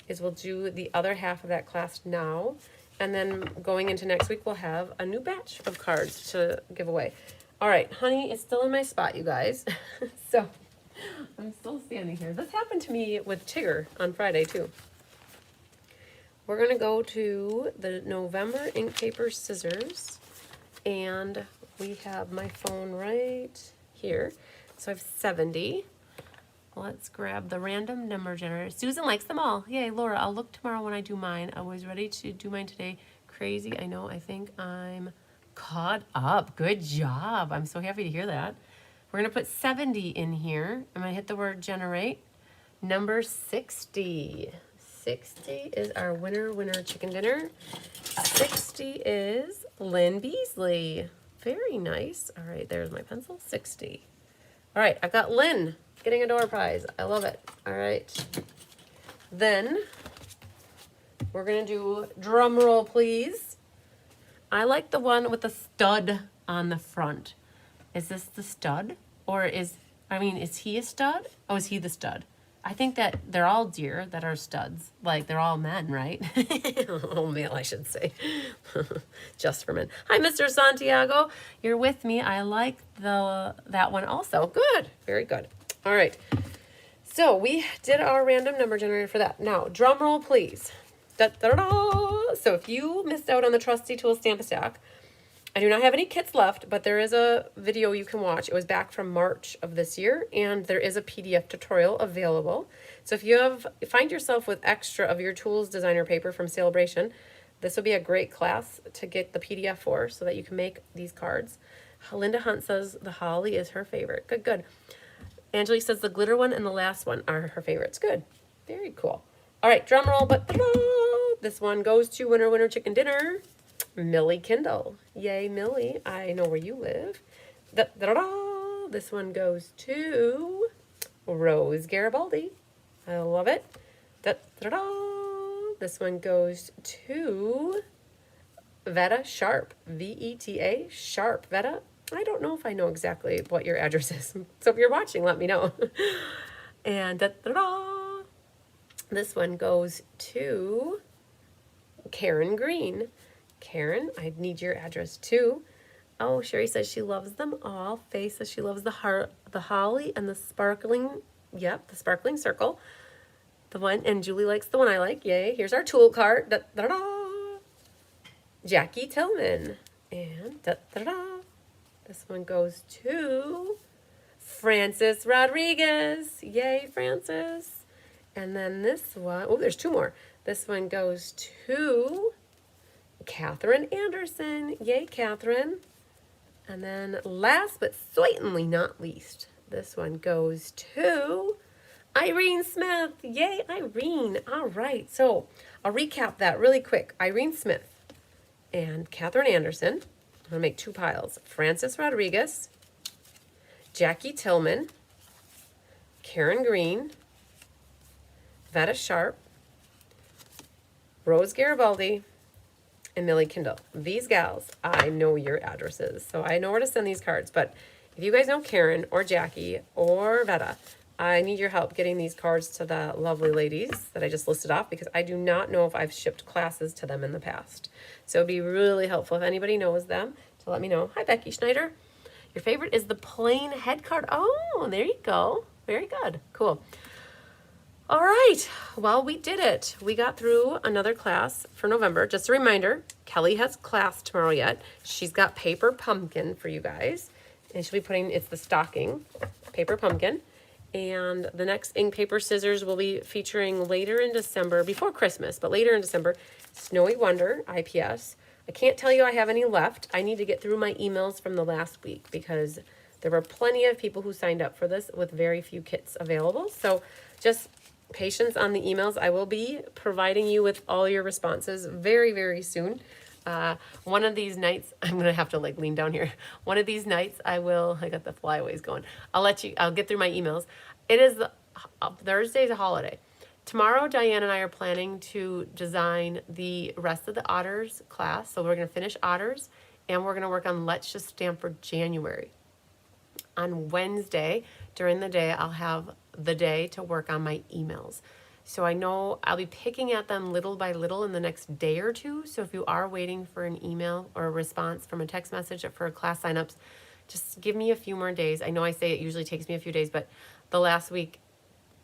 is we'll do the other half of that class now. And then going into next week, we'll have a new batch of cards to give away. All right, honey is still in my spot, you guys. So I'm still standing here. This happened to me with Tigger on Friday, too. we're going to go to the November ink paper scissors, and we have my phone right here. So I have 70. Let's grab the random number generator. Susan likes them all. Yay, Laura, I'll look tomorrow when I do mine. I was ready to do mine today. Crazy, I know. I think I'm caught up. Good job. I'm so happy to hear that. We're going to put 70 in here. I'm going to hit the word generate. Number 60. 60 is our winner chicken dinner. 60 is Lynn Beasley. Very nice. All right, there's my pencil. 60. All right, I've got Lynn getting a door prize. I love it. All right. Then we're going to do drum roll, please. I like the one with the stud on the front. Is this the stud? Or is he a stud? Oh, is he the stud? I think that they're all deer that are studs. Like, they're all men, right? Oh, male, I should say. Just for men. Hi, Mr. Santiago. You're with me. I like that one also. Good. Very good. All right. So we did our random number generator for that. Now, drum roll, please. Da, da, da, da. So if you missed out on the Trusty Tool Stamp-A-Stack, I do not have any kits left, but there is a video you can watch. It was back from March of this year, and there is a PDF tutorial available. So if you find yourself with extra of your Tools Designer paper from sale-a-bration, this would be a great class to get the PDF for so that you can make these cards. Linda Hunt says the holly is her favorite. Good, good. Angelique says the glitter one and the last one are her favorites. Good. Very cool. All right, drum roll, but this one goes to winner chicken dinner. Millie Kindle. Yay, Millie. I know where you live. This one goes to Rose Garibaldi. I love it. This one goes to Veta Sharp. V-E-T-A, Sharp. Veta. I don't know if I know exactly what your address is. So if you're watching, let me know. And this one goes to Karen Green. Karen, I need your address too. Oh, Sherry says she loves them all. Faye says she loves the holly and the sparkling, yep, the sparkling circle. The one, and Julie likes the one I like. Yay. Here's our tool cart. Da, da, da. Jackie Tillman. And this one goes to Francis Rodriguez. Yay, Francis. And then this one, oh, there's two more. This one goes to Catherine Anderson. Yay, Catherine. And then last but certainly not least, this one goes to Irene Smith. Yay, Irene. All right. So I'll recap that really quick. Irene Smith and Catherine Anderson. I'm going to make two piles. Francis Rodriguez, Jackie Tillman, Karen Green, Veta Sharp, Rose Garibaldi, and Millie Kindle. These gals, I know your addresses, so I know where to send these cards. But if you guys know Karen or Jackie or Veta, I need your help getting these cards to the lovely ladies that I just listed off, because I do not know if I've shipped classes to them in the past. So it'd be really helpful if anybody knows them to let me know. Hi, Becky Schneider. Your favorite is the plain head card. Oh, there you go. Very good. Cool. All right, well, we did it. We got through another class for November. Just a reminder, Kelly has class tomorrow yet. She's got paper pumpkin for you guys. And she'll be putting, it's the stocking, paper pumpkin. And the next ink, paper, scissors will be featuring later in December, before Christmas, but later in December, Snowy Wonder, IPS. I can't tell you I have any left. I need to get through my emails from the last week because there were plenty of people who signed up for this with very few kits available. So just patience on the emails. I will be providing you with all your responses very, very soon. One of these nights, I'm going to have to like lean down here. One of these nights I got the flyaways going. I'll get through my emails. It is Thursday's a holiday. Tomorrow, Diane and I are planning to design the rest of the otters class. So we're going to finish otters and we're going to work on Let's Just Stamp for January. On Wednesday, during the day, I'll have the day to work on my emails. So I know I'll be picking at them little by little in the next day or two. So if you are waiting for an email or a response from a text message for class signups, just give me a few more days. I know I say it usually takes me a few days, but the last week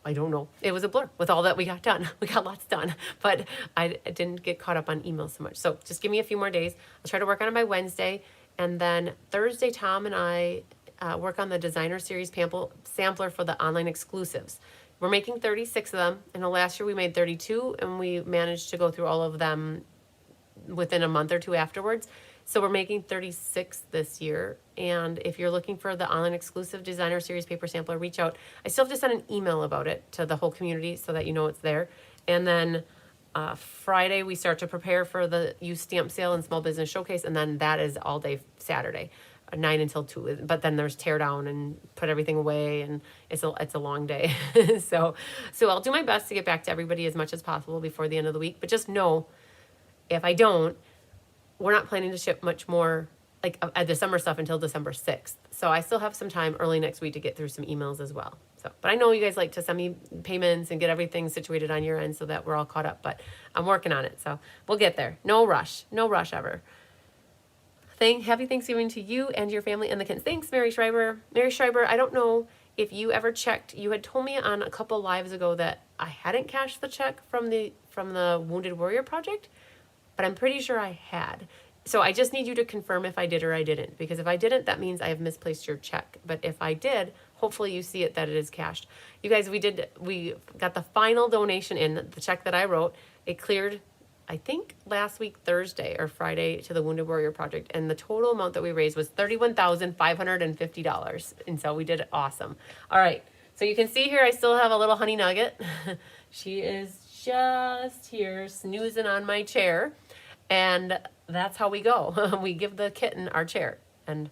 I don't know. It was a blur with all that we got done. We got lots done, but I didn't get caught up on emails so much. So just give me a few more days. I'll try to work on it by Wednesday. And then Thursday, Tom and I work on the designer series sampler for the online exclusives. We're making 36 of them. And last year we made 32, and we managed to go through all of them within a month or two afterwards. So we're making 36 this year. And if you're looking for the online exclusive designer series paper sampler, reach out. I still have to send an email about it to the whole community so that you know it's there. And then Friday, we start to prepare for the youth stamp sale and small business showcase. And then that is all day Saturday, 9 until 2. But then there's tear down and put everything away, and it's a long day. So I'll do my best to get back to everybody as much as possible before the end of the week. But just know, if I don't, we're not planning to ship much more like December stuff until December 6th. So I still have some time early next week to get through some emails as well. So, but I know you guys like to send me payments and get everything situated on your end so that we're all caught up, but I'm working on it. So we'll get there. No rush ever. Happy Thanksgiving to you and your family and the kids. Thanks, Mary Schreiber. Mary Schreiber, I don't know if you ever checked. You had told me on a couple lives ago that I hadn't cashed the check from the Wounded Warrior Project, but I'm pretty sure I had. So I just need you to confirm if I did or I didn't, because if I didn't, that means I have misplaced your check. But if I did, hopefully you see it that it is cashed. You guys, we got the final donation in, the check that I wrote. It cleared, I think, last week, Thursday or Friday, to the Wounded Warrior Project. And the total amount that we raised was $31,550. And so we did awesome. All right. So you can see here, I still have a little honey nugget. She is just here snoozing on my chair. And that's how we go. We give the kitten our chair. And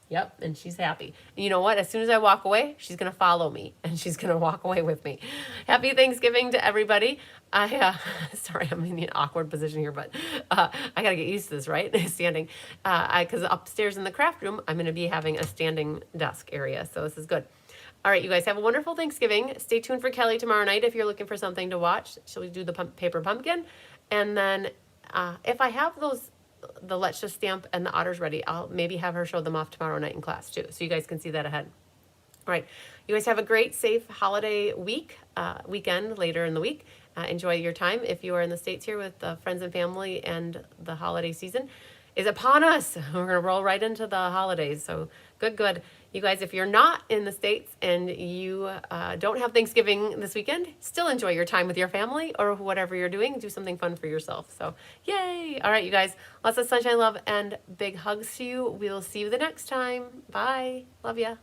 yep, and she's happy. And you know what? As soon as I walk away, she's going to follow me. And she's going to walk away with me. Happy Thanksgiving to everybody. Sorry, I'm in an awkward position here, but I got to get used to this, right? Standing. Because upstairs in the craft room, I'm going to be having a standing desk area. So this is good. All right, you guys have a wonderful Thanksgiving. Stay tuned for Kelly tomorrow night if you're looking for something to watch. She'll do the paper pumpkin. And then if I have the Let's Just Stamp and the otters ready, I'll maybe have her show them off tomorrow night in class too, so you guys can see that ahead. All right, you guys have a great, safe holiday weekend later in the week. Enjoy your time if you are in the States here with friends and family, and the holiday season is upon us. We're going to roll right into the holidays, so good. You guys, if you're not in the States and you don't have Thanksgiving this weekend, still enjoy your time with your family or whatever you're doing. Do something fun for yourself. So, yay. All right, you guys, lots of sunshine, love, and big hugs to you. We'll see you the next time. Bye. Love ya.